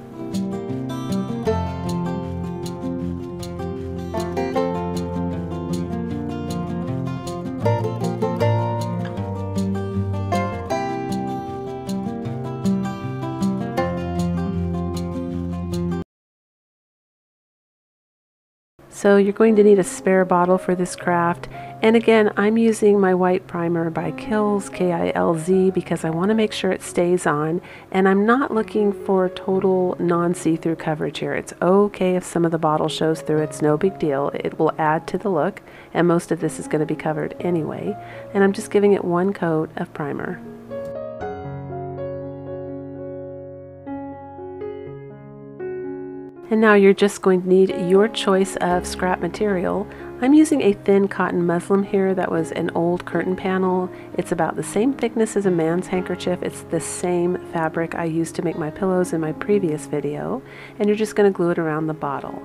So you're going to need a spare bottle for this craft. And again, I'm using my white primer by Kilz, K-I-L-Z, because I want to make sure it stays on. And I'm not looking for total non-see-through coverage here. It's okay if some of the bottle shows through. It's no big deal. It will add to the look. And most of this is going to be covered anyway. And I'm just giving it 1 coat of primer. And now you're just going to need your choice of scrap material. I'm using a thin cotton muslin here that was an old curtain panel. It's about the same thickness as a man's handkerchief. It's the same fabric I used to make my pillows in my previous video. And you're just going to glue it around the bottle.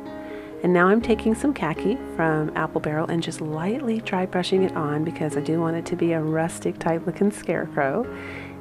And now I'm taking some khaki from Apple Barrel and just lightly dry brushing it on because I do want it to be a rustic type looking scarecrow.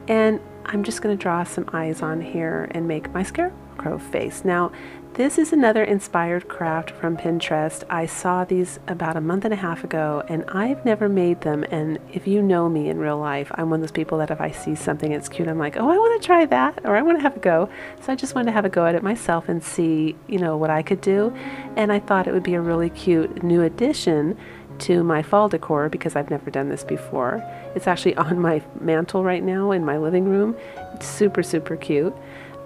And I'm just going to draw some eyes on here and make my scarecrow face. Now, this is another inspired craft from Pinterest. I saw these about a month and a half ago, and I've never made them. And if you know me in real life, I'm one of those people that if I see something that's cute, I'm like, oh, I want to try that, or I want to have a go. So I just wanted to have a go at it myself and see, you know, what I could do. And I thought it would be a really cute new addition to my fall decor because I've never done this before. It's actually on my mantle right now in my living room. It's super, super cute.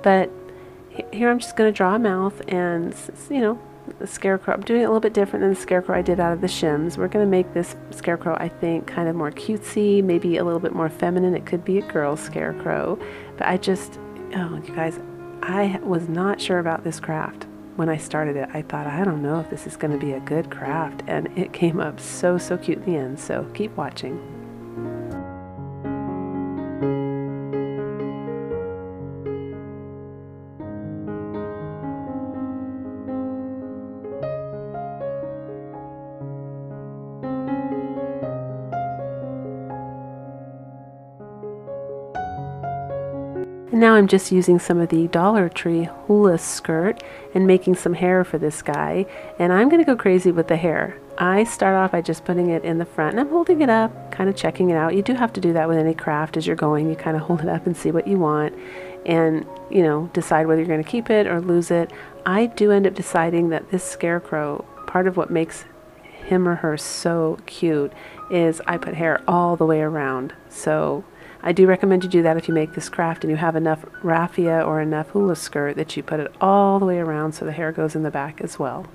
But here I'm just going to draw a mouth and, you know, the scarecrow. I'm doing it a little bit different than the scarecrow I did out of the shims. We're going to make this scarecrow, I think, kind of more cutesy, maybe a little bit more feminine. It could be a girl scarecrow. But I just, oh, you guys, I was not sure about this craft. When I started it, I thought, I don't know if this is going to be a good craft, and it came up so, so cute in the end, so keep watching. And now I'm just using some of the Dollar Tree hula skirt and making some hair for this guy. And I'm going to go crazy with the hair. I start off by just putting it in the front and I'm holding it up, kind of checking it out. You do have to do that with any craft as you're going. You kind of hold it up and see what you want and, you know, decide whether you're going to keep it or lose it. I do end up deciding that this scarecrow, part of what makes him or her so cute is I put hair all the way around. So I do recommend you do that if you make this craft and you have enough raffia or enough hula skirt that you put it all the way around so the hair goes in the back as well.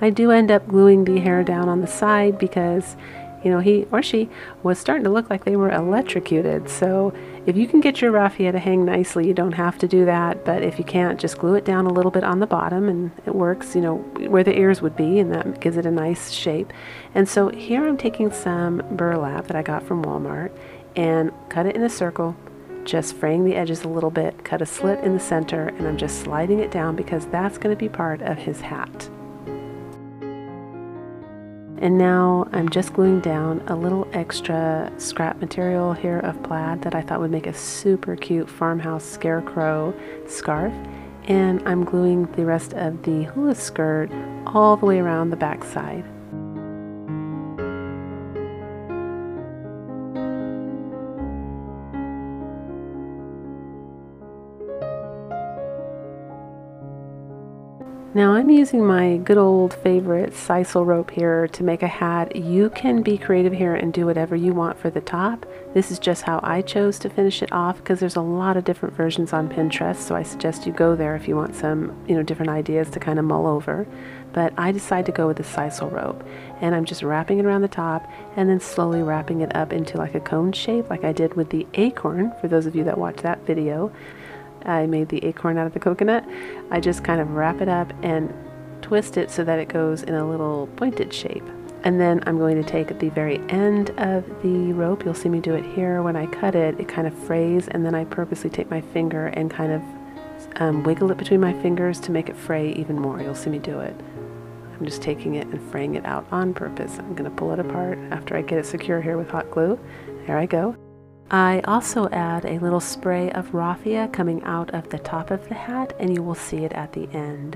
I do end up gluing the hair down on the side because, you know, he or she was starting to look like they were electrocuted. So if you can get your raffia to hang nicely, you don't have to do that. But if you can't, just glue it down a little bit on the bottom and it works, you know, where the ears would be, and that gives it a nice shape. And so here I'm taking some burlap that I got from Walmart and cut it in a circle, just fraying the edges a little bit, cut a slit in the center, and I'm just sliding it down because that's going to be part of his hat. And now I'm just gluing down a little extra scrap material here of plaid that I thought would make a super cute farmhouse scarecrow scarf. And I'm gluing the rest of the hula skirt all the way around the back side. Now I'm using my good old favorite sisal rope here to make a hat. You can be creative here and do whatever you want for the top. This is just how I chose to finish it off because there's a lot of different versions on Pinterest, so I suggest you go there if you want some, you know, different ideas to kind of mull over. But I decided to go with the sisal rope, and I'm just wrapping it around the top and then slowly wrapping it up into like a cone shape like I did with the acorn, for those of you that watched that video. I made the acorn out of the coconut. I just kind of wrap it up and twist it so that it goes in a little pointed shape. And then I'm going to take at the very end of the rope, you'll see me do it here, when I cut it, it kind of frays, and then I purposely take my finger and kind of wiggle it between my fingers to make it fray even more. You'll see me do it. I'm just taking it and fraying it out on purpose. I'm going to pull it apart after I get it secure here with hot glue. There I go. I also add a little spray of raffia coming out of the top of the hat, and you will see it at the end.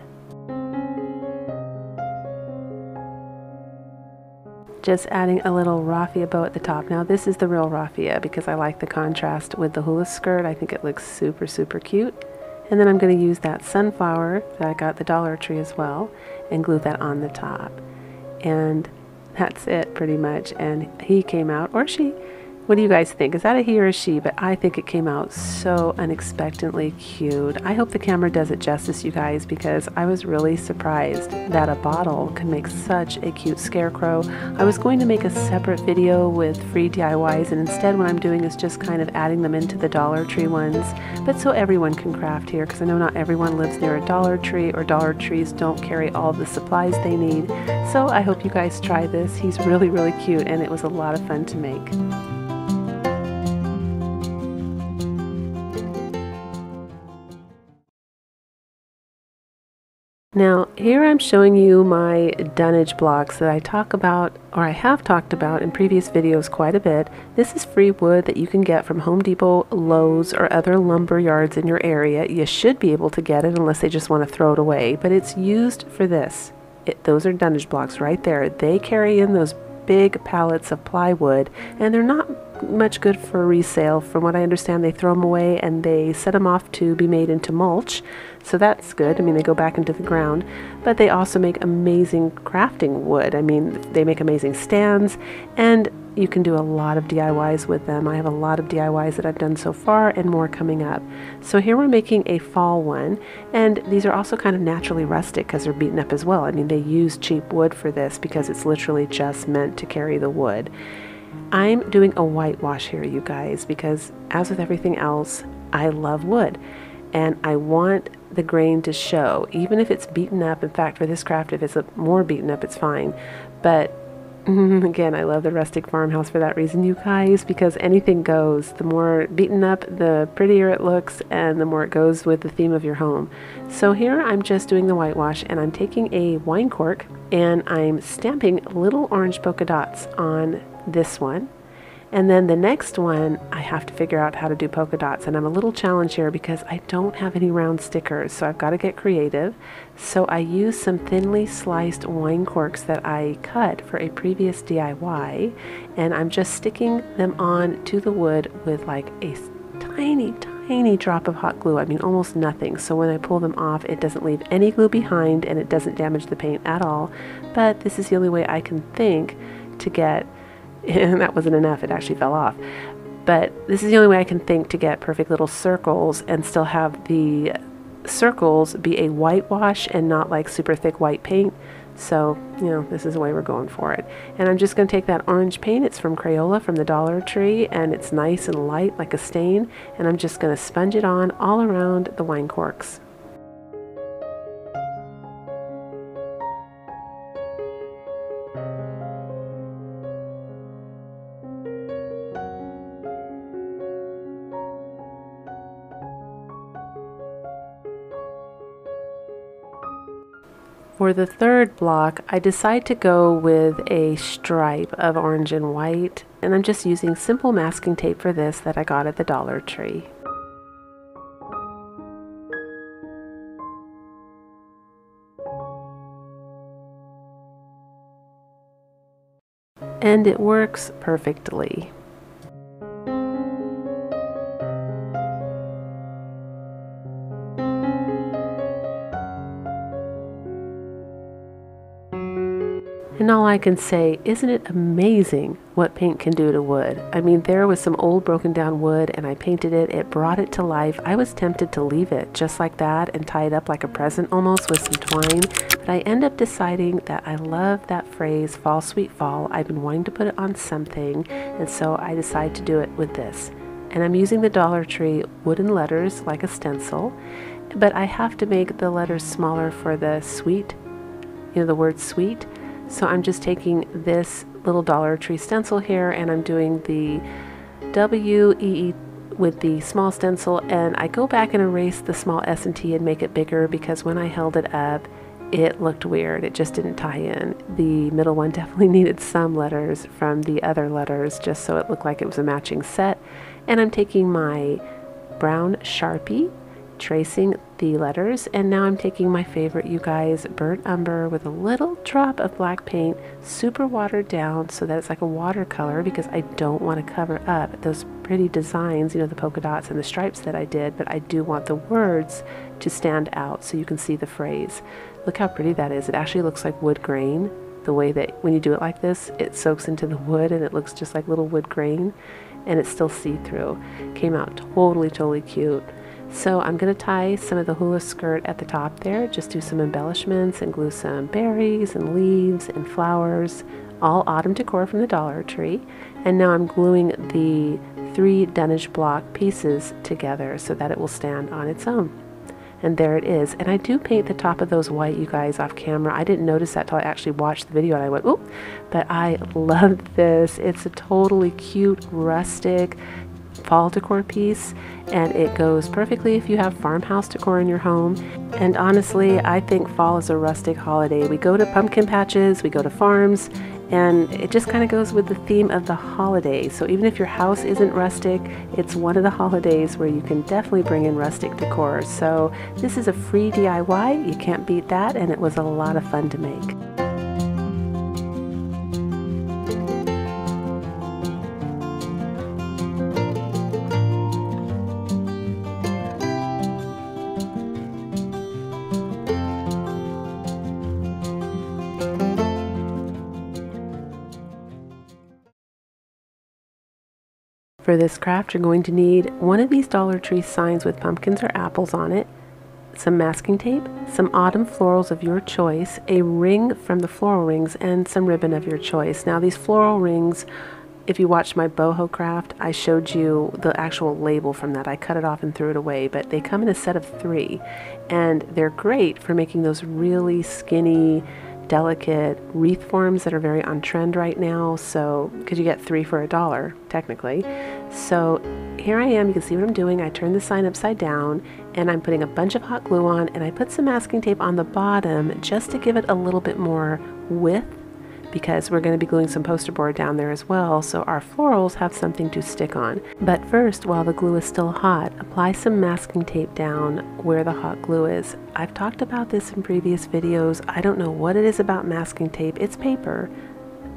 Just adding a little raffia bow at the top. Now this is the real raffia because I like the contrast with the hula skirt. I think it looks super, super cute. And then I'm going to use that sunflower that I got at the Dollar Tree as well and glue that on the top. And that's it pretty much. And he came out, or she. What do you guys think? Is that a he or a she? But I think it came out so unexpectedly cute. I hope the camera does it justice, you guys, because I was really surprised that a bottle could make such a cute scarecrow. I was going to make a separate video with free DIYs, and instead what I'm doing is just kind of adding them into the Dollar Tree ones, but so everyone can craft here, because I know not everyone lives near a Dollar Tree, or Dollar Trees don't carry all of the supplies they need. So I hope you guys try this. He's really, really cute, and it was a lot of fun to make. Now, here I'm showing you my dunnage blocks that I talk about, or I have talked about in previous videos quite a bit. This is free wood that you can get from Home Depot, Lowe's, or other lumber yards in your area. You should be able to get it unless they just want to throw it away, but it's used for this. Those are dunnage blocks right there. They carry in those big pallets of plywood, and they're not much good for resale. From what I understand, they throw them away and they set them off to be made into mulch, so that's good. I mean, they go back into the ground, but they also make amazing crafting wood. I mean, they make amazing stands, and you can do a lot of DIYs with them. I have a lot of DIYs that I've done so far and more coming up. So here we're making a fall one, and these are also kind of naturally rustic because they're beaten up as well. I mean, they use cheap wood for this because it's literally just meant to carry the wood. I'm doing a whitewash here, you guys, because as with everything else, I love wood and I want the grain to show, even if it's beaten up. In fact, for this craft, if it's more beaten up, it's fine. But again, I love the rustic farmhouse for that reason, you guys, because anything goes. The more beaten up, the prettier it looks, and the more it goes with the theme of your home. So here I'm just doing the whitewash, and I'm taking a wine cork and I'm stamping little orange polka dots on this one. And then the next one, I have to figure out how to do polka dots, and I'm a little challenged here because I don't have any round stickers, so I've got to get creative. So I use some thinly sliced wine corks that I cut for a previous DIY, and I'm just sticking them on to the wood with like a tiny drop of hot glue. I mean, almost nothing. So when I pull them off, it doesn't leave any glue behind and it doesn't damage the paint at all. But this is the only way I can think to get, and that wasn't enough, it actually fell off. But this is the only way I can think to get perfect little circles and still have the circles be a whitewash and not like super thick white paint. So, you know, this is the way we're going for it. And I'm just going to take that orange paint. It's from Crayola from the Dollar Tree, and it's nice and light like a stain. And I'm just going to sponge it on all around the wine corks. For the third block, I decide to go with a stripe of orange and white, and I'm just using simple masking tape for this that I got at the Dollar Tree. And it works perfectly. And all I can say, isn't it amazing what paint can do to wood? I mean, there was some old broken down wood and I painted it. It brought it to life. I was tempted to leave it just like that and tie it up like a present almost with some twine. But I end up deciding that I love that phrase, fall sweet fall. I've been wanting to put it on something, and so I decide to do it with this. And I'm using the Dollar Tree wooden letters like a stencil, but I have to make the letters smaller for the sweet, you know, the word sweet. So I'm just taking this little Dollar Tree stencil here and I'm doing the W-E-E with the small stencil, and I go back and erase the small S and T and make it bigger because when I held it up, it looked weird. It just didn't tie in. The middle one definitely needed some letters from the other letters just so it looked like it was a matching set. And I'm taking my brown Sharpie, tracing the letters, and now I'm taking my favorite, you guys, burnt umber with a little drop of black paint, super watered down so that it's like a watercolor because I don't want to cover up those pretty designs, you know, the polka dots and the stripes that I did, but I do want the words to stand out so you can see the phrase. Look how pretty that is. It actually looks like wood grain, the way that when you do it like this, it soaks into the wood and it looks just like little wood grain, and it's still see-through. Came out totally cute. So I'm going to tie some of the hula skirt at the top there, just do some embellishments and glue some berries and leaves and flowers, all autumn decor from the Dollar Tree. And now I'm gluing the 3 dunnage block pieces together so that it will stand on its own. And there it is. And I do paint the top of those white, you guys, off camera. I didn't notice that till I actually watched the video and I went, oop, but I love this. It's a totally cute, rustic, fall decor piece, and it goes perfectly if you have farmhouse decor in your home. And honestly, I think fall is a rustic holiday. We go to pumpkin patches, we go to farms, and it just kind of goes with the theme of the holiday. So even if your house isn't rustic, it's one of the holidays where you can definitely bring in rustic decor. So this is a free DIY, you can't beat that, and it was a lot of fun to make. For this craft, you're going to need one of these Dollar Tree signs with pumpkins or apples on it, some masking tape, some autumn florals of your choice, a ring from the floral rings, and some ribbon of your choice. Now these floral rings, if you watched my boho craft, I showed you the actual label from that. I cut it off and threw it away, but they come in a set of 3, and they're great for making those really skinny, delicate wreath forms that are very on trend right now. So because you get 3 for $1 technically. So here I am, you can see what I'm doing. I turned the sign upside down and I'm putting a bunch of hot glue on, and I put some masking tape on the bottom just to give it a little bit more width, because we're going to be gluing some poster board down there as well, so our florals have something to stick on. But first, while the glue is still hot, apply some masking tape down where the hot glue is. I've talked about this in previous videos. I don't know what it is about masking tape. It's paper.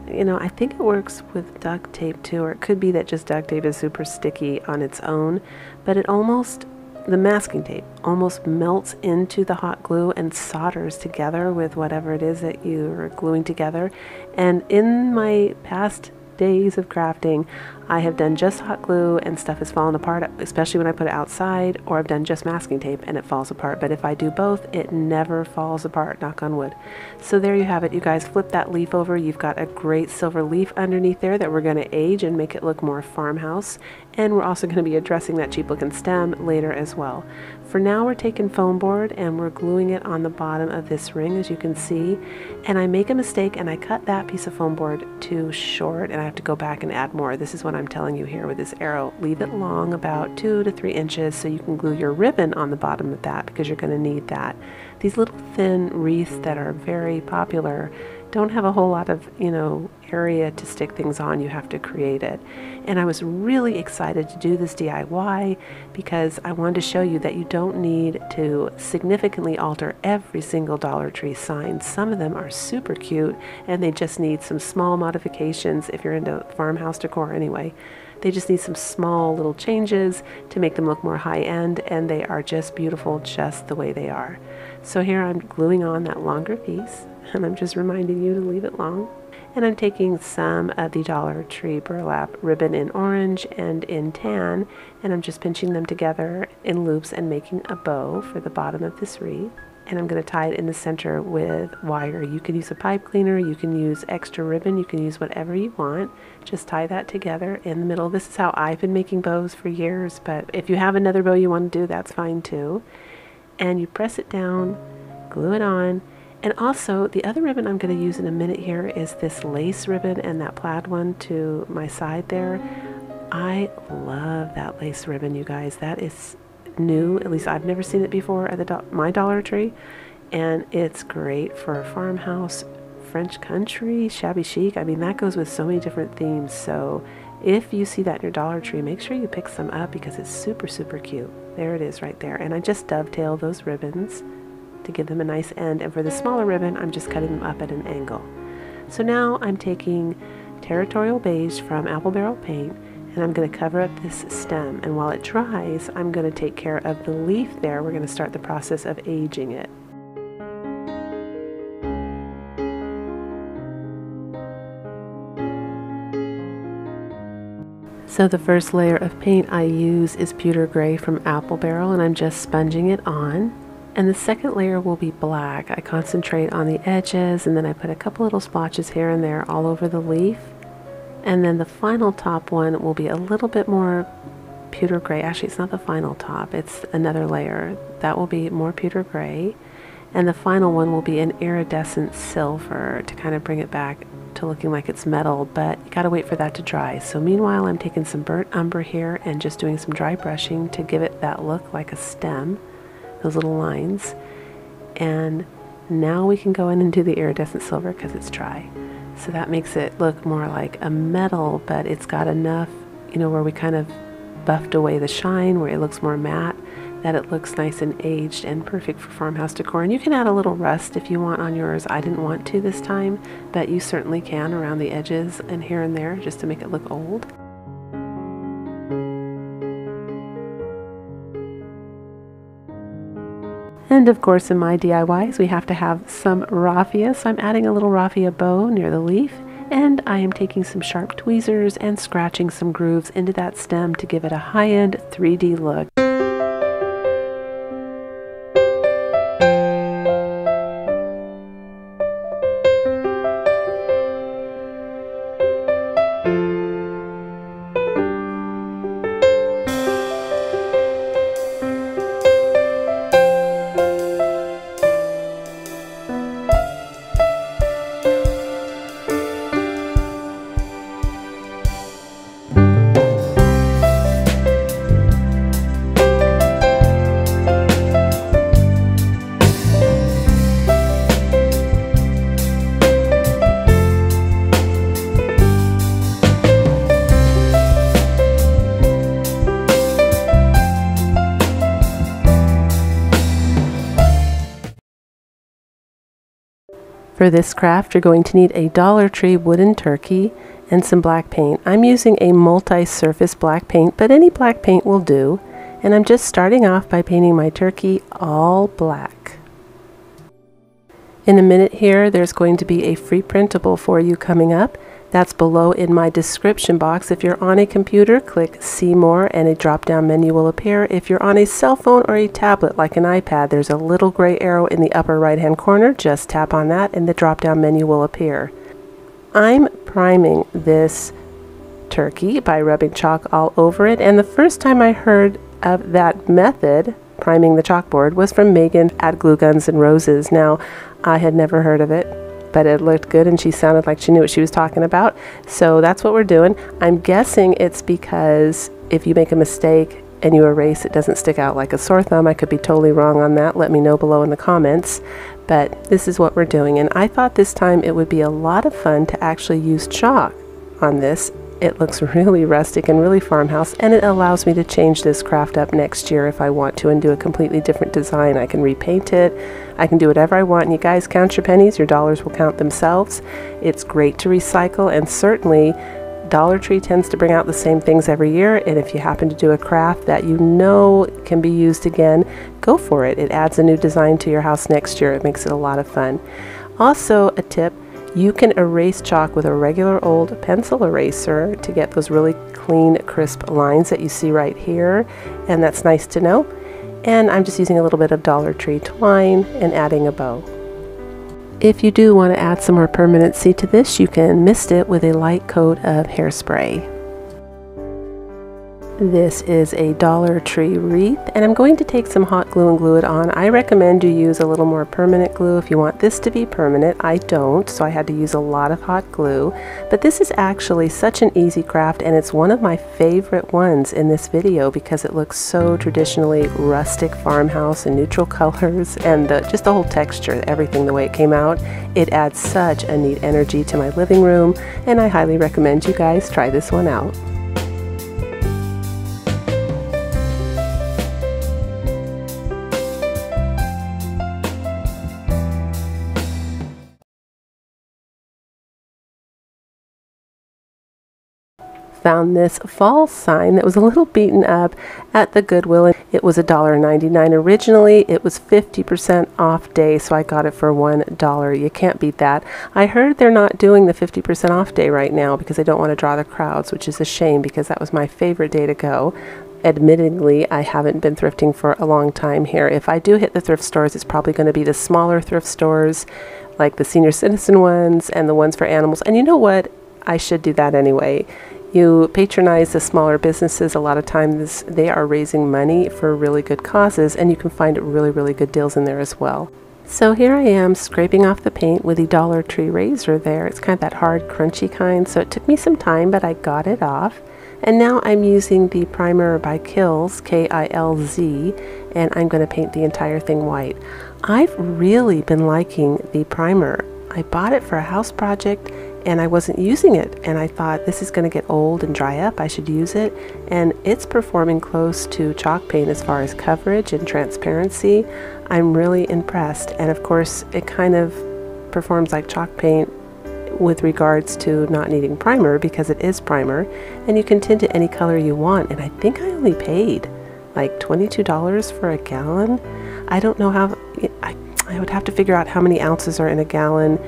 You know, I think it works with duct tape too, or it could be that just duct tape is super sticky on its own, but the masking tape almost melts into the hot glue and solders together with whatever it is that you're gluing together. And in my past days of crafting, I have done just hot glue and stuff has fallen apart, especially when I put it outside, or I've done just masking tape and it falls apart. But if I do both, it never falls apart, knock on wood. So there you have it, you guys. Flip that leaf over. You've got a great silver leaf underneath there that we're going to age and make it look more farmhouse. And we're also going to be addressing that cheap looking stem later as well. For now, we're taking foam board and we're gluing it on the bottom of this ring, as you can see. And I make a mistake and I cut that piece of foam board too short, and I have to go back and add more. This is what I'm telling you here with this arrow. Leave it long, about 2 to 3 inches, so you can glue your ribbon on the bottom of that, because you're going to need that. These little thin wreaths that are very popular don't have a whole lot of, area to stick things on. You have to create it. And I was really excited to do this DIY because I wanted to show you that you don't need to significantly alter every single Dollar Tree sign. Some of them are super cute and they just need some small modifications. If you're into farmhouse decor anyway, they just need some small little changes to make them look more high-end, and they are just beautiful just the way they are. So here I'm gluing on that longer piece, and I'm just reminding you to leave it long. And I'm taking some of the Dollar Tree burlap ribbon in orange and in tan, and I'm just pinching them together in loops and making a bow for the bottom of this wreath. And I'm going to tie it in the center with wire. You can use a pipe cleaner, you can use extra ribbon, you can use whatever you want. Just tie that together in the middle. This is how I've been making bows for years, but if you have another bow you want to do, that's fine too. And you press it down, glue it on. And also, the other ribbon I'm going to use in a minute here is this lace ribbon and that plaid one to my side there. I love that lace ribbon, you guys. That is new, at least I've never seen it before at my Dollar Tree, and it's great for farmhouse, French country, shabby chic. I mean, that goes with so many different themes. So if you see that in your Dollar Tree, make sure you pick some up because it's super, super cute. There it is right there. And I just dovetail those ribbons to give them a nice end, and for the smaller ribbon I'm just cutting them up at an angle. So now I'm taking Territorial Beige from Apple Barrel Paint, and I'm going to cover up this stem, and while it dries I'm going to take care of the leaf there. We're going to start the process of aging it. So the first layer of paint I use is Pewter Gray from Apple Barrel, and I'm just sponging it on. And the second layer will be black. I concentrate on the edges, and then I put a couple little splotches here and there all over the leaf. And then the final top one will be a little bit more pewter gray. Actually, it's not the final top, it's another layer. That will be more pewter gray. And the final one will be an iridescent silver to kind of bring it back to looking like it's metal, but you gotta wait for that to dry. So meanwhile, I'm taking some burnt umber here and just doing some dry brushing to give it that look like a stem, those little lines. And now we can go in and do the iridescent silver because it's dry. So that makes it look more like a metal, but it's got enough, you know, where we kind of buffed away the shine, where it looks more matte, that it looks nice and aged and perfect for farmhouse decor. And you can add a little rust if you want on yours. I didn't want to this time, but you certainly can around the edges and here and there just to make it look old. And of course, in my DIYs, we have to have some raffia, so I'm adding a little raffia bow near the leaf, and I am taking some sharp tweezers and scratching some grooves into that stem to give it a high-end 3D look. For this craft, you're going to need a Dollar Tree wooden turkey and some black paint. I'm using a multi-surface black paint, but any black paint will do. And I'm just starting off by painting my turkey all black. In a minute here, there's going to be a free printable for you coming up. That's below in my description box. If you're on a computer, click See More and a drop-down menu will appear. If you're on a cell phone or a tablet like an iPad, there's a little gray arrow in the upper right-hand corner. Just tap on that and the drop-down menu will appear. I'm priming this turkey by rubbing chalk all over it, and the first time I heard of that method, priming the chalkboard, was from Megan at Glue Guns and Roses. Now, I had never heard of it, but it looked good and she sounded like she knew what she was talking about. So that's what we're doing. I'm guessing it's because if you make a mistake and you erase, it doesn't stick out like a sore thumb. I could be totally wrong on that. Let me know below in the comments. But this is what we're doing. And I thought this time it would be a lot of fun to actually use chalk on this. It looks really rustic and really farmhouse, and it allows me to change this craft up next year if I want to and do a completely different design. I can repaint it, I can do whatever I want, and you guys count your pennies, your dollars will count themselves. It's great to recycle, and certainly Dollar Tree tends to bring out the same things every year, and if you happen to do a craft that you know can be used again, go for it. It adds a new design to your house next year. It makes it a lot of fun. Also, a tip, you can erase chalk with a regular old pencil eraser to get those really clean, crisp lines that you see right here, and that's nice to know. And I'm just using a little bit of Dollar Tree twine and adding a bow. If you do want to add some more permanency to this, you can mist it with a light coat of hairspray. This is a Dollar Tree wreath, and I'm going to take some hot glue and glue it on. I recommend you use a little more permanent glue if you want this to be permanent. I don't, so I had to use a lot of hot glue. But this is actually such an easy craft, and it's one of my favorite ones in this video because it looks so traditionally rustic farmhouse and neutral colors, and just the whole texture, everything the way it came out. It adds such a neat energy to my living room, and I highly recommend you guys try this one out. Found this fall sign that was a little beaten up at the Goodwill. It was $1.99 originally. It was 50% off day, so I got it for $1. You can't beat that. I heard they're not doing the 50% off day right now because they don't want to draw the crowds, which is a shame because that was my favorite day to go. Admittedly, I haven't been thrifting for a long time here. If I do hit the thrift stores, it's probably going to be the smaller thrift stores, like the senior citizen ones and the ones for animals. And you know what? I should do that anyway. You patronize the smaller businesses, a lot of times they are raising money for really good causes, and you can find really, really good deals in there as well. So here I am scraping off the paint with the Dollar Tree razor there. It's kind of that hard, crunchy kind, so it took me some time, but I got it off. And now I'm using the primer by Kilz, K-I-L-Z, and I'm going to paint the entire thing white. I've really been liking the primer. I bought it for a house project and I wasn't using it, and I thought this is going to get old and dry up, I should use it, and it's performing close to chalk paint as far as coverage and transparency. I'm really impressed, and of course it kind of performs like chalk paint with regards to not needing primer because it is primer, and you can tint it any color you want, and I think I only paid like $22 for a gallon. I don't know how, I would have to figure out how many ounces are in a gallon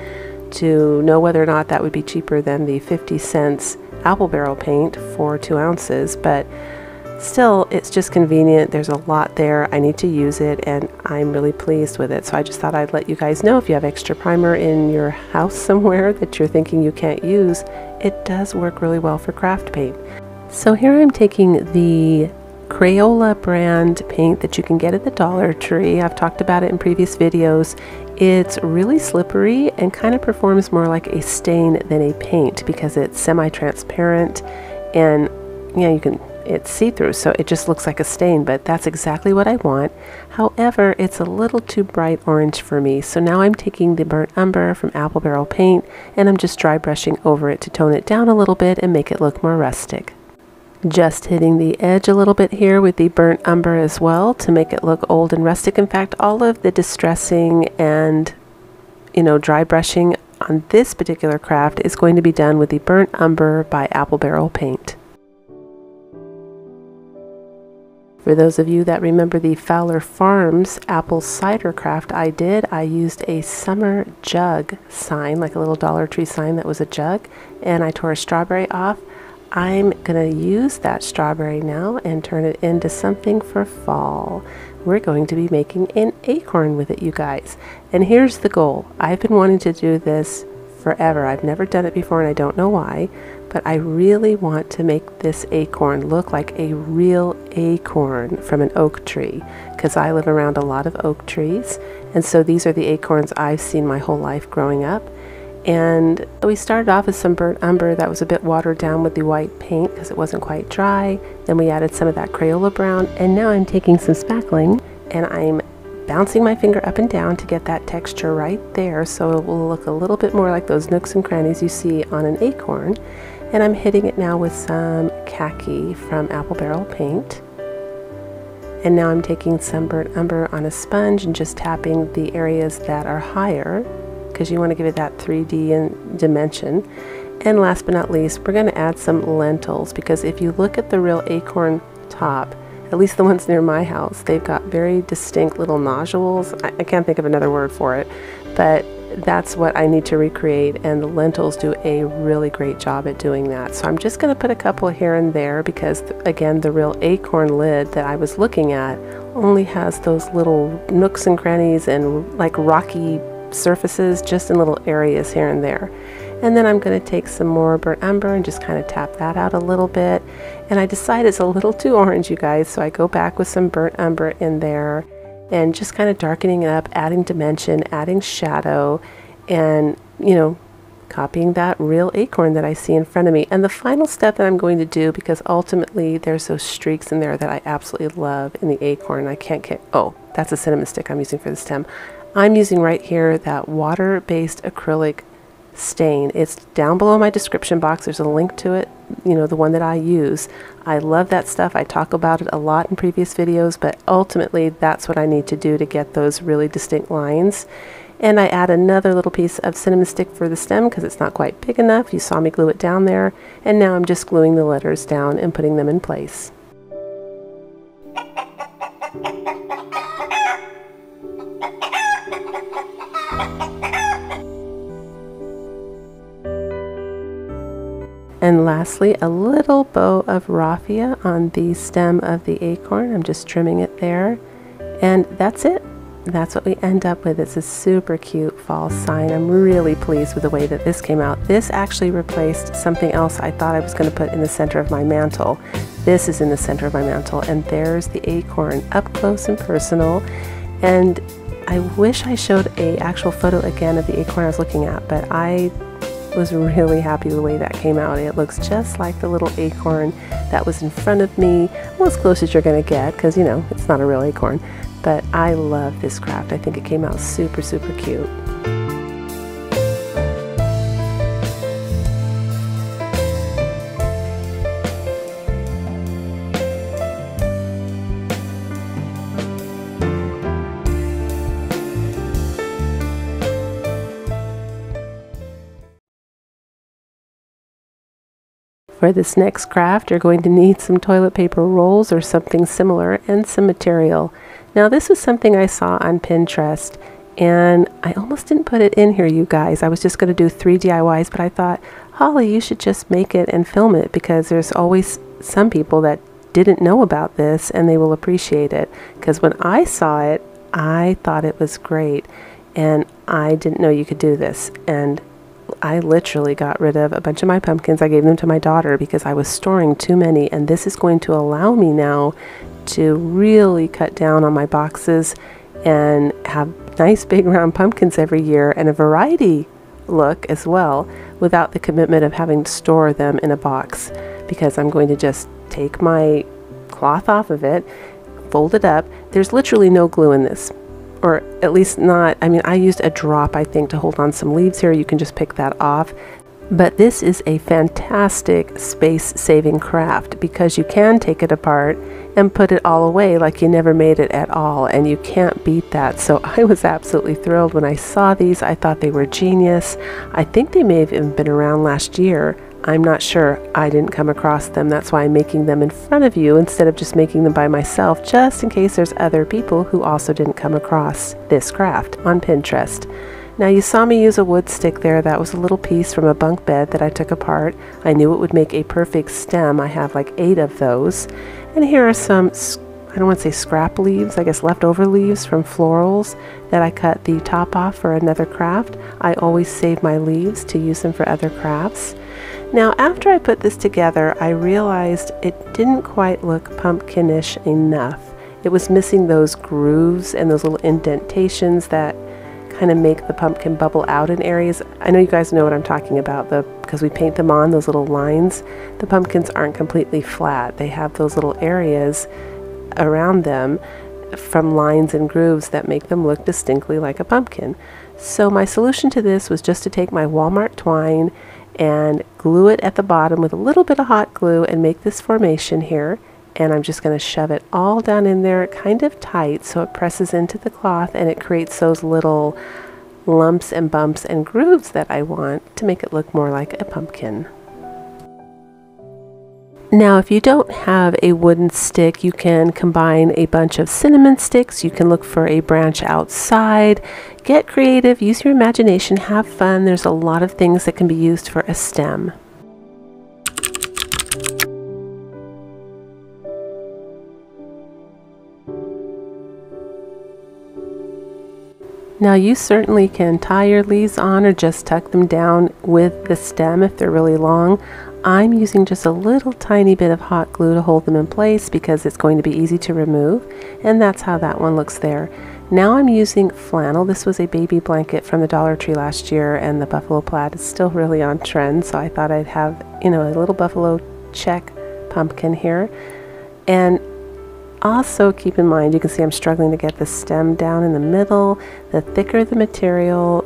to know whether or not that would be cheaper than the 50 cents apple barrel paint for 2 ounces, but still, it's just convenient. There's a lot there. I need to use it, and I'm really pleased with it. So I just thought I'd let you guys know, if you have extra primer in your house somewhere that you're thinking you can't use, it does work really well for craft paint. So here I'm taking the Crayola brand paint that you can get at the Dollar Tree. I've talked about it in previous videos. It's really slippery and kind of performs more like a stain than a paint because it's semi-transparent, and you can, it's see-through, so it just looks like a stain, but that's exactly what I want. However, it's a little too bright orange for me, so now I'm taking the burnt umber from apple barrel paint and I'm just dry brushing over it to tone it down a little bit and make it look more rustic. Just hitting the edge a little bit here with the burnt umber as well to make it look old and rustic. In fact, all of the distressing and dry brushing on this particular craft is going to be done with the burnt umber by apple barrel paint. For those of you that remember the Fowler Farms apple cider craft I did, I used a summer jug sign, like a little Dollar Tree sign that was a jug, and I tore a strawberry off. I'm going to use that strawberry now and turn it into something for fall. We're going to be making an acorn with it, you guys. And here's the goal. I've been wanting to do this forever. I've never done it before and I don't know why, but I really want to make this acorn look like a real acorn from an oak tree, because I live around a lot of oak trees, and so these are the acorns I've seen my whole life growing up. And we started off with some burnt umber that was a bit watered down with the white paint because it wasn't quite dry. Then we added some of that Crayola brown, and now I'm taking some spackling and I'm bouncing my finger up and down to get that texture right there so it will look a little bit more like those nooks and crannies you see on an acorn. And I'm hitting it now with some khaki from apple barrel paint. And now I'm taking some burnt umber on a sponge and just tapping the areas that are higher, because you want to give it that 3D in dimension. And last but not least, we're going to add some lentils, because if you look at the real acorn top, at least the ones near my house, they've got very distinct little nodules. I can't think of another word for it, but that's what I need to recreate, and the lentils do a really great job at doing that. So I'm just going to put a couple here and there because, again, the real acorn lid that I was looking at only has those little nooks and crannies and like rocky surfaces just in little areas here and there. And then I'm going to take some more burnt umber and just kind of tap that out a little bit. And I decide it's a little too orange, you guys, so I go back with some burnt umber in there and just kind of darkening it up, adding dimension, adding shadow, and copying that real acorn that I see in front of me. And the final step that I'm going to do, because ultimately there's those streaks in there that I absolutely love in the acorn. I can't get, oh, that's a cinnamon stick I'm using for the stem. I'm using right here that water-based acrylic stain. It's down below my description box. There's a link to it, the one that I use. I love that stuff. I talk about it a lot in previous videos, but ultimately that's what I need to do to get those really distinct lines. And I add another little piece of cinnamon stick for the stem because it's not quite big enough. You saw me glue it down there, and now I'm just gluing the letters down and putting them in place. And lastly, a little bow of raffia on the stem of the acorn. I'm just trimming it there. And that's it. That's what we end up with. It's a super cute fall sign. I'm really pleased with the way that this came out. This actually replaced something else I thought I was going to put in the center of my mantle. This is in the center of my mantle, and there's the acorn up close and personal. And I wish I showed a actual photo again of the acorn I was looking at, but I was really happy with the way that came out. It looks just like the little acorn that was in front of me. Well, as close as you're going to get, because you know, it's not a real acorn. But I love this craft. I think it came out super, super cute. For this next craft, you're going to need some toilet paper rolls or something similar and some material. Now this was something I saw on Pinterest and I almost didn't put it in here, you guys. I was just going to do 3 DIYs, but I thought, Holly, you should just make it and film it because there's always some people that didn't know about this and they will appreciate it. Because when I saw it, I thought it was great and I didn't know you could do this. And I literally got rid of a bunch of my pumpkins. I gave them to my daughter because I was storing too many, and this is going to allow me now to really cut down on my boxes and have nice big round pumpkins every year and a variety look as well without the commitment of having to store them in a box, because I'm going to just take my cloth off of it, fold it up. There's literally no glue in this. Or at least not, I mean, I used a drop, I think, to hold on some leaves here. You can just pick that off. But this is a fantastic space-saving craft because you can take it apart and put it all away like you never made it at all, and you can't beat that. So I was absolutely thrilled when I saw these. I thought they were genius. I think they may have even been around last year. I'm not sure. I didn't come across them. That's why I'm making them in front of you instead of just making them by myself, just in case there's other people who also didn't come across this craft on Pinterest. Now you saw me use a wood stick there. That was a little piece from a bunk bed that I took apart. I knew it would make a perfect stem. I have like 8 of those. And here are some, I don't want to say scrap leaves, I guess leftover leaves from florals that I cut the top off for another craft. I always save my leaves to use them for other crafts. Now after I put this together, I realized it didn't quite look pumpkinish enough. It was missing those grooves and those little indentations that kind of make the pumpkin bubble out in areas. I know you guys know what I'm talking about, because we paint them on, those little lines. The pumpkins aren't completely flat. They have those little areas around them from lines and grooves that make them look distinctly like a pumpkin. So my solution to this was just to take my Walmart twine and glue it at the bottom with a little bit of hot glue and make this formation here. And I'm just going to shove it all down in there kind of tight so it presses into the cloth and it creates those little lumps and bumps and grooves that I want to make it look more like a pumpkin. Now if you don't have a wooden stick, you can combine a bunch of cinnamon sticks. You can look for a branch outside. Get creative, use your imagination, have fun. There's a lot of things that can be used for a stem. Now you certainly can tie your leaves on or just tuck them down with the stem if they're really long. I'm using just a little tiny bit of hot glue to hold them in place because it's going to be easy to remove, and that's how that one looks there. Now I'm using flannel. This was a baby blanket from the Dollar Tree last year, and the buffalo plaid is still really on trend, so I thought I'd have, you know, a little buffalo check pumpkin here. And also keep in mind, you can see I'm struggling to get the stem down in the middle. The thicker the material,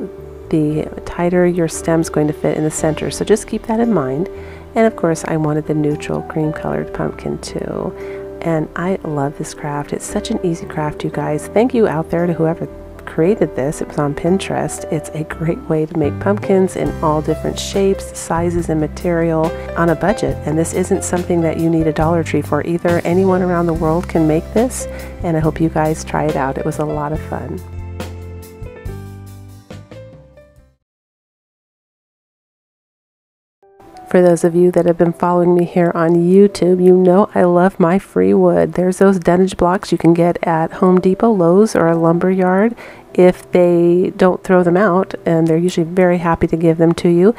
the tighter your stem's going to fit in the center, so just keep that in mind. And of course I wanted the neutral cream colored pumpkin too. And I love this craft. It's such an easy craft, you guys. Thank you out there to whoever created this. It was on Pinterest. It's a great way to make pumpkins in all different shapes, sizes, and material on a budget. And this isn't something that you need a Dollar Tree for either. Anyone around the world can make this, and I hope you guys try it out. It was a lot of fun. For those of you that have been following me here on YouTube, you know I love my free wood. There's those dunnage blocks you can get at Home Depot, Lowe's, or a lumber yard if they don't throw them out, and they're usually very happy to give them to you.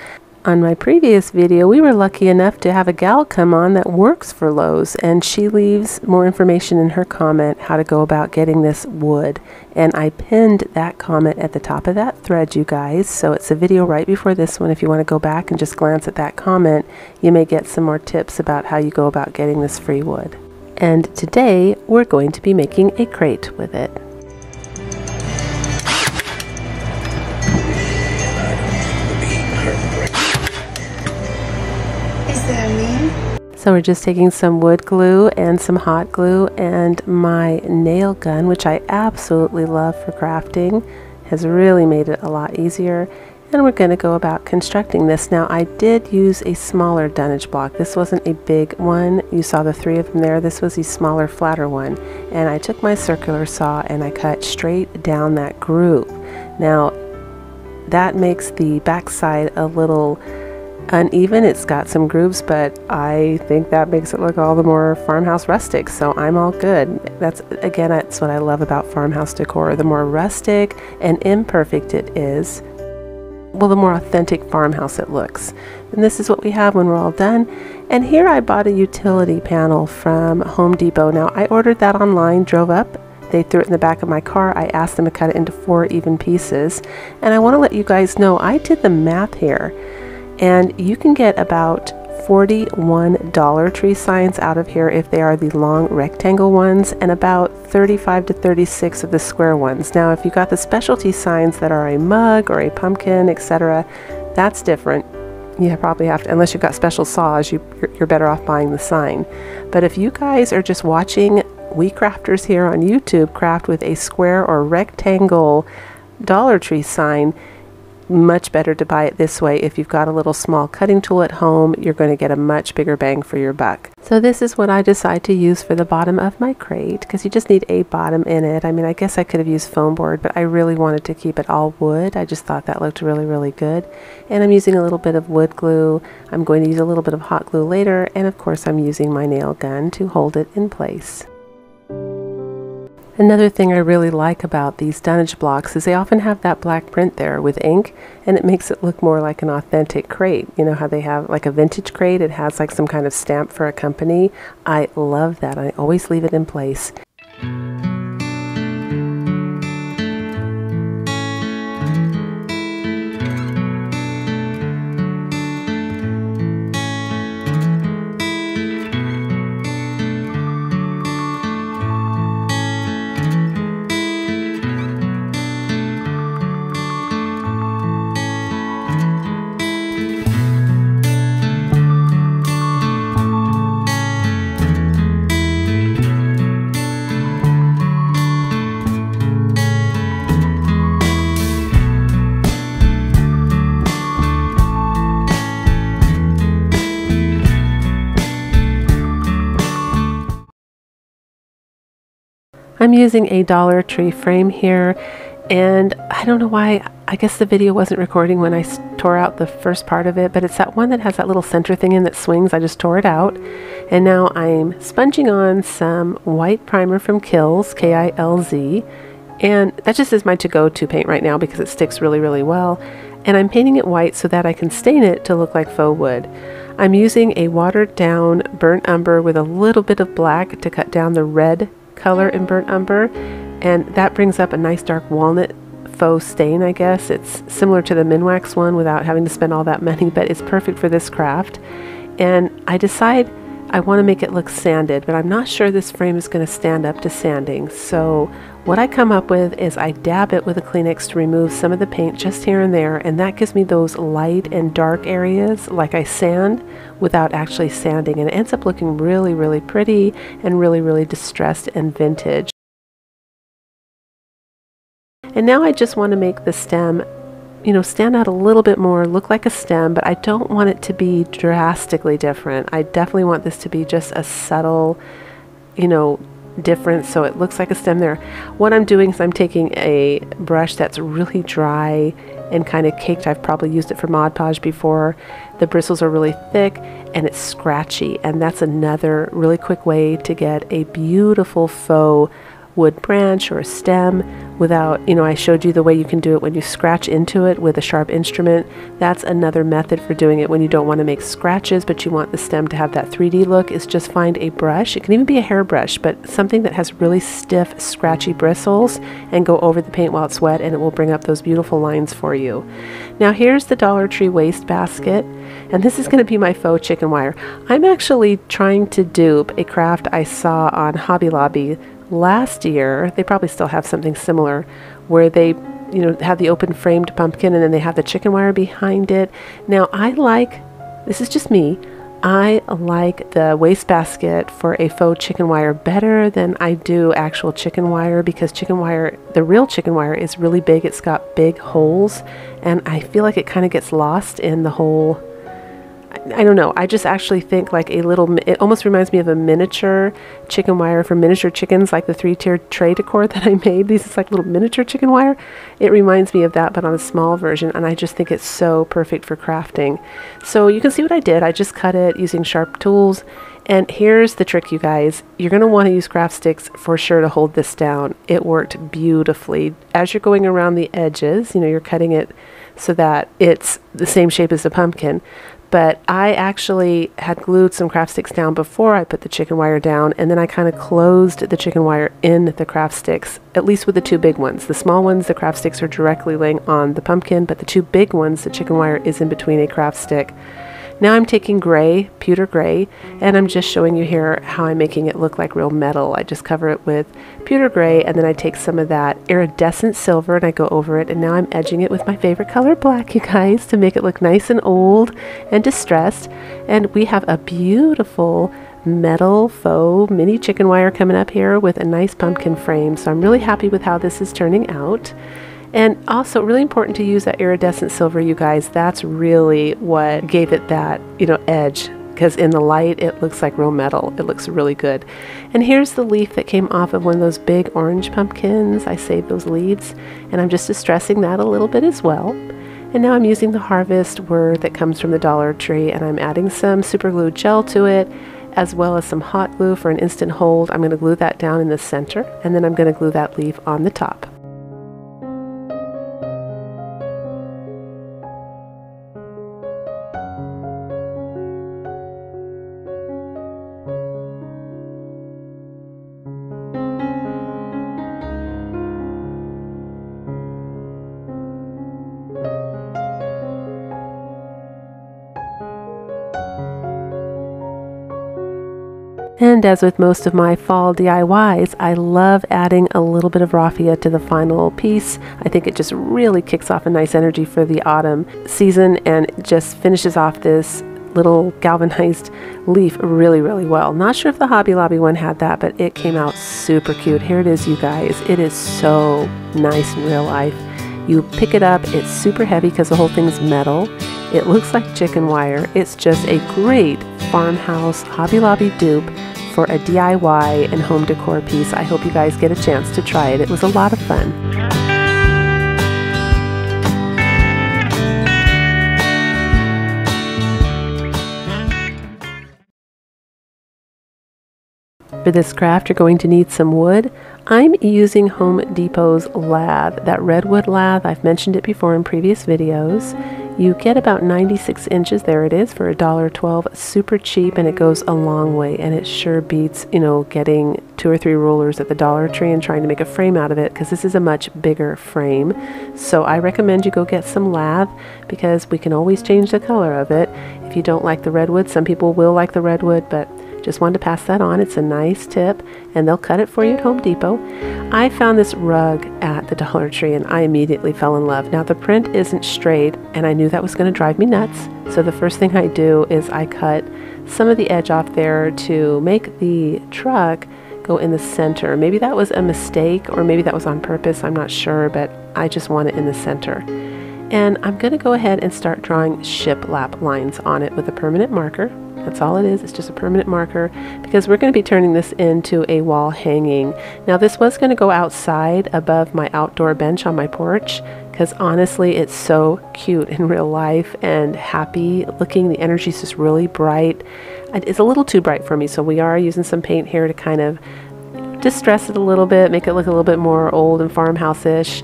On my previous video, we were lucky enough to have a gal come on that works for Lowe's, and she leaves more information in her comment how to go about getting this wood. And I pinned that comment at the top of that thread, you guys. So it's a video right before this one. If you want to go back and just glance at that comment, you may get some more tips about how you go about getting this free wood. And today, we're going to be making a crate with it. So we're just taking some wood glue and some hot glue and my nail gun, which I absolutely love for crafting, has really made it a lot easier. And we're going to go about constructing this. Now I did use a smaller dunnage block. This wasn't a big one. You saw the 3 of them there. This was a smaller, flatter one. And I took my circular saw and I cut straight down that groove. Now that makes the backside a little uneven. It's got some grooves, but I think that makes it look all the more farmhouse rustic, so I'm all good. That's what I love about farmhouse decor. The more rustic and imperfect it is, well, the more authentic farmhouse it looks. And this is what we have when we're all done. And here I bought a utility panel from Home Depot. Now I ordered that online, drove up. They threw it in the back of my car. I asked them to cut it into 4 even pieces. And I want to let you guys know, I did the math here. And you can get about 41 Dollar Tree signs out of here if they are the long rectangle ones, and about 35 to 36 of the square ones. Now if you got the specialty signs that are a mug or a pumpkin, etc., that's different. You probably have to, unless you've got special saws, you're better off buying the sign. But if you guys are just watching we crafters here on YouTube craft with a square or rectangle Dollar Tree sign, much better to buy it this way. If you've got a little small cutting tool at home, you're going to get a much bigger bang for your buck. So this is what I decide to use for the bottom of my crate, because you just need a bottom in it. I mean, I guess I could have used foam board, but I really wanted to keep it all wood. I just thought that looked really, really good. And I'm using a little bit of wood glue. I'm going to use a little bit of hot glue later, and of course I'm using my nail gun to hold it in place. Another thing I really like about these dunnage blocks is they often have that black print there with ink, and it makes it look more like an authentic crate. You know how they have like a vintage crate, it has like some kind of stamp for a company. I love that. I always leave it in place. I'm using a Dollar Tree frame here, and I don't know why, I guess the video wasn't recording when I tore out the first part of it, but it's that one that has that little center thing in that swings. I just tore it out, and now I'm sponging on some white primer from Kilz, K-I-L-Z, and that just is my to-go-to paint right now because it sticks really, really well, and I'm painting it white so that I can stain it to look like faux wood. I'm using a watered down burnt umber with a little bit of black to cut down the red color in burnt umber, and that brings up a nice dark walnut faux stain, I guess. It's similar to the Minwax one without having to spend all that money, but it's perfect for this craft. And I decide I want to make it look sanded, but I'm not sure this frame is going to stand up to sanding. So what I come up with is I dab it with a Kleenex to remove some of the paint just here and there, and that gives me those light and dark areas like I sand without actually sanding, and it ends up looking really, really pretty and really, really distressed and vintage. And now I just want to make the stem, you know, stand out a little bit more, look like a stem, but I don't want it to be drastically different. I definitely want this to be just a subtle, you know, difference so it looks like a stem there. What I'm doing is I'm taking a brush that's really dry and kind of caked. I've probably used it for Mod Podge before. The bristles are really thick and it's scratchy, and that's another really quick way to get a beautiful faux wood branch or a stem without, I showed you the way you can do it when you scratch into it with a sharp instrument. That's another method for doing it when you don't want to make scratches, but you want the stem to have that 3D look, is just find a brush. It can even be a hairbrush, but something that has really stiff, scratchy bristles, and go over the paint while it's wet, and it will bring up those beautiful lines for you. Now here's the Dollar Tree waste basket, and this is going to be my faux chicken wire. I'm actually trying to dupe a craft I saw on Hobby Lobby last year. They probably still have something similar where they have the open framed pumpkin and then they have the chicken wire behind it. Now this is just me, I like the wastebasket for a faux chicken wire better than I do actual chicken wire, because chicken wire, the real chicken wire, is really big. It's got big holes, and I feel like it kind of gets lost in the whole, I don't know. I just actually think like it almost reminds me of a miniature chicken wire for miniature chickens, like the 3-tier tray decor that I made. These is like little miniature chicken wire. It reminds me of that, but on a small version, and I just think it's so perfect for crafting. So you can see what I did. I just cut it using sharp tools. And here's the trick, you guys. You're going to want to use craft sticks for sure to hold this down. It worked beautifully. As you're going around the edges, you're cutting it so that it's the same shape as the pumpkin. But I actually had glued some craft sticks down before I put the chicken wire down, and then I kind of closed the chicken wire in the craft sticks, at least with the 2 big ones. The small ones, the craft sticks are directly laying on the pumpkin, but the 2 big ones, the chicken wire is in between a craft stick. Now I'm taking gray, pewter gray, and I'm just showing you here how I'm making it look like real metal. I just cover it with pewter gray, and then I take some of that iridescent silver and I go over it, and now I'm edging it with my favorite color, black, you guys, to make it look nice and old and distressed. And we have a beautiful metal faux mini chicken wire coming up here with a nice pumpkin frame. So I'm really happy with how this is turning out. And also really important to use that iridescent silver, you guys. That's really what gave it that, edge, because in the light it looks like real metal. It looks really good. And here's the leaf that came off of one of those big orange pumpkins. I saved those leaves, and I'm just distressing that a little bit as well. And now I'm using the harvest word that comes from the Dollar Tree, and I'm adding some super glue gel to it, as well as some hot glue for an instant hold. I'm going to glue that down in the center, and then I'm going to glue that leaf on the top. And as with most of my fall DIYs, I love adding a little bit of raffia to the final piece. I think it just really kicks off a nice energy for the autumn season and just finishes off this little galvanized leaf really, really well. Not sure if the Hobby Lobby one had that, but it came out super cute. Here it is, you guys. It is so nice in real life. You pick it up, it's super heavy because the whole thing's metal. It looks like chicken wire. It's just a great farmhouse Hobby Lobby dupe for a DIY and home decor piece. I hope you guys get a chance to try it. It was a lot of fun. For this craft, you're going to need some wood. I'm using Home Depot's lath, that redwood lath. I've mentioned it before in previous videos. You get about 96 inches, there it is, for $1.12. Super cheap, and it goes a long way, and it sure beats, getting 2 or 3 rulers at the Dollar Tree and trying to make a frame out of it, because this is a much bigger frame. So I recommend you go get some lath, because we can always change the color of it. If you don't like the redwood, some people will like the redwood, but just wanted to pass that on. It's a nice tip, and they'll cut it for you at Home Depot. I found this rug at the Dollar Tree, and I immediately fell in love. Now, the print isn't straight, and I knew that was going to drive me nuts. So the first thing I do is I cut some of the edge off there to make the truck go in the center. Maybe that was a mistake, or maybe that was on purpose. I'm not sure, but I just want it in the center. And I'm going to go ahead and start drawing shiplap lines on it with a permanent marker. That's all it is. It's just a permanent marker, because we're going to be turning this into a wall hanging. Now, this was going to go outside above my outdoor bench on my porch, because honestly, it's so cute in real life and happy looking. The energy is just really bright. It's a little too bright for me, so we are using some paint here to kind of distress it a little bit, make it look a little bit more old and farmhouse-ish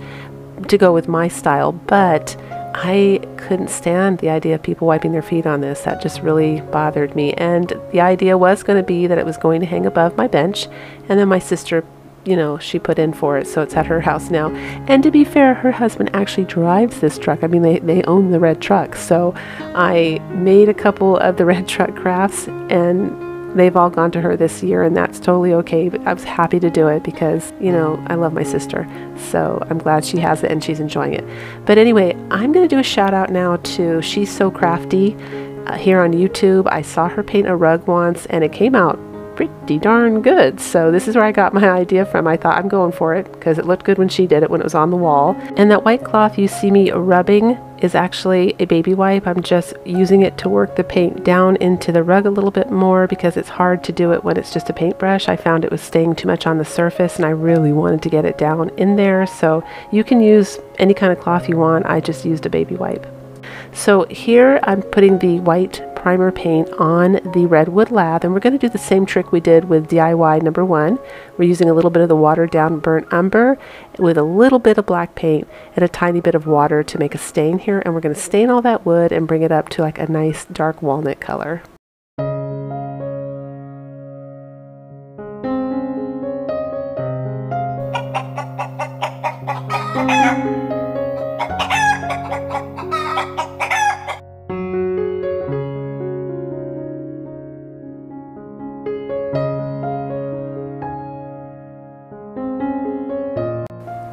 to go with my style. But I couldn't stand the idea of people wiping their feet on this. That just really bothered me. And the idea was going to be that it was going to hang above my bench, and then my sister, you know, she put in for it, so it's at her house now. And to be fair, her husband actually drives this truck. I mean, they own the red truck. So I made a couple of the red truck crafts, and they've all gone to her this year, and that's totally okay. But I was happy to do it because, you know, I love my sister. So I'm glad she has it and she's enjoying it. But anyway, I'm going to do a shout out now to She's So Crafty here on YouTube. I saw her paint a rug once, and it came out pretty darn good. So this is where I got my idea from. I thought I'm going for it because it looked good when she did it, when it was on the wall. And that white cloth you see me rubbing is actually a baby wipe. I'm just using it to work the paint down into the rug a little bit more because it's hard to do it when it's just a paintbrush. I found it was staying too much on the surface, and I really wanted to get it down in there. So you can use any kind of cloth you want. I just used a baby wipe. So here I'm putting the white primer paint on the redwood lath, and we're going to do the same trick we did with DIY number 1. We're using a little bit of the watered down burnt umber with a little bit of black paint and a tiny bit of water to make a stain here, and we're going to stain all that wood and bring it up to like a nice dark walnut color.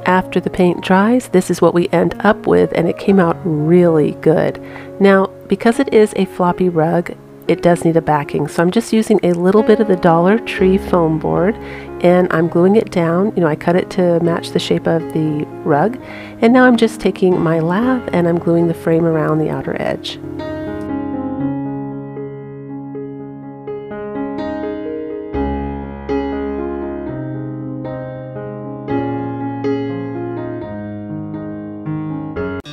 After the paint dries, this is what we end up with, and it came out really good. Now, because it is a floppy rug, it does need a backing, so I'm just using a little bit of the Dollar Tree foam board, and I'm gluing it down. You know, I cut it to match the shape of the rug, and now I'm just taking my lath and I'm gluing the frame around the outer edge.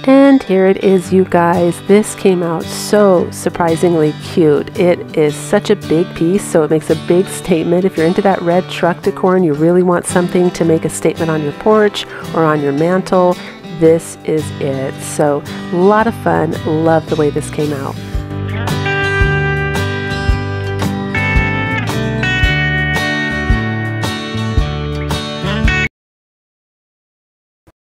And here it is, you guys. This came out so surprisingly cute. It is such a big piece, so it makes a big statement. If you're into that red truck decor and you really want something to make a statement on your porch or on your mantle, this is it. So a lot of fun. Love the way this came out.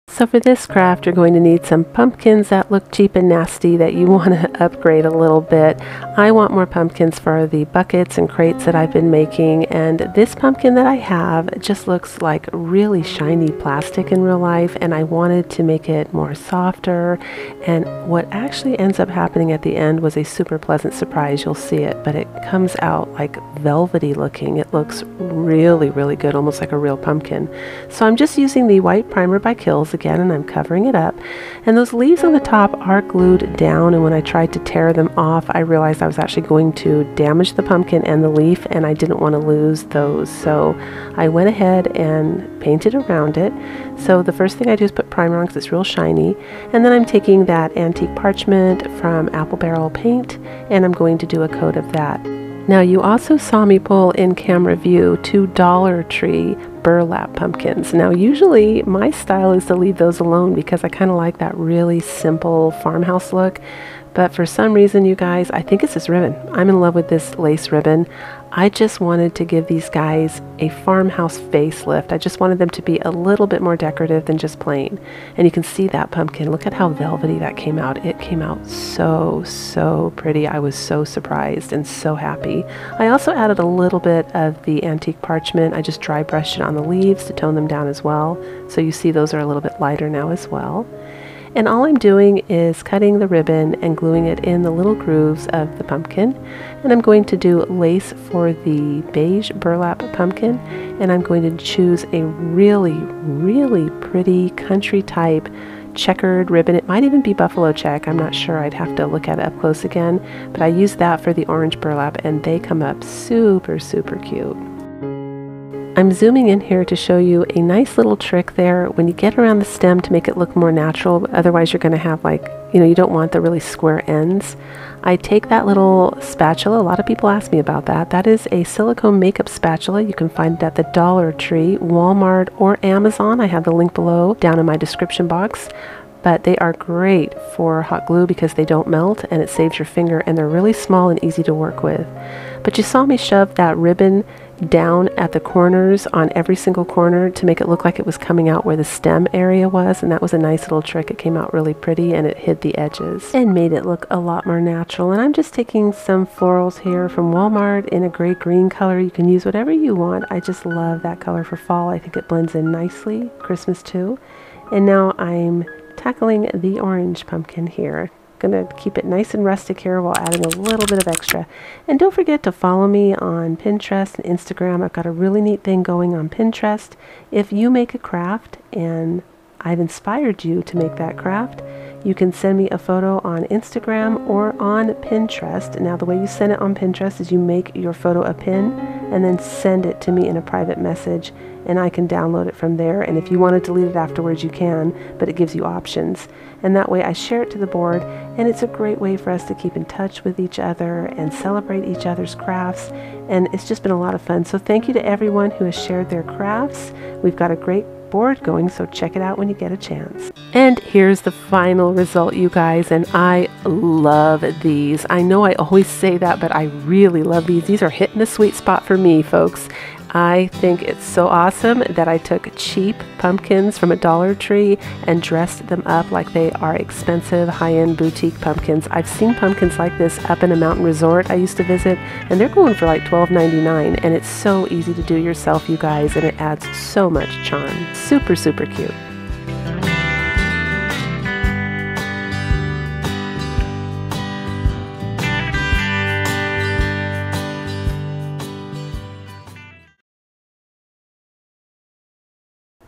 So for this craft, you're going to need some pumpkins that look cheap and nasty that you want to upgrade a little bit. I want more pumpkins for the buckets and crates that I've been making, and this pumpkin that I have just looks like really shiny plastic in real life, and I wanted to make it more softer. And what actually ends up happening at the end was a super pleasant surprise. You'll see it, but it comes out like velvety looking. It looks really, really good, almost like a real pumpkin. So I'm just using the white primer by Kills again, and I'm covering it up, and those leaves on the top are glued down, and when I tried to tear them off, I realized I was actually going to damage the pumpkin and the leaf, and I didn't want to lose those, so I went ahead and painted around it. So the first thing I do is put primer on because it's real shiny, and then I'm taking that antique parchment from Apple Barrel Paint, and I'm going to do a coat of that. Now, you also saw me pull in camera view 2 Dollar Tree burlap pumpkins. Now, usually my style is to leave those alone because I kind of like that really simple farmhouse look. But for some reason, you guys, I think it's this ribbon. I'm in love with this lace ribbon. I just wanted to give these guys a farmhouse facelift. I just wanted them to be a little bit more decorative than just plain. And you can see that pumpkin. Look at how velvety that came out. It came out so, so pretty. I was so surprised and so happy. I also added a little bit of the antique parchment. I just dry brushed it on the leaves to tone them down as well. So you see those are a little bit lighter now as well. And all I'm doing is cutting the ribbon and gluing it in the little grooves of the pumpkin. And I'm going to do lace for the beige burlap pumpkin. And I'm going to choose a really, really pretty country type checkered ribbon. It might even be buffalo check. I'm not sure. I'd have to look at it up close again. But I used that for the orange burlap, and they come up super, super cute. I'm zooming in here to show you a nice little trick there when you get around the stem to make it look more natural. Otherwise you're going to have like, you don't want the really square ends. I take that little spatula. A lot of people ask me about that. That is a silicone makeup spatula. You can find it at the Dollar Tree, Walmart, or Amazon. I have the link below down in my description box. But they are great for hot glue because they don't melt and it saves your finger, and they're really small and easy to work with. But you saw me shove that ribbon down at the corners on every single corner to make it look like it was coming out where the stem area was, and that was a nice little trick. It came out really pretty and it hid the edges and made it look a lot more natural. And I'm just taking some florals here from Walmart in a gray green color. You can use whatever you want. I just love that color for fall. I think it blends in nicely, Christmas too. And now I'm tackling the orange pumpkin here. Gonna keep it nice and rustic here while adding a little bit of extra. And don't forget to follow me on Pinterest and Instagram. I've got a really neat thing going on Pinterest. If you make a craft and I've inspired you to make that craft, you can send me a photo on Instagram or on Pinterest. Now the way you send it on Pinterest is you make your photo a pin and then send it to me in a private message, and I can download it from there. And if you want to delete it afterwards, you can, but it gives you options. And that way I share it to the board, and it's a great way for us to keep in touch with each other and celebrate each other's crafts. And it's just been a lot of fun. So thank you to everyone who has shared their crafts. We've got a great board going, so check it out when you get a chance. And here's the final result, you guys, and I love these. I know I always say that, but I really love these. These are hitting the sweet spot for me, folks. I think it's so awesome that I took cheap pumpkins from a Dollar Tree and dressed them up like they are expensive high-end boutique pumpkins. I've seen pumpkins like this up in a mountain resort I used to visit, and they're going for like $12.99, and it's so easy to do yourself, you guys, and it adds so much charm. Super, super cute.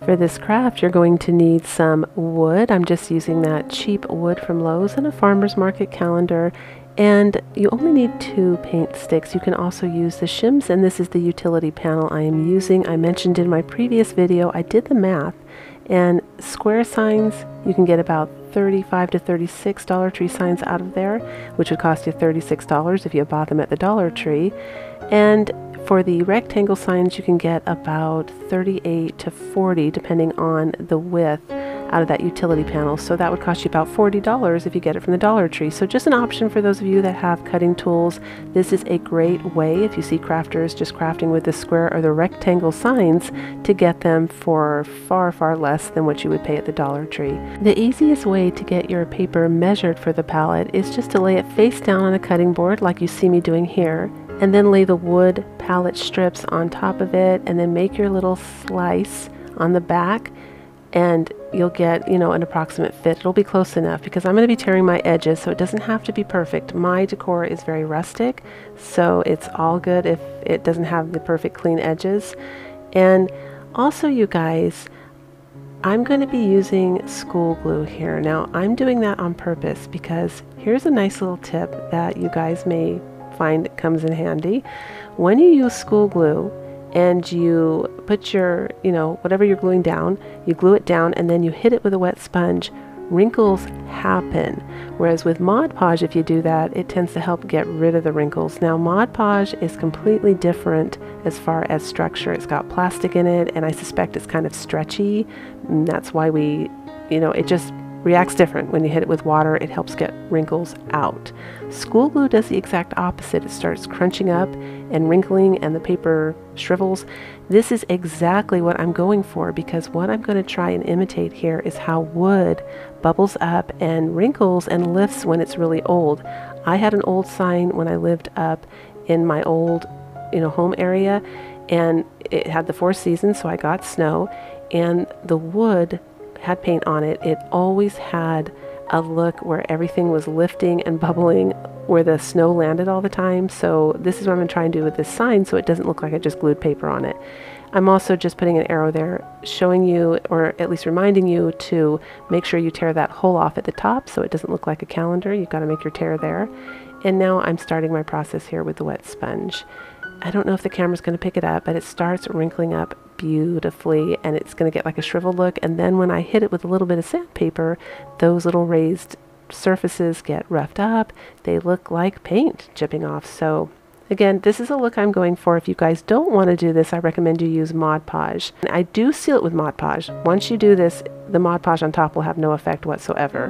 For this craft, you're going to need some wood. I'm just using that cheap wood from Lowe's and a farmer's market calendar. And you only need 2 paint sticks. You can also use the shims, and this is the utility panel I am using. I mentioned in my previous video, I did the math, and square signs, you can get about 35 to 36 Dollar Tree signs out of there, which would cost you $36 if you bought them at the Dollar Tree. And for the rectangle signs, you can get about 38 to 40, depending on the width, out of that utility panel. So that would cost you about $40 if you get it from the Dollar Tree. So just an option for those of you that have cutting tools. This is a great way, if you see crafters just crafting with the square or the rectangle signs, to get them for far, far less than what you would pay at the Dollar Tree. The easiest way to get your paper measured for the palette is just to lay it face down on a cutting board like you see me doing here, and then lay the wood palette strips on top of it, and then make your little slice on the back, and you'll get, an approximate fit. It'll be close enough because I'm going to be tearing my edges, so it doesn't have to be perfect. My decor is very rustic, so it's all good if it doesn't have the perfect clean edges. And also, you guys, I'm going to be using school glue here. Now, I'm doing that on purpose because here's a nice little tip that you guys may find comes in handy. When you use school glue and you put your, whatever you're gluing down, you glue it down and then you hit it with a wet sponge, wrinkles happen. Whereas with Mod Podge, if you do that, it tends to help get rid of the wrinkles. Now, Mod Podge is completely different as far as structure. It's got plastic in it, and I suspect it's kind of stretchy. And that's why it just reacts different. When you hit it with water, it helps get wrinkles out. School glue does the exact opposite. It starts crunching up and wrinkling, and the paper shrivels. This is exactly what I'm going for, because what I'm going to try and imitate here is how wood bubbles up and wrinkles and lifts when it's really old. I had an old sign when I lived up in my old home area, and it had the 4 seasons, so I got snow, and the wood had paint on it. It always had a look where everything was lifting and bubbling where the snow landed all the time. So this is what I'm going to try and do with this sign, so it doesn't look like I just glued paper on it. I'm also just putting an arrow there showing you, or at least reminding you, to make sure you tear that hole off at the top so it doesn't look like a calendar. You've got to make your tear there. And now I'm starting my process here with the wet sponge. I don't know if the camera's going to pick it up, but it starts wrinkling up beautifully, and it's going to get like a shriveled look. And then when I hit it with a little bit of sandpaper, those little raised surfaces get roughed up. They look like paint chipping off. So again, this is a look I'm going for. If you guys don't want to do this, I recommend you use Mod Podge. And I do seal it with Mod Podge. Once you do this, the Mod Podge on top will have no effect whatsoever.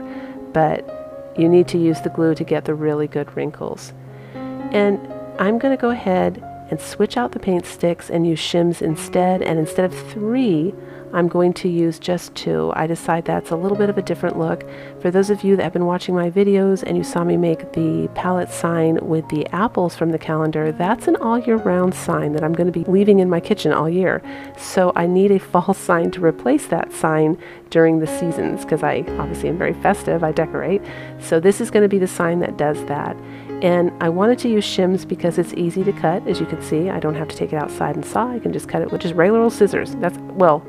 But you need to use the glue to get the really good wrinkles. And I'm going to go ahead and switch out the paint sticks and use shims instead. And instead of 3, I'm going to use just 2. I decide that's a little bit of a different look. For those of you that have been watching my videos and you saw me make the palette sign with the apples from the calendar, that's an all year round sign that I'm going to be leaving in my kitchen all year. So I need a fall sign to replace that sign during the seasons, because I obviously am very festive, I decorate. So this is going to be the sign that does that. And I wanted to use shims because it's easy to cut. As you can see, I don't have to take it outside and saw. I can just cut it with just regular old scissors. That's, well,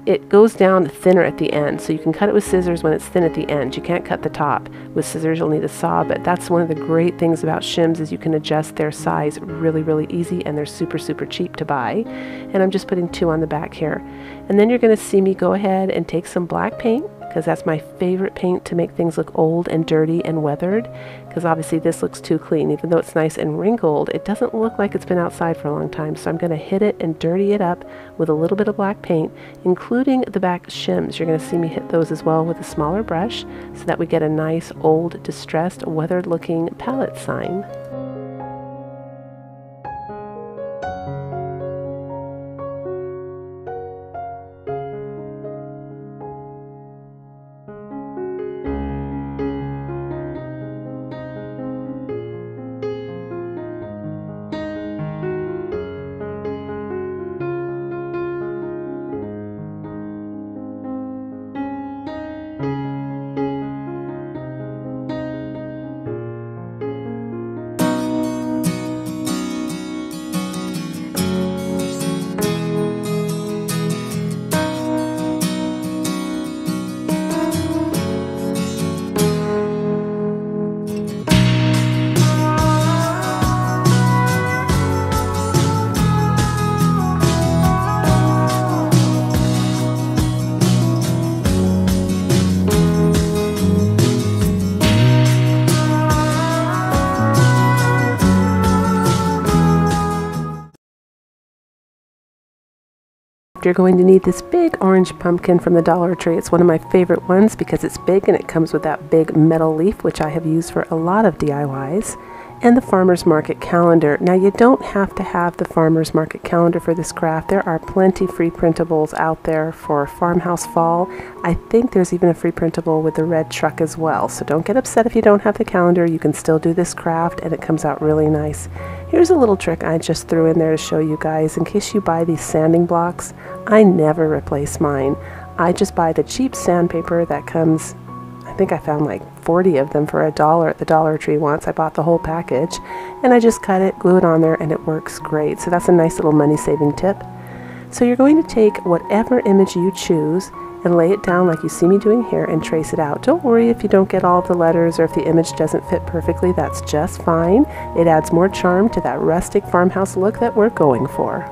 it goes down thinner at the end, so you can cut it with scissors when it's thin at the end. You can't cut the top. With scissors, you'll need a saw, but that's one of the great things about shims is you can adjust their size really, really easy, and they're super, super cheap to buy. And I'm just putting 2 on the back here. And then you're going to see me go ahead and take some black paint, because that's my favorite paint to make things look old and dirty and weathered, because obviously this looks too clean. Even though it's nice and wrinkled, it doesn't look like it's been outside for a long time. So I'm going to hit it and dirty it up with a little bit of black paint, including the back shims. You're going to see me hit those as well with a smaller brush so that we get a nice old, distressed, weathered looking palette sign. You're going to need this big orange pumpkin from the Dollar Tree. It's one of my favorite ones because it's big and it comes with that big metal leaf, which I have used for a lot of DIYs. And the Farmer's Market calendar. Now you don't have to have the Farmer's Market calendar for this craft. There are plenty free printables out there for Farmhouse Fall. I think there's even a free printable with the red truck as well. So don't get upset if you don't have the calendar. You can still do this craft and it comes out really nice. Here's a little trick I just threw in there to show you guys. In case you buy these sanding blocks, I never replace mine. I just buy the cheap sandpaper that comes, I think I found like 40 of them for $1 at the Dollar Tree once. I bought the whole package and I just cut it, glue it on there, and it works great. So that's a nice little money saving tip. So you're going to take whatever image you choose and lay it down like you see me doing here and trace it out. Don't worry if you don't get all the letters or if the image doesn't fit perfectly. That's just fine. It adds more charm to that rustic farmhouse look that we're going for.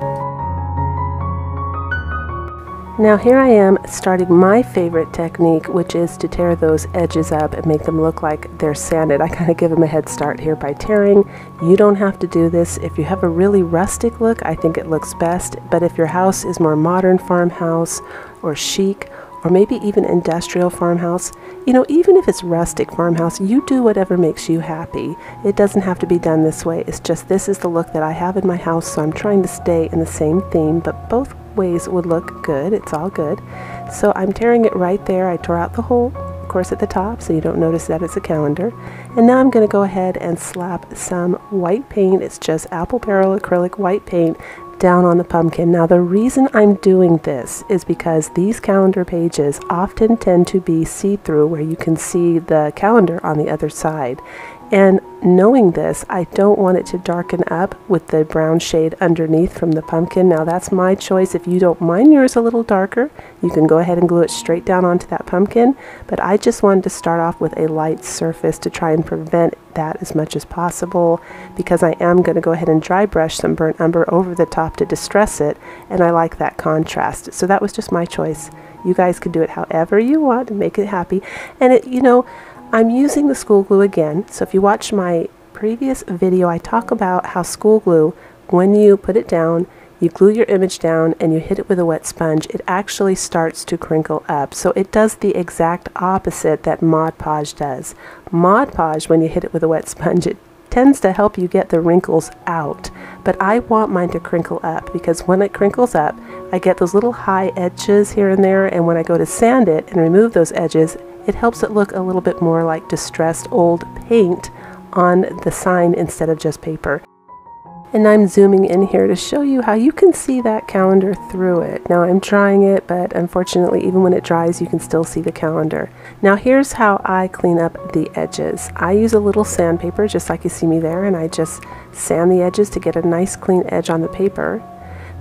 Now here I am starting my favorite technique, which is to tear those edges up and make them look like they're sanded. I kind of give them a head start here by tearing. You don't have to do this. If you have a really rustic look, I think it looks best. But if your house is more modern farmhouse or chic, or maybe even industrial farmhouse, you know, even if it's rustic farmhouse, you do whatever makes you happy. It doesn't have to be done this way. It's just this is the look that I have in my house, so I'm trying to stay in the same theme, but both ways would look good. It's all good. So I'm tearing it right there. I tore out the hole, of course, at the top, so you don't notice that it's a calendar. And now I'm going to go ahead and slap some white paint. It's just apple barrel acrylic white paint down on the pumpkin. Now the reason I'm doing this is because these calendar pages often tend to be see-through, where you can see the calendar on the other side. And knowing this, I don't want it to darken up with the brown shade underneath from the pumpkin. Now that's my choice. If you don't mind yours a little darker, you can go ahead and glue it straight down onto that pumpkin. But I just wanted to start off with a light surface to try and prevent that as much as possible, because I am going to go ahead and dry brush some burnt umber over the top to distress it, and I like that contrast. So that was just my choice. You guys can do it however you want and make it happy. And it, you know, I'm using the school glue again, so if you watch my previous video, I talk about how school glue, when you put it down, you glue your image down and you hit it with a wet sponge, it actually starts to crinkle up. So it does the exact opposite that Mod Podge does. Mod Podge, when you hit it with a wet sponge, it tends to help you get the wrinkles out. But I want mine to crinkle up, because when it crinkles up, I get those little high edges here and there, and when I go to sand it and remove those edges, it helps it look a little bit more like distressed old paint on the sign instead of just paper. And I'm zooming in here to show you how you can see that calendar through it. Now I'm drying it, but unfortunately even when it dries you can still see the calendar. Now here's how I clean up the edges. I use a little sandpaper just like you see me there, and I just sand the edges to get a nice clean edge on the paper.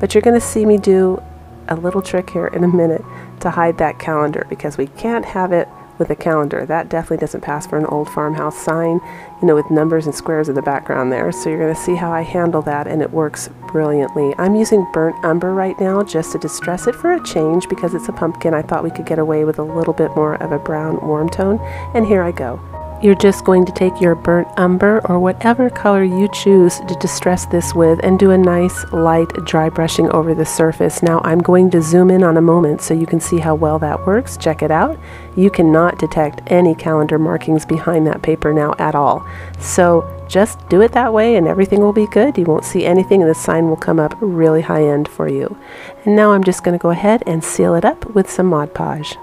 But you're going to see me do a little trick here in a minute to hide that calendar, because we can't have it with a calendar. That definitely doesn't pass for an old farmhouse sign, you know, with numbers and squares in the background there. So you're going to see how I handle that, and it works brilliantly. I'm using burnt umber right now just to distress it for a change, because it's a pumpkin. I thought we could get away with a little bit more of a brown warm tone, and here I go. You're just going to take your burnt umber or whatever color you choose to distress this with and do a nice light dry brushing over the surface. Now I'm going to zoom in on a moment so you can see how well that works. Check it out. You cannot detect any calendar markings behind that paper now at all. So just do it that way and everything will be good. You won't see anything and the sign will come up really high end for you. And now I'm just going to go ahead and seal it up with some Mod Podge.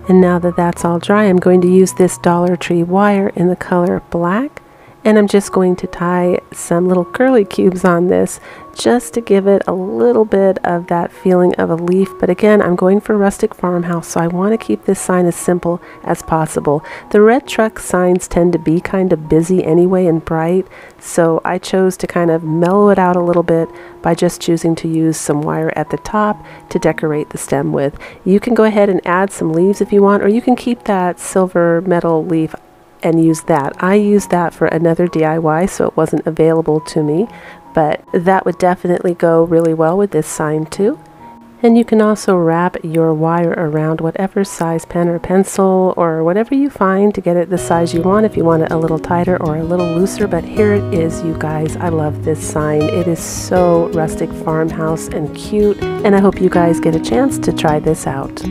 And now that that's all dry, I'm going to use this Dollar Tree wire in the color black, and I'm just going to tie some little curly cubes on this just to give it a little bit of that feeling of a leaf. But again, I'm going for rustic farmhouse, so I want to keep this sign as simple as possible. The red truck signs tend to be kind of busy anyway and bright, so I chose to kind of mellow it out a little bit by just choosing to use some wire at the top to decorate the stem with. You can go ahead and add some leaves if you want, or you can keep that silver metal leaf and use that. I used that for another DIY, so it wasn't available to me, but that would definitely go really well with this sign too. And you can also wrap your wire around whatever size pen or pencil or whatever you find to get it the size you want, if you want it a little tighter or a little looser. But here it is, you guys. I love this sign. It is so rustic farmhouse and cute, and I hope you guys get a chance to try this out.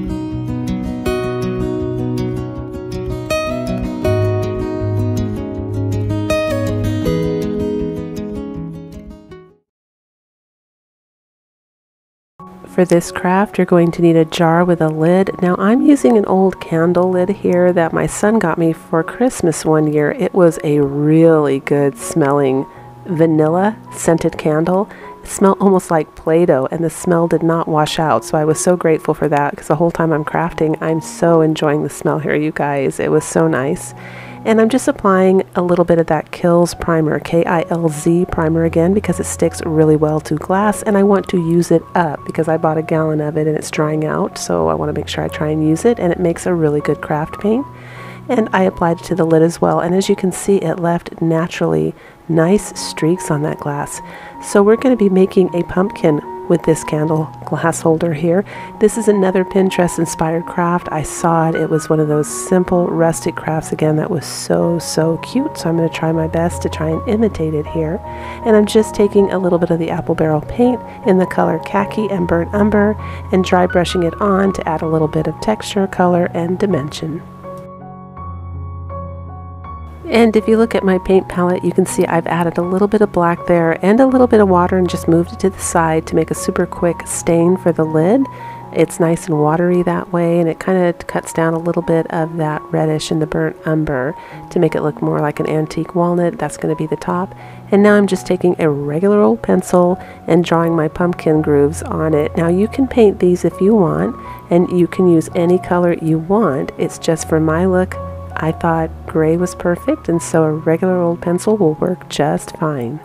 For this craft, you're going to need a jar with a lid. Now I'm using an old candle lid here that my son got me for Christmas one year. It was a really good smelling vanilla scented candle. It smelled almost like Play-Doh, and the smell did not wash out. So I was so grateful for that, because the whole time I'm crafting, I'm so enjoying the smell here, you guys. It was so nice. And I'm just applying a little bit of that Kilz primer, K-I-L-Z primer again, because it sticks really well to glass, and I want to use it up because I bought a gallon of it and it's drying out, so I want to make sure I try and use it, and it makes a really good craft paint. And I applied it to the lid as well, and as you can see, it left naturally nice streaks on that glass. So we're going to be making a pumpkin with this candle glass holder here. This is another Pinterest inspired craft. I saw it. It was one of those simple rustic crafts again that was so cute. So I'm going to try my best to try and imitate it here. And I'm just taking a little bit of the apple barrel paint in the color khaki and burnt umber and dry brushing it on to add a little bit of texture, color, and dimension. And if you look at my paint palette, you can see I've added a little bit of black there and a little bit of water and just moved it to the side to make a super quick stain for the lid. It's nice and watery that way, and it kind of cuts down a little bit of that reddish and the burnt umber to make it look more like an antique walnut. That's going to be the top. And now I'm just taking a regular old pencil and drawing my pumpkin grooves on it. Now you can paint these if you want, and you can use any color you want. It's just for my look, I thought gray was perfect, and so a regular old pencil will work just fine.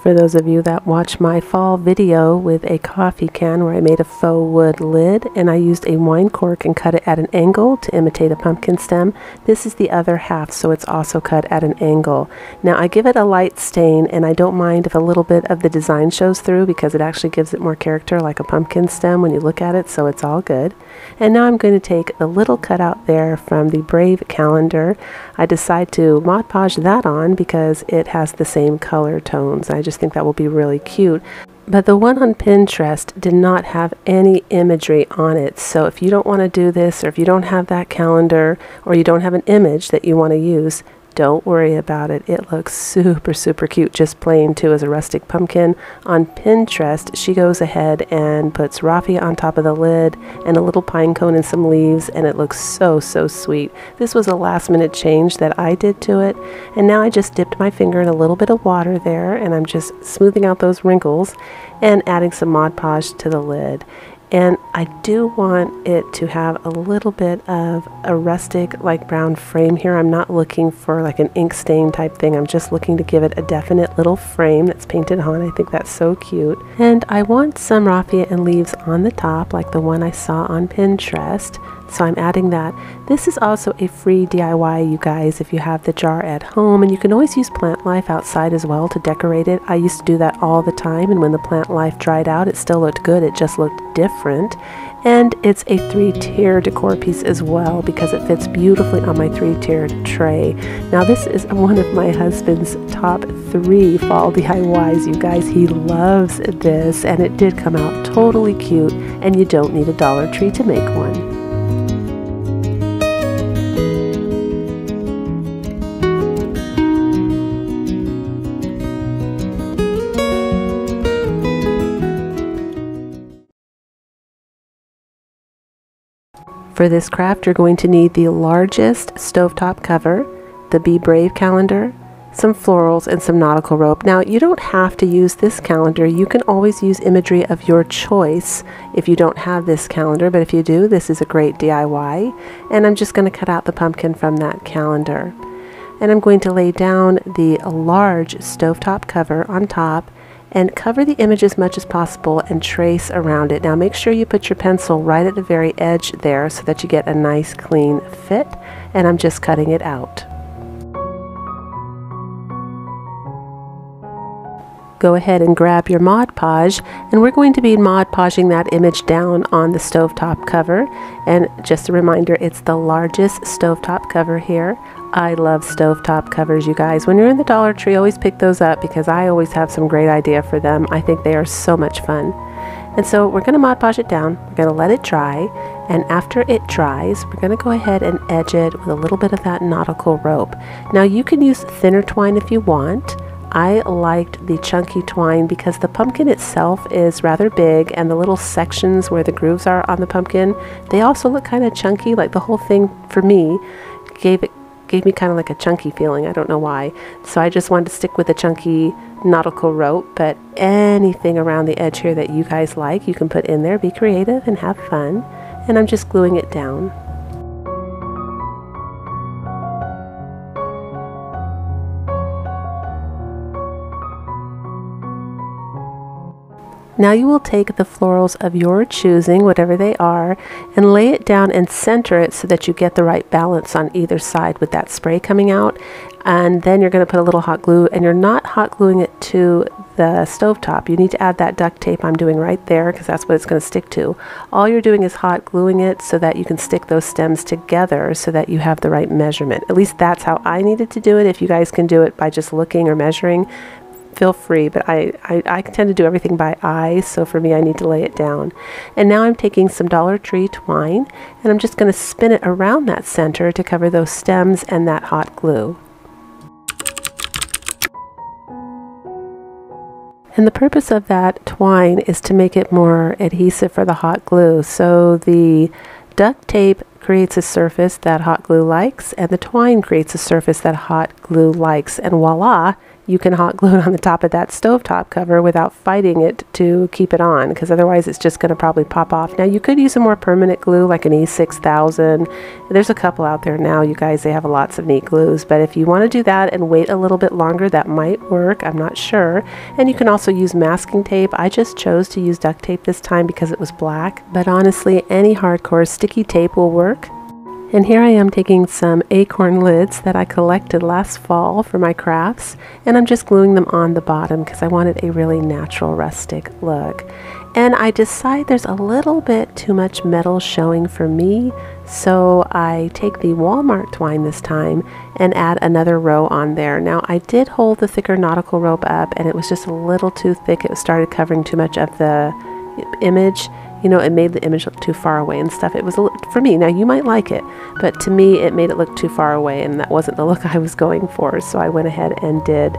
For those of you that watch my fall video with a coffee can where I made a faux wood lid and I used a wine cork and cut it at an angle to imitate a pumpkin stem, this is the other half, so it's also cut at an angle. Now I give it a light stain, and I don't mind if a little bit of the design shows through because it actually gives it more character like a pumpkin stem when you look at it, so it's all good. And now I'm going to take the little cutout there from the Brave calendar. I decide to Mod Podge that on because it has the same color tones. I just think that will be really cute. But the one on Pinterest did not have any imagery on it. So if you don't want to do this, or if you don't have that calendar, or you don't have an image that you want to use, don't worry about it. It looks super, super cute, just plain too as a rustic pumpkin. On Pinterest, she goes ahead and puts raffia on top of the lid and a little pine cone and some leaves, and it looks so, so sweet. This was a last minute change that I did to it, and now I just dipped my finger in a little bit of water there, and I'm just smoothing out those wrinkles and adding some Mod Podge to the lid. And I do want it to have a little bit of a rustic like brown frame here. I'm not looking for like an ink stain type thing. I'm just looking to give it a definite little frame that's painted on. I think that's so cute. And I want some raffia and leaves on the top like the one I saw on Pinterest. So I'm adding that. This is also a free DIY, you guys, if you have the jar at home, and you can always use plant life outside as well to decorate it. I used to do that all the time, and when the plant life dried out, it still looked good. It just looked different. And it's a 3-tier decor piece as well because it fits beautifully on my 3-tiered tray. Now this is one of my husband's top 3 fall DIYs, you guys. He loves this, and it did come out totally cute, and you don't need a Dollar Tree to make one. For this craft, you're going to need the largest stovetop cover, the Be Brave calendar, some florals, and some nautical rope. Now, you don't have to use this calendar. You can always use imagery of your choice if you don't have this calendar, but if you do, this is a great DIY. And I'm just going to cut out the pumpkin from that calendar. And I'm going to lay down the large stovetop cover on top and cover the image as much as possible and trace around it. Now make sure you put your pencil right at the very edge there so that you get a nice clean fit, and I'm just cutting it out. Go ahead and grab your Mod Podge, and we're going to be Mod Podging that image down on the stovetop cover. And just a reminder, it's the largest stovetop cover here. I love stovetop covers, you guys. When you're in the Dollar Tree, always pick those up because I always have some great idea for them. I think they are so much fun. And so we're going to Mod Podge it down. We're going to let it dry, and after it dries, we're going to go ahead and edge it with a little bit of that nautical rope. Now you can use thinner twine if you want. I liked the chunky twine because the pumpkin itself is rather big, and the little sections where the grooves are on the pumpkin, they also look kind of chunky. Like the whole thing for me gave me kind of like a chunky feeling. I don't know why. So I just wanted to stick with the chunky nautical rope, but anything around the edge here that you guys like, you can put in there. Be creative and have fun. And I'm just gluing it down. Now you will take the florals of your choosing, whatever they are, and lay it down and center it so that you get the right balance on either side with that spray coming out. And then you're going to put a little hot glue, and you're not hot gluing it to the stovetop. You need to add that duct tape I'm doing right there because that's what it's going to stick to. All you're doing is hot gluing it so that you can stick those stems together so that you have the right measurement. At least that's how I needed to do it. If you guys can do it by just looking or measuring, feel free, but I tend to do everything by eye, so for me I need to lay it down. And now I'm taking some Dollar Tree twine and I'm just going to spin it around that center to cover those stems and that hot glue. And the purpose of that twine is to make it more adhesive for the hot glue. So the duct tape creates a surface that hot glue likes, and the twine creates a surface that hot glue likes, and voila, you can hot glue it on the top of that stovetop cover without fighting it to keep it on, because otherwise it's just going to probably pop off. Now you could use a more permanent glue like an E6000. There's a couple out there now, you guys, they have lots of neat glues, but if you want to do that and wait a little bit longer, that might work, I'm not sure. And you can also use masking tape. I just chose to use duct tape this time because it was black, but honestly any hardcore sticky tape will work. And here I am taking some acorn lids that I collected last fall for my crafts, and I'm just gluing them on the bottom because I wanted a really natural rustic look. And I decide there's a little bit too much metal showing for me, so I take the Walmart twine this time and add another row on there. Now I did hold the thicker nautical rope up and it was just a little too thick. It started covering too much of the image. You know, it made the image look too far away and stuff. It was, for me, now you might like it, but to me it made it look too far away and that wasn't the look I was going for. So I went ahead and did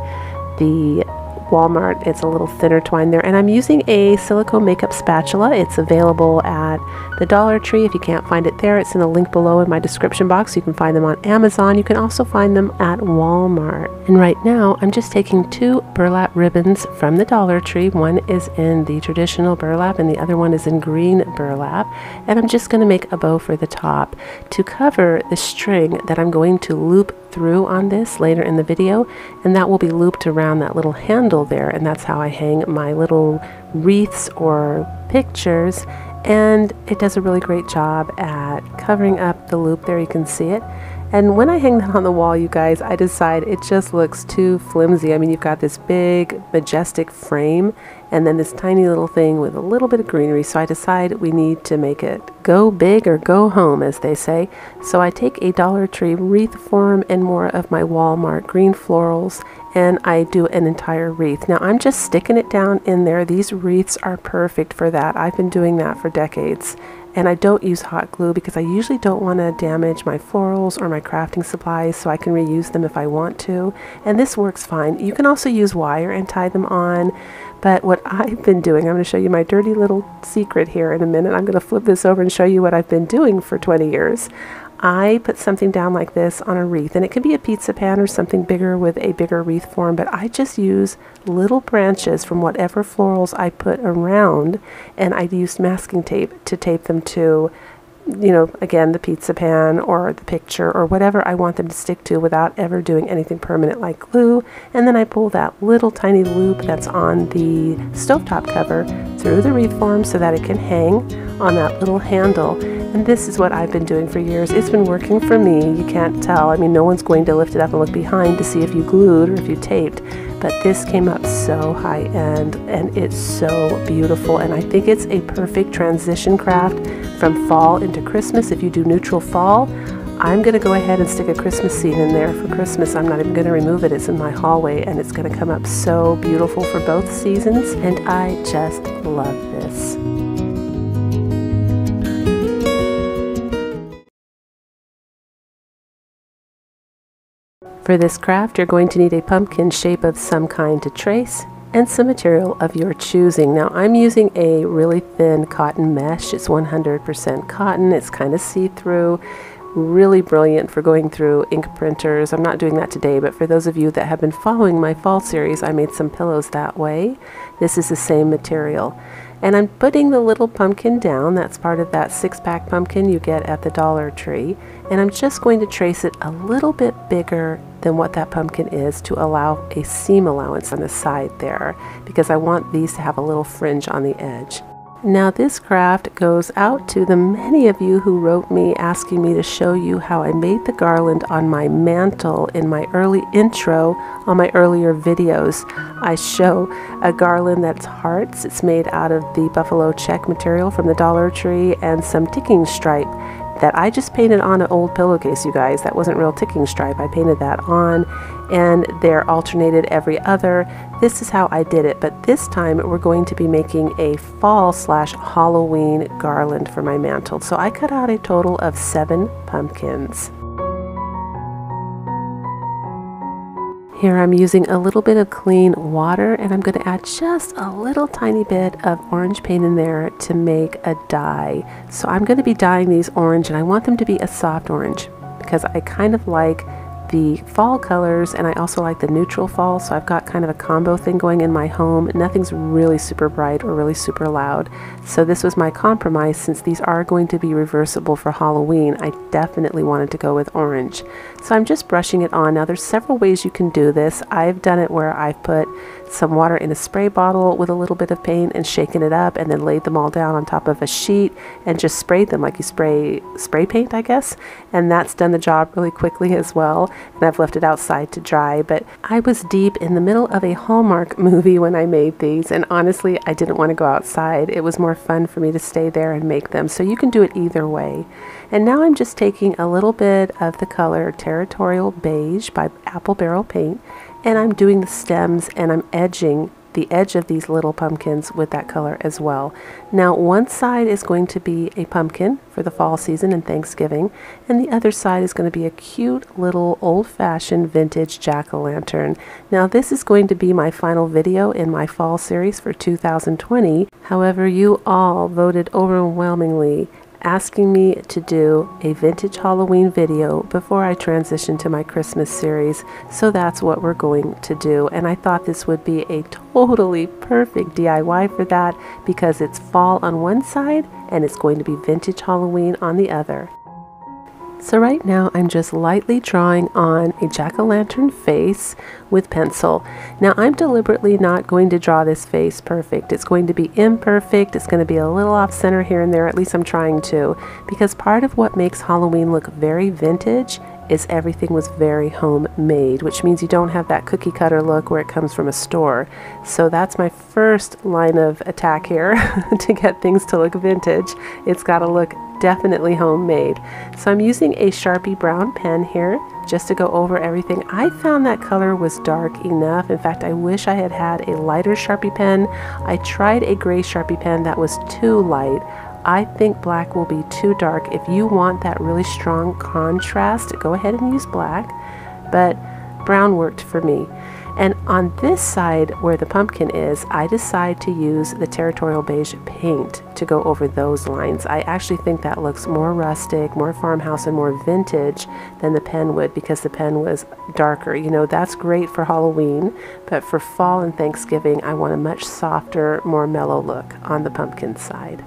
the Walmart. It's a little thinner twine there, and I'm using a silicone makeup spatula. It's available at the Dollar Tree. If you can't find it there, it's in a link below in my description box. You can find them on Amazon. You can also find them at Walmart. And right now I'm just taking two burlap ribbons from the Dollar Tree. One is in the traditional burlap and the other one is in green burlap, and I'm just going to make a bow for the top to cover the string that I'm going to loop through on this later in the video, and that will be looped around that little handle there, and that's how I hang my little wreaths or pictures. And it does a really great job at covering up the loop there. You can see it. And when I hang that on the wall, you guys, I decide it just looks too flimsy. I mean, you've got this big, majestic frame and then this tiny little thing with a little bit of greenery. So I decide we need to make it go big or go home, as they say. So I take a Dollar Tree wreath form and more of my Walmart green florals, and I do an entire wreath. Now I'm just sticking it down in there. These wreaths are perfect for that. I've been doing that for decades. And I don't use hot glue because I usually don't want to damage my florals or my crafting supplies, so I can reuse them if I want to. And this works fine. You can also use wire and tie them on. But what I've been doing, I'm going to show you my dirty little secret here in a minute. I'm going to flip this over and show you what I've been doing for 20 years. I put something down like this on a wreath, and it could be a pizza pan or something bigger with a bigger wreath form, but I just use little branches from whatever florals I put around, and I used masking tape to tape them to, you know, again, the pizza pan or the picture or whatever I want them to stick to without ever doing anything permanent like glue. And then I pull that little tiny loop that's on the stovetop cover through the wreath form so that it can hang on that little handle. And this is what I've been doing for years. It's been working for me. You can't tell. I mean, no one's going to lift it up and look behind to see if you glued or if you taped. But this came up so high end and it's so beautiful. And I think it's a perfect transition craft from fall into Christmas. If you do neutral fall, I'm going to go ahead and stick a Christmas seed in there for Christmas. I'm not even going to remove it. It's in my hallway and it's going to come up so beautiful for both seasons. And I just love this. For this craft, you're going to need a pumpkin shape of some kind to trace and some material of your choosing. Now I'm using a really thin cotton mesh. It's 100% cotton. It's kind of see-through, really brilliant for going through ink printers. I'm not doing that today, but for those of you that have been following my fall series, I made some pillows that way. This is the same material. And I'm putting the little pumpkin down. That's part of that 6-pack pumpkin you get at the Dollar Tree. And I'm just going to trace it a little bit bigger than what that pumpkin is to allow a seam allowance on the side there, because I want these to have a little fringe on the edge. Now this craft goes out to the many of you who wrote me asking me to show you how I made the garland on my mantle in my early intro on my earlier videos. I show a garland that's hearts. It's made out of the buffalo check material from the Dollar Tree and some ticking stripe that I just painted on an old pillowcase, you guys. That wasn't real ticking stripe. I painted that on, and they're alternated every other. This is how I did it, but this time we're going to be making a fall/Halloween garland for my mantle. So I cut out a total of 7 pumpkins. Here I'm using a little bit of clean water, and I'm going to add just a little tiny bit of orange paint in there to make a dye. So I'm going to be dyeing these orange, and I want them to be a soft orange because I kind of like the fall colors, and I also like the neutral fall, so I've got kind of a combo thing going in my home. Nothing's really super bright or really super loud, so this was my compromise. Since these are going to be reversible for Halloween, I definitely wanted to go with orange. So I'm just brushing it on. Now there's several ways you can do this. I've done it where I've put some water in a spray bottle with a little bit of paint and shaken it up, and then laid them all down on top of a sheet and just sprayed them like you spray paint, I guess, and that's done the job really quickly as well. And I've left it outside to dry. But I was deep in the middle of a Hallmark movie when I made these, and honestly I didn't want to go outside. It was more fun for me to stay there and make them, so you can do it either way. And now I'm just taking a little bit of the color Territorial Beige by Apple Barrel Paint, and I'm doing the stems, and I'm edging the edge of these little pumpkins with that color as well. Now one side is going to be a pumpkin for the fall season and Thanksgiving, and the other side is going to be a cute little old-fashioned vintage jack-o'-lantern. Now this is going to be my final video in my fall series for 2020. However, you all voted overwhelmingly asking me to do a vintage Halloween video before I transition to my Christmas series, so that's what we're going to do. And I thought this would be a totally perfect DIY for that, because it's fall on one side and it's going to be vintage Halloween on the other. So right now I'm just lightly drawing on a jack-o'-lantern face with pencil. Now I'm deliberately not going to draw this face perfect. It's going to be imperfect. It's going to be a little off center here and there, at least I'm trying to, because part of what makes Halloween look very vintage is everything was very homemade, which means you don't have that cookie cutter look where it comes from a store. So that's my first line of attack here to get things to look vintage. It's got to look definitely homemade. So I'm using a Sharpie brown pen here just to go over everything. I found that color was dark enough. In fact, I wish I had had a lighter Sharpie pen. I tried a gray Sharpie pen that was too light. I think black will be too dark. If you want that really strong contrast, go ahead and use black, but brown worked for me. And on this side where the pumpkin is, I decide to use the Territorial Beige paint to go over those lines. I actually think that looks more rustic, more farmhouse, and more vintage than the pen would, because the pen was darker. You know, that's great for Halloween, but for fall and Thanksgiving, I want a much softer, more mellow look on the pumpkin side.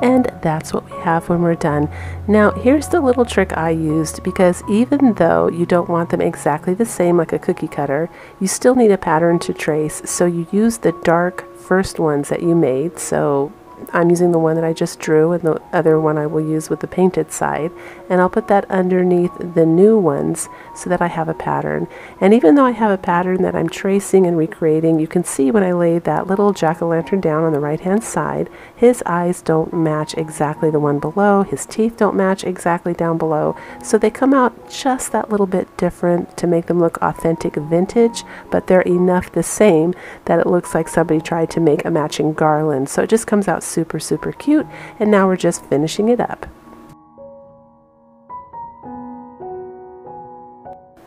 And that's what we have when we're done. Now here's the little trick I used, because even though you don't want them exactly the same like a cookie cutter, you still need a pattern to trace. So you use the dark first ones that you made. So I'm using the one that I just drew, and the other one I will use with the painted side, and I'll put that underneath the new ones so that I have a pattern. And even though I have a pattern that I'm tracing and recreating, you can see when I laid that little jack-o'-lantern down on the right hand side, his eyes don't match exactly the one below, his teeth don't match exactly down below, so they come out just that little bit different to make them look authentic vintage, but they're enough the same that it looks like somebody tried to make a matching garland. So it just comes out super cute, and now we're just finishing it up.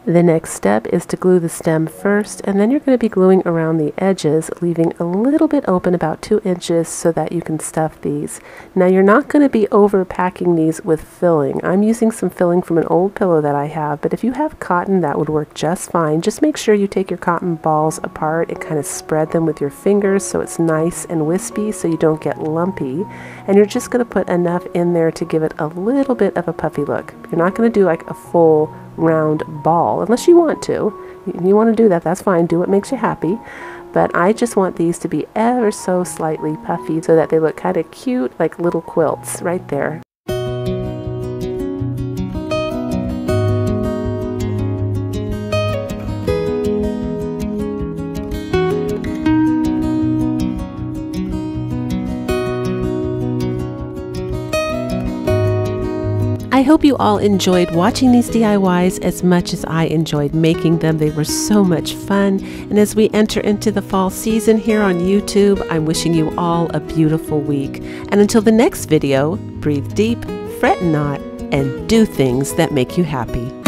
The next step is to glue the stem first, and then you're going to be gluing around the edges, leaving a little bit open, about 2 inches, so that you can stuff these. Now you're not going to be over packing these with filling. I'm using some filling from an old pillow that I have, but if you have cotton, that would work just fine. Just make sure you take your cotton balls apart and kind of spread them with your fingers so it's nice and wispy, so you don't get lumpy. And you're just going to put enough in there to give it a little bit of a puffy look. You're not going to do like a full round ball unless you want to. You want to do that, that's fine. Do what makes you happy. But I just want these to be ever so slightly puffy so that they look kind of cute, like little quilts right there. hope you all enjoyed watching these DIYs as much as I enjoyed making them. They were so much fun. And as we enter into the fall season here on YouTube, I'm wishing you all a beautiful week. And until the next video, breathe deep, fret not, and do things that make you happy.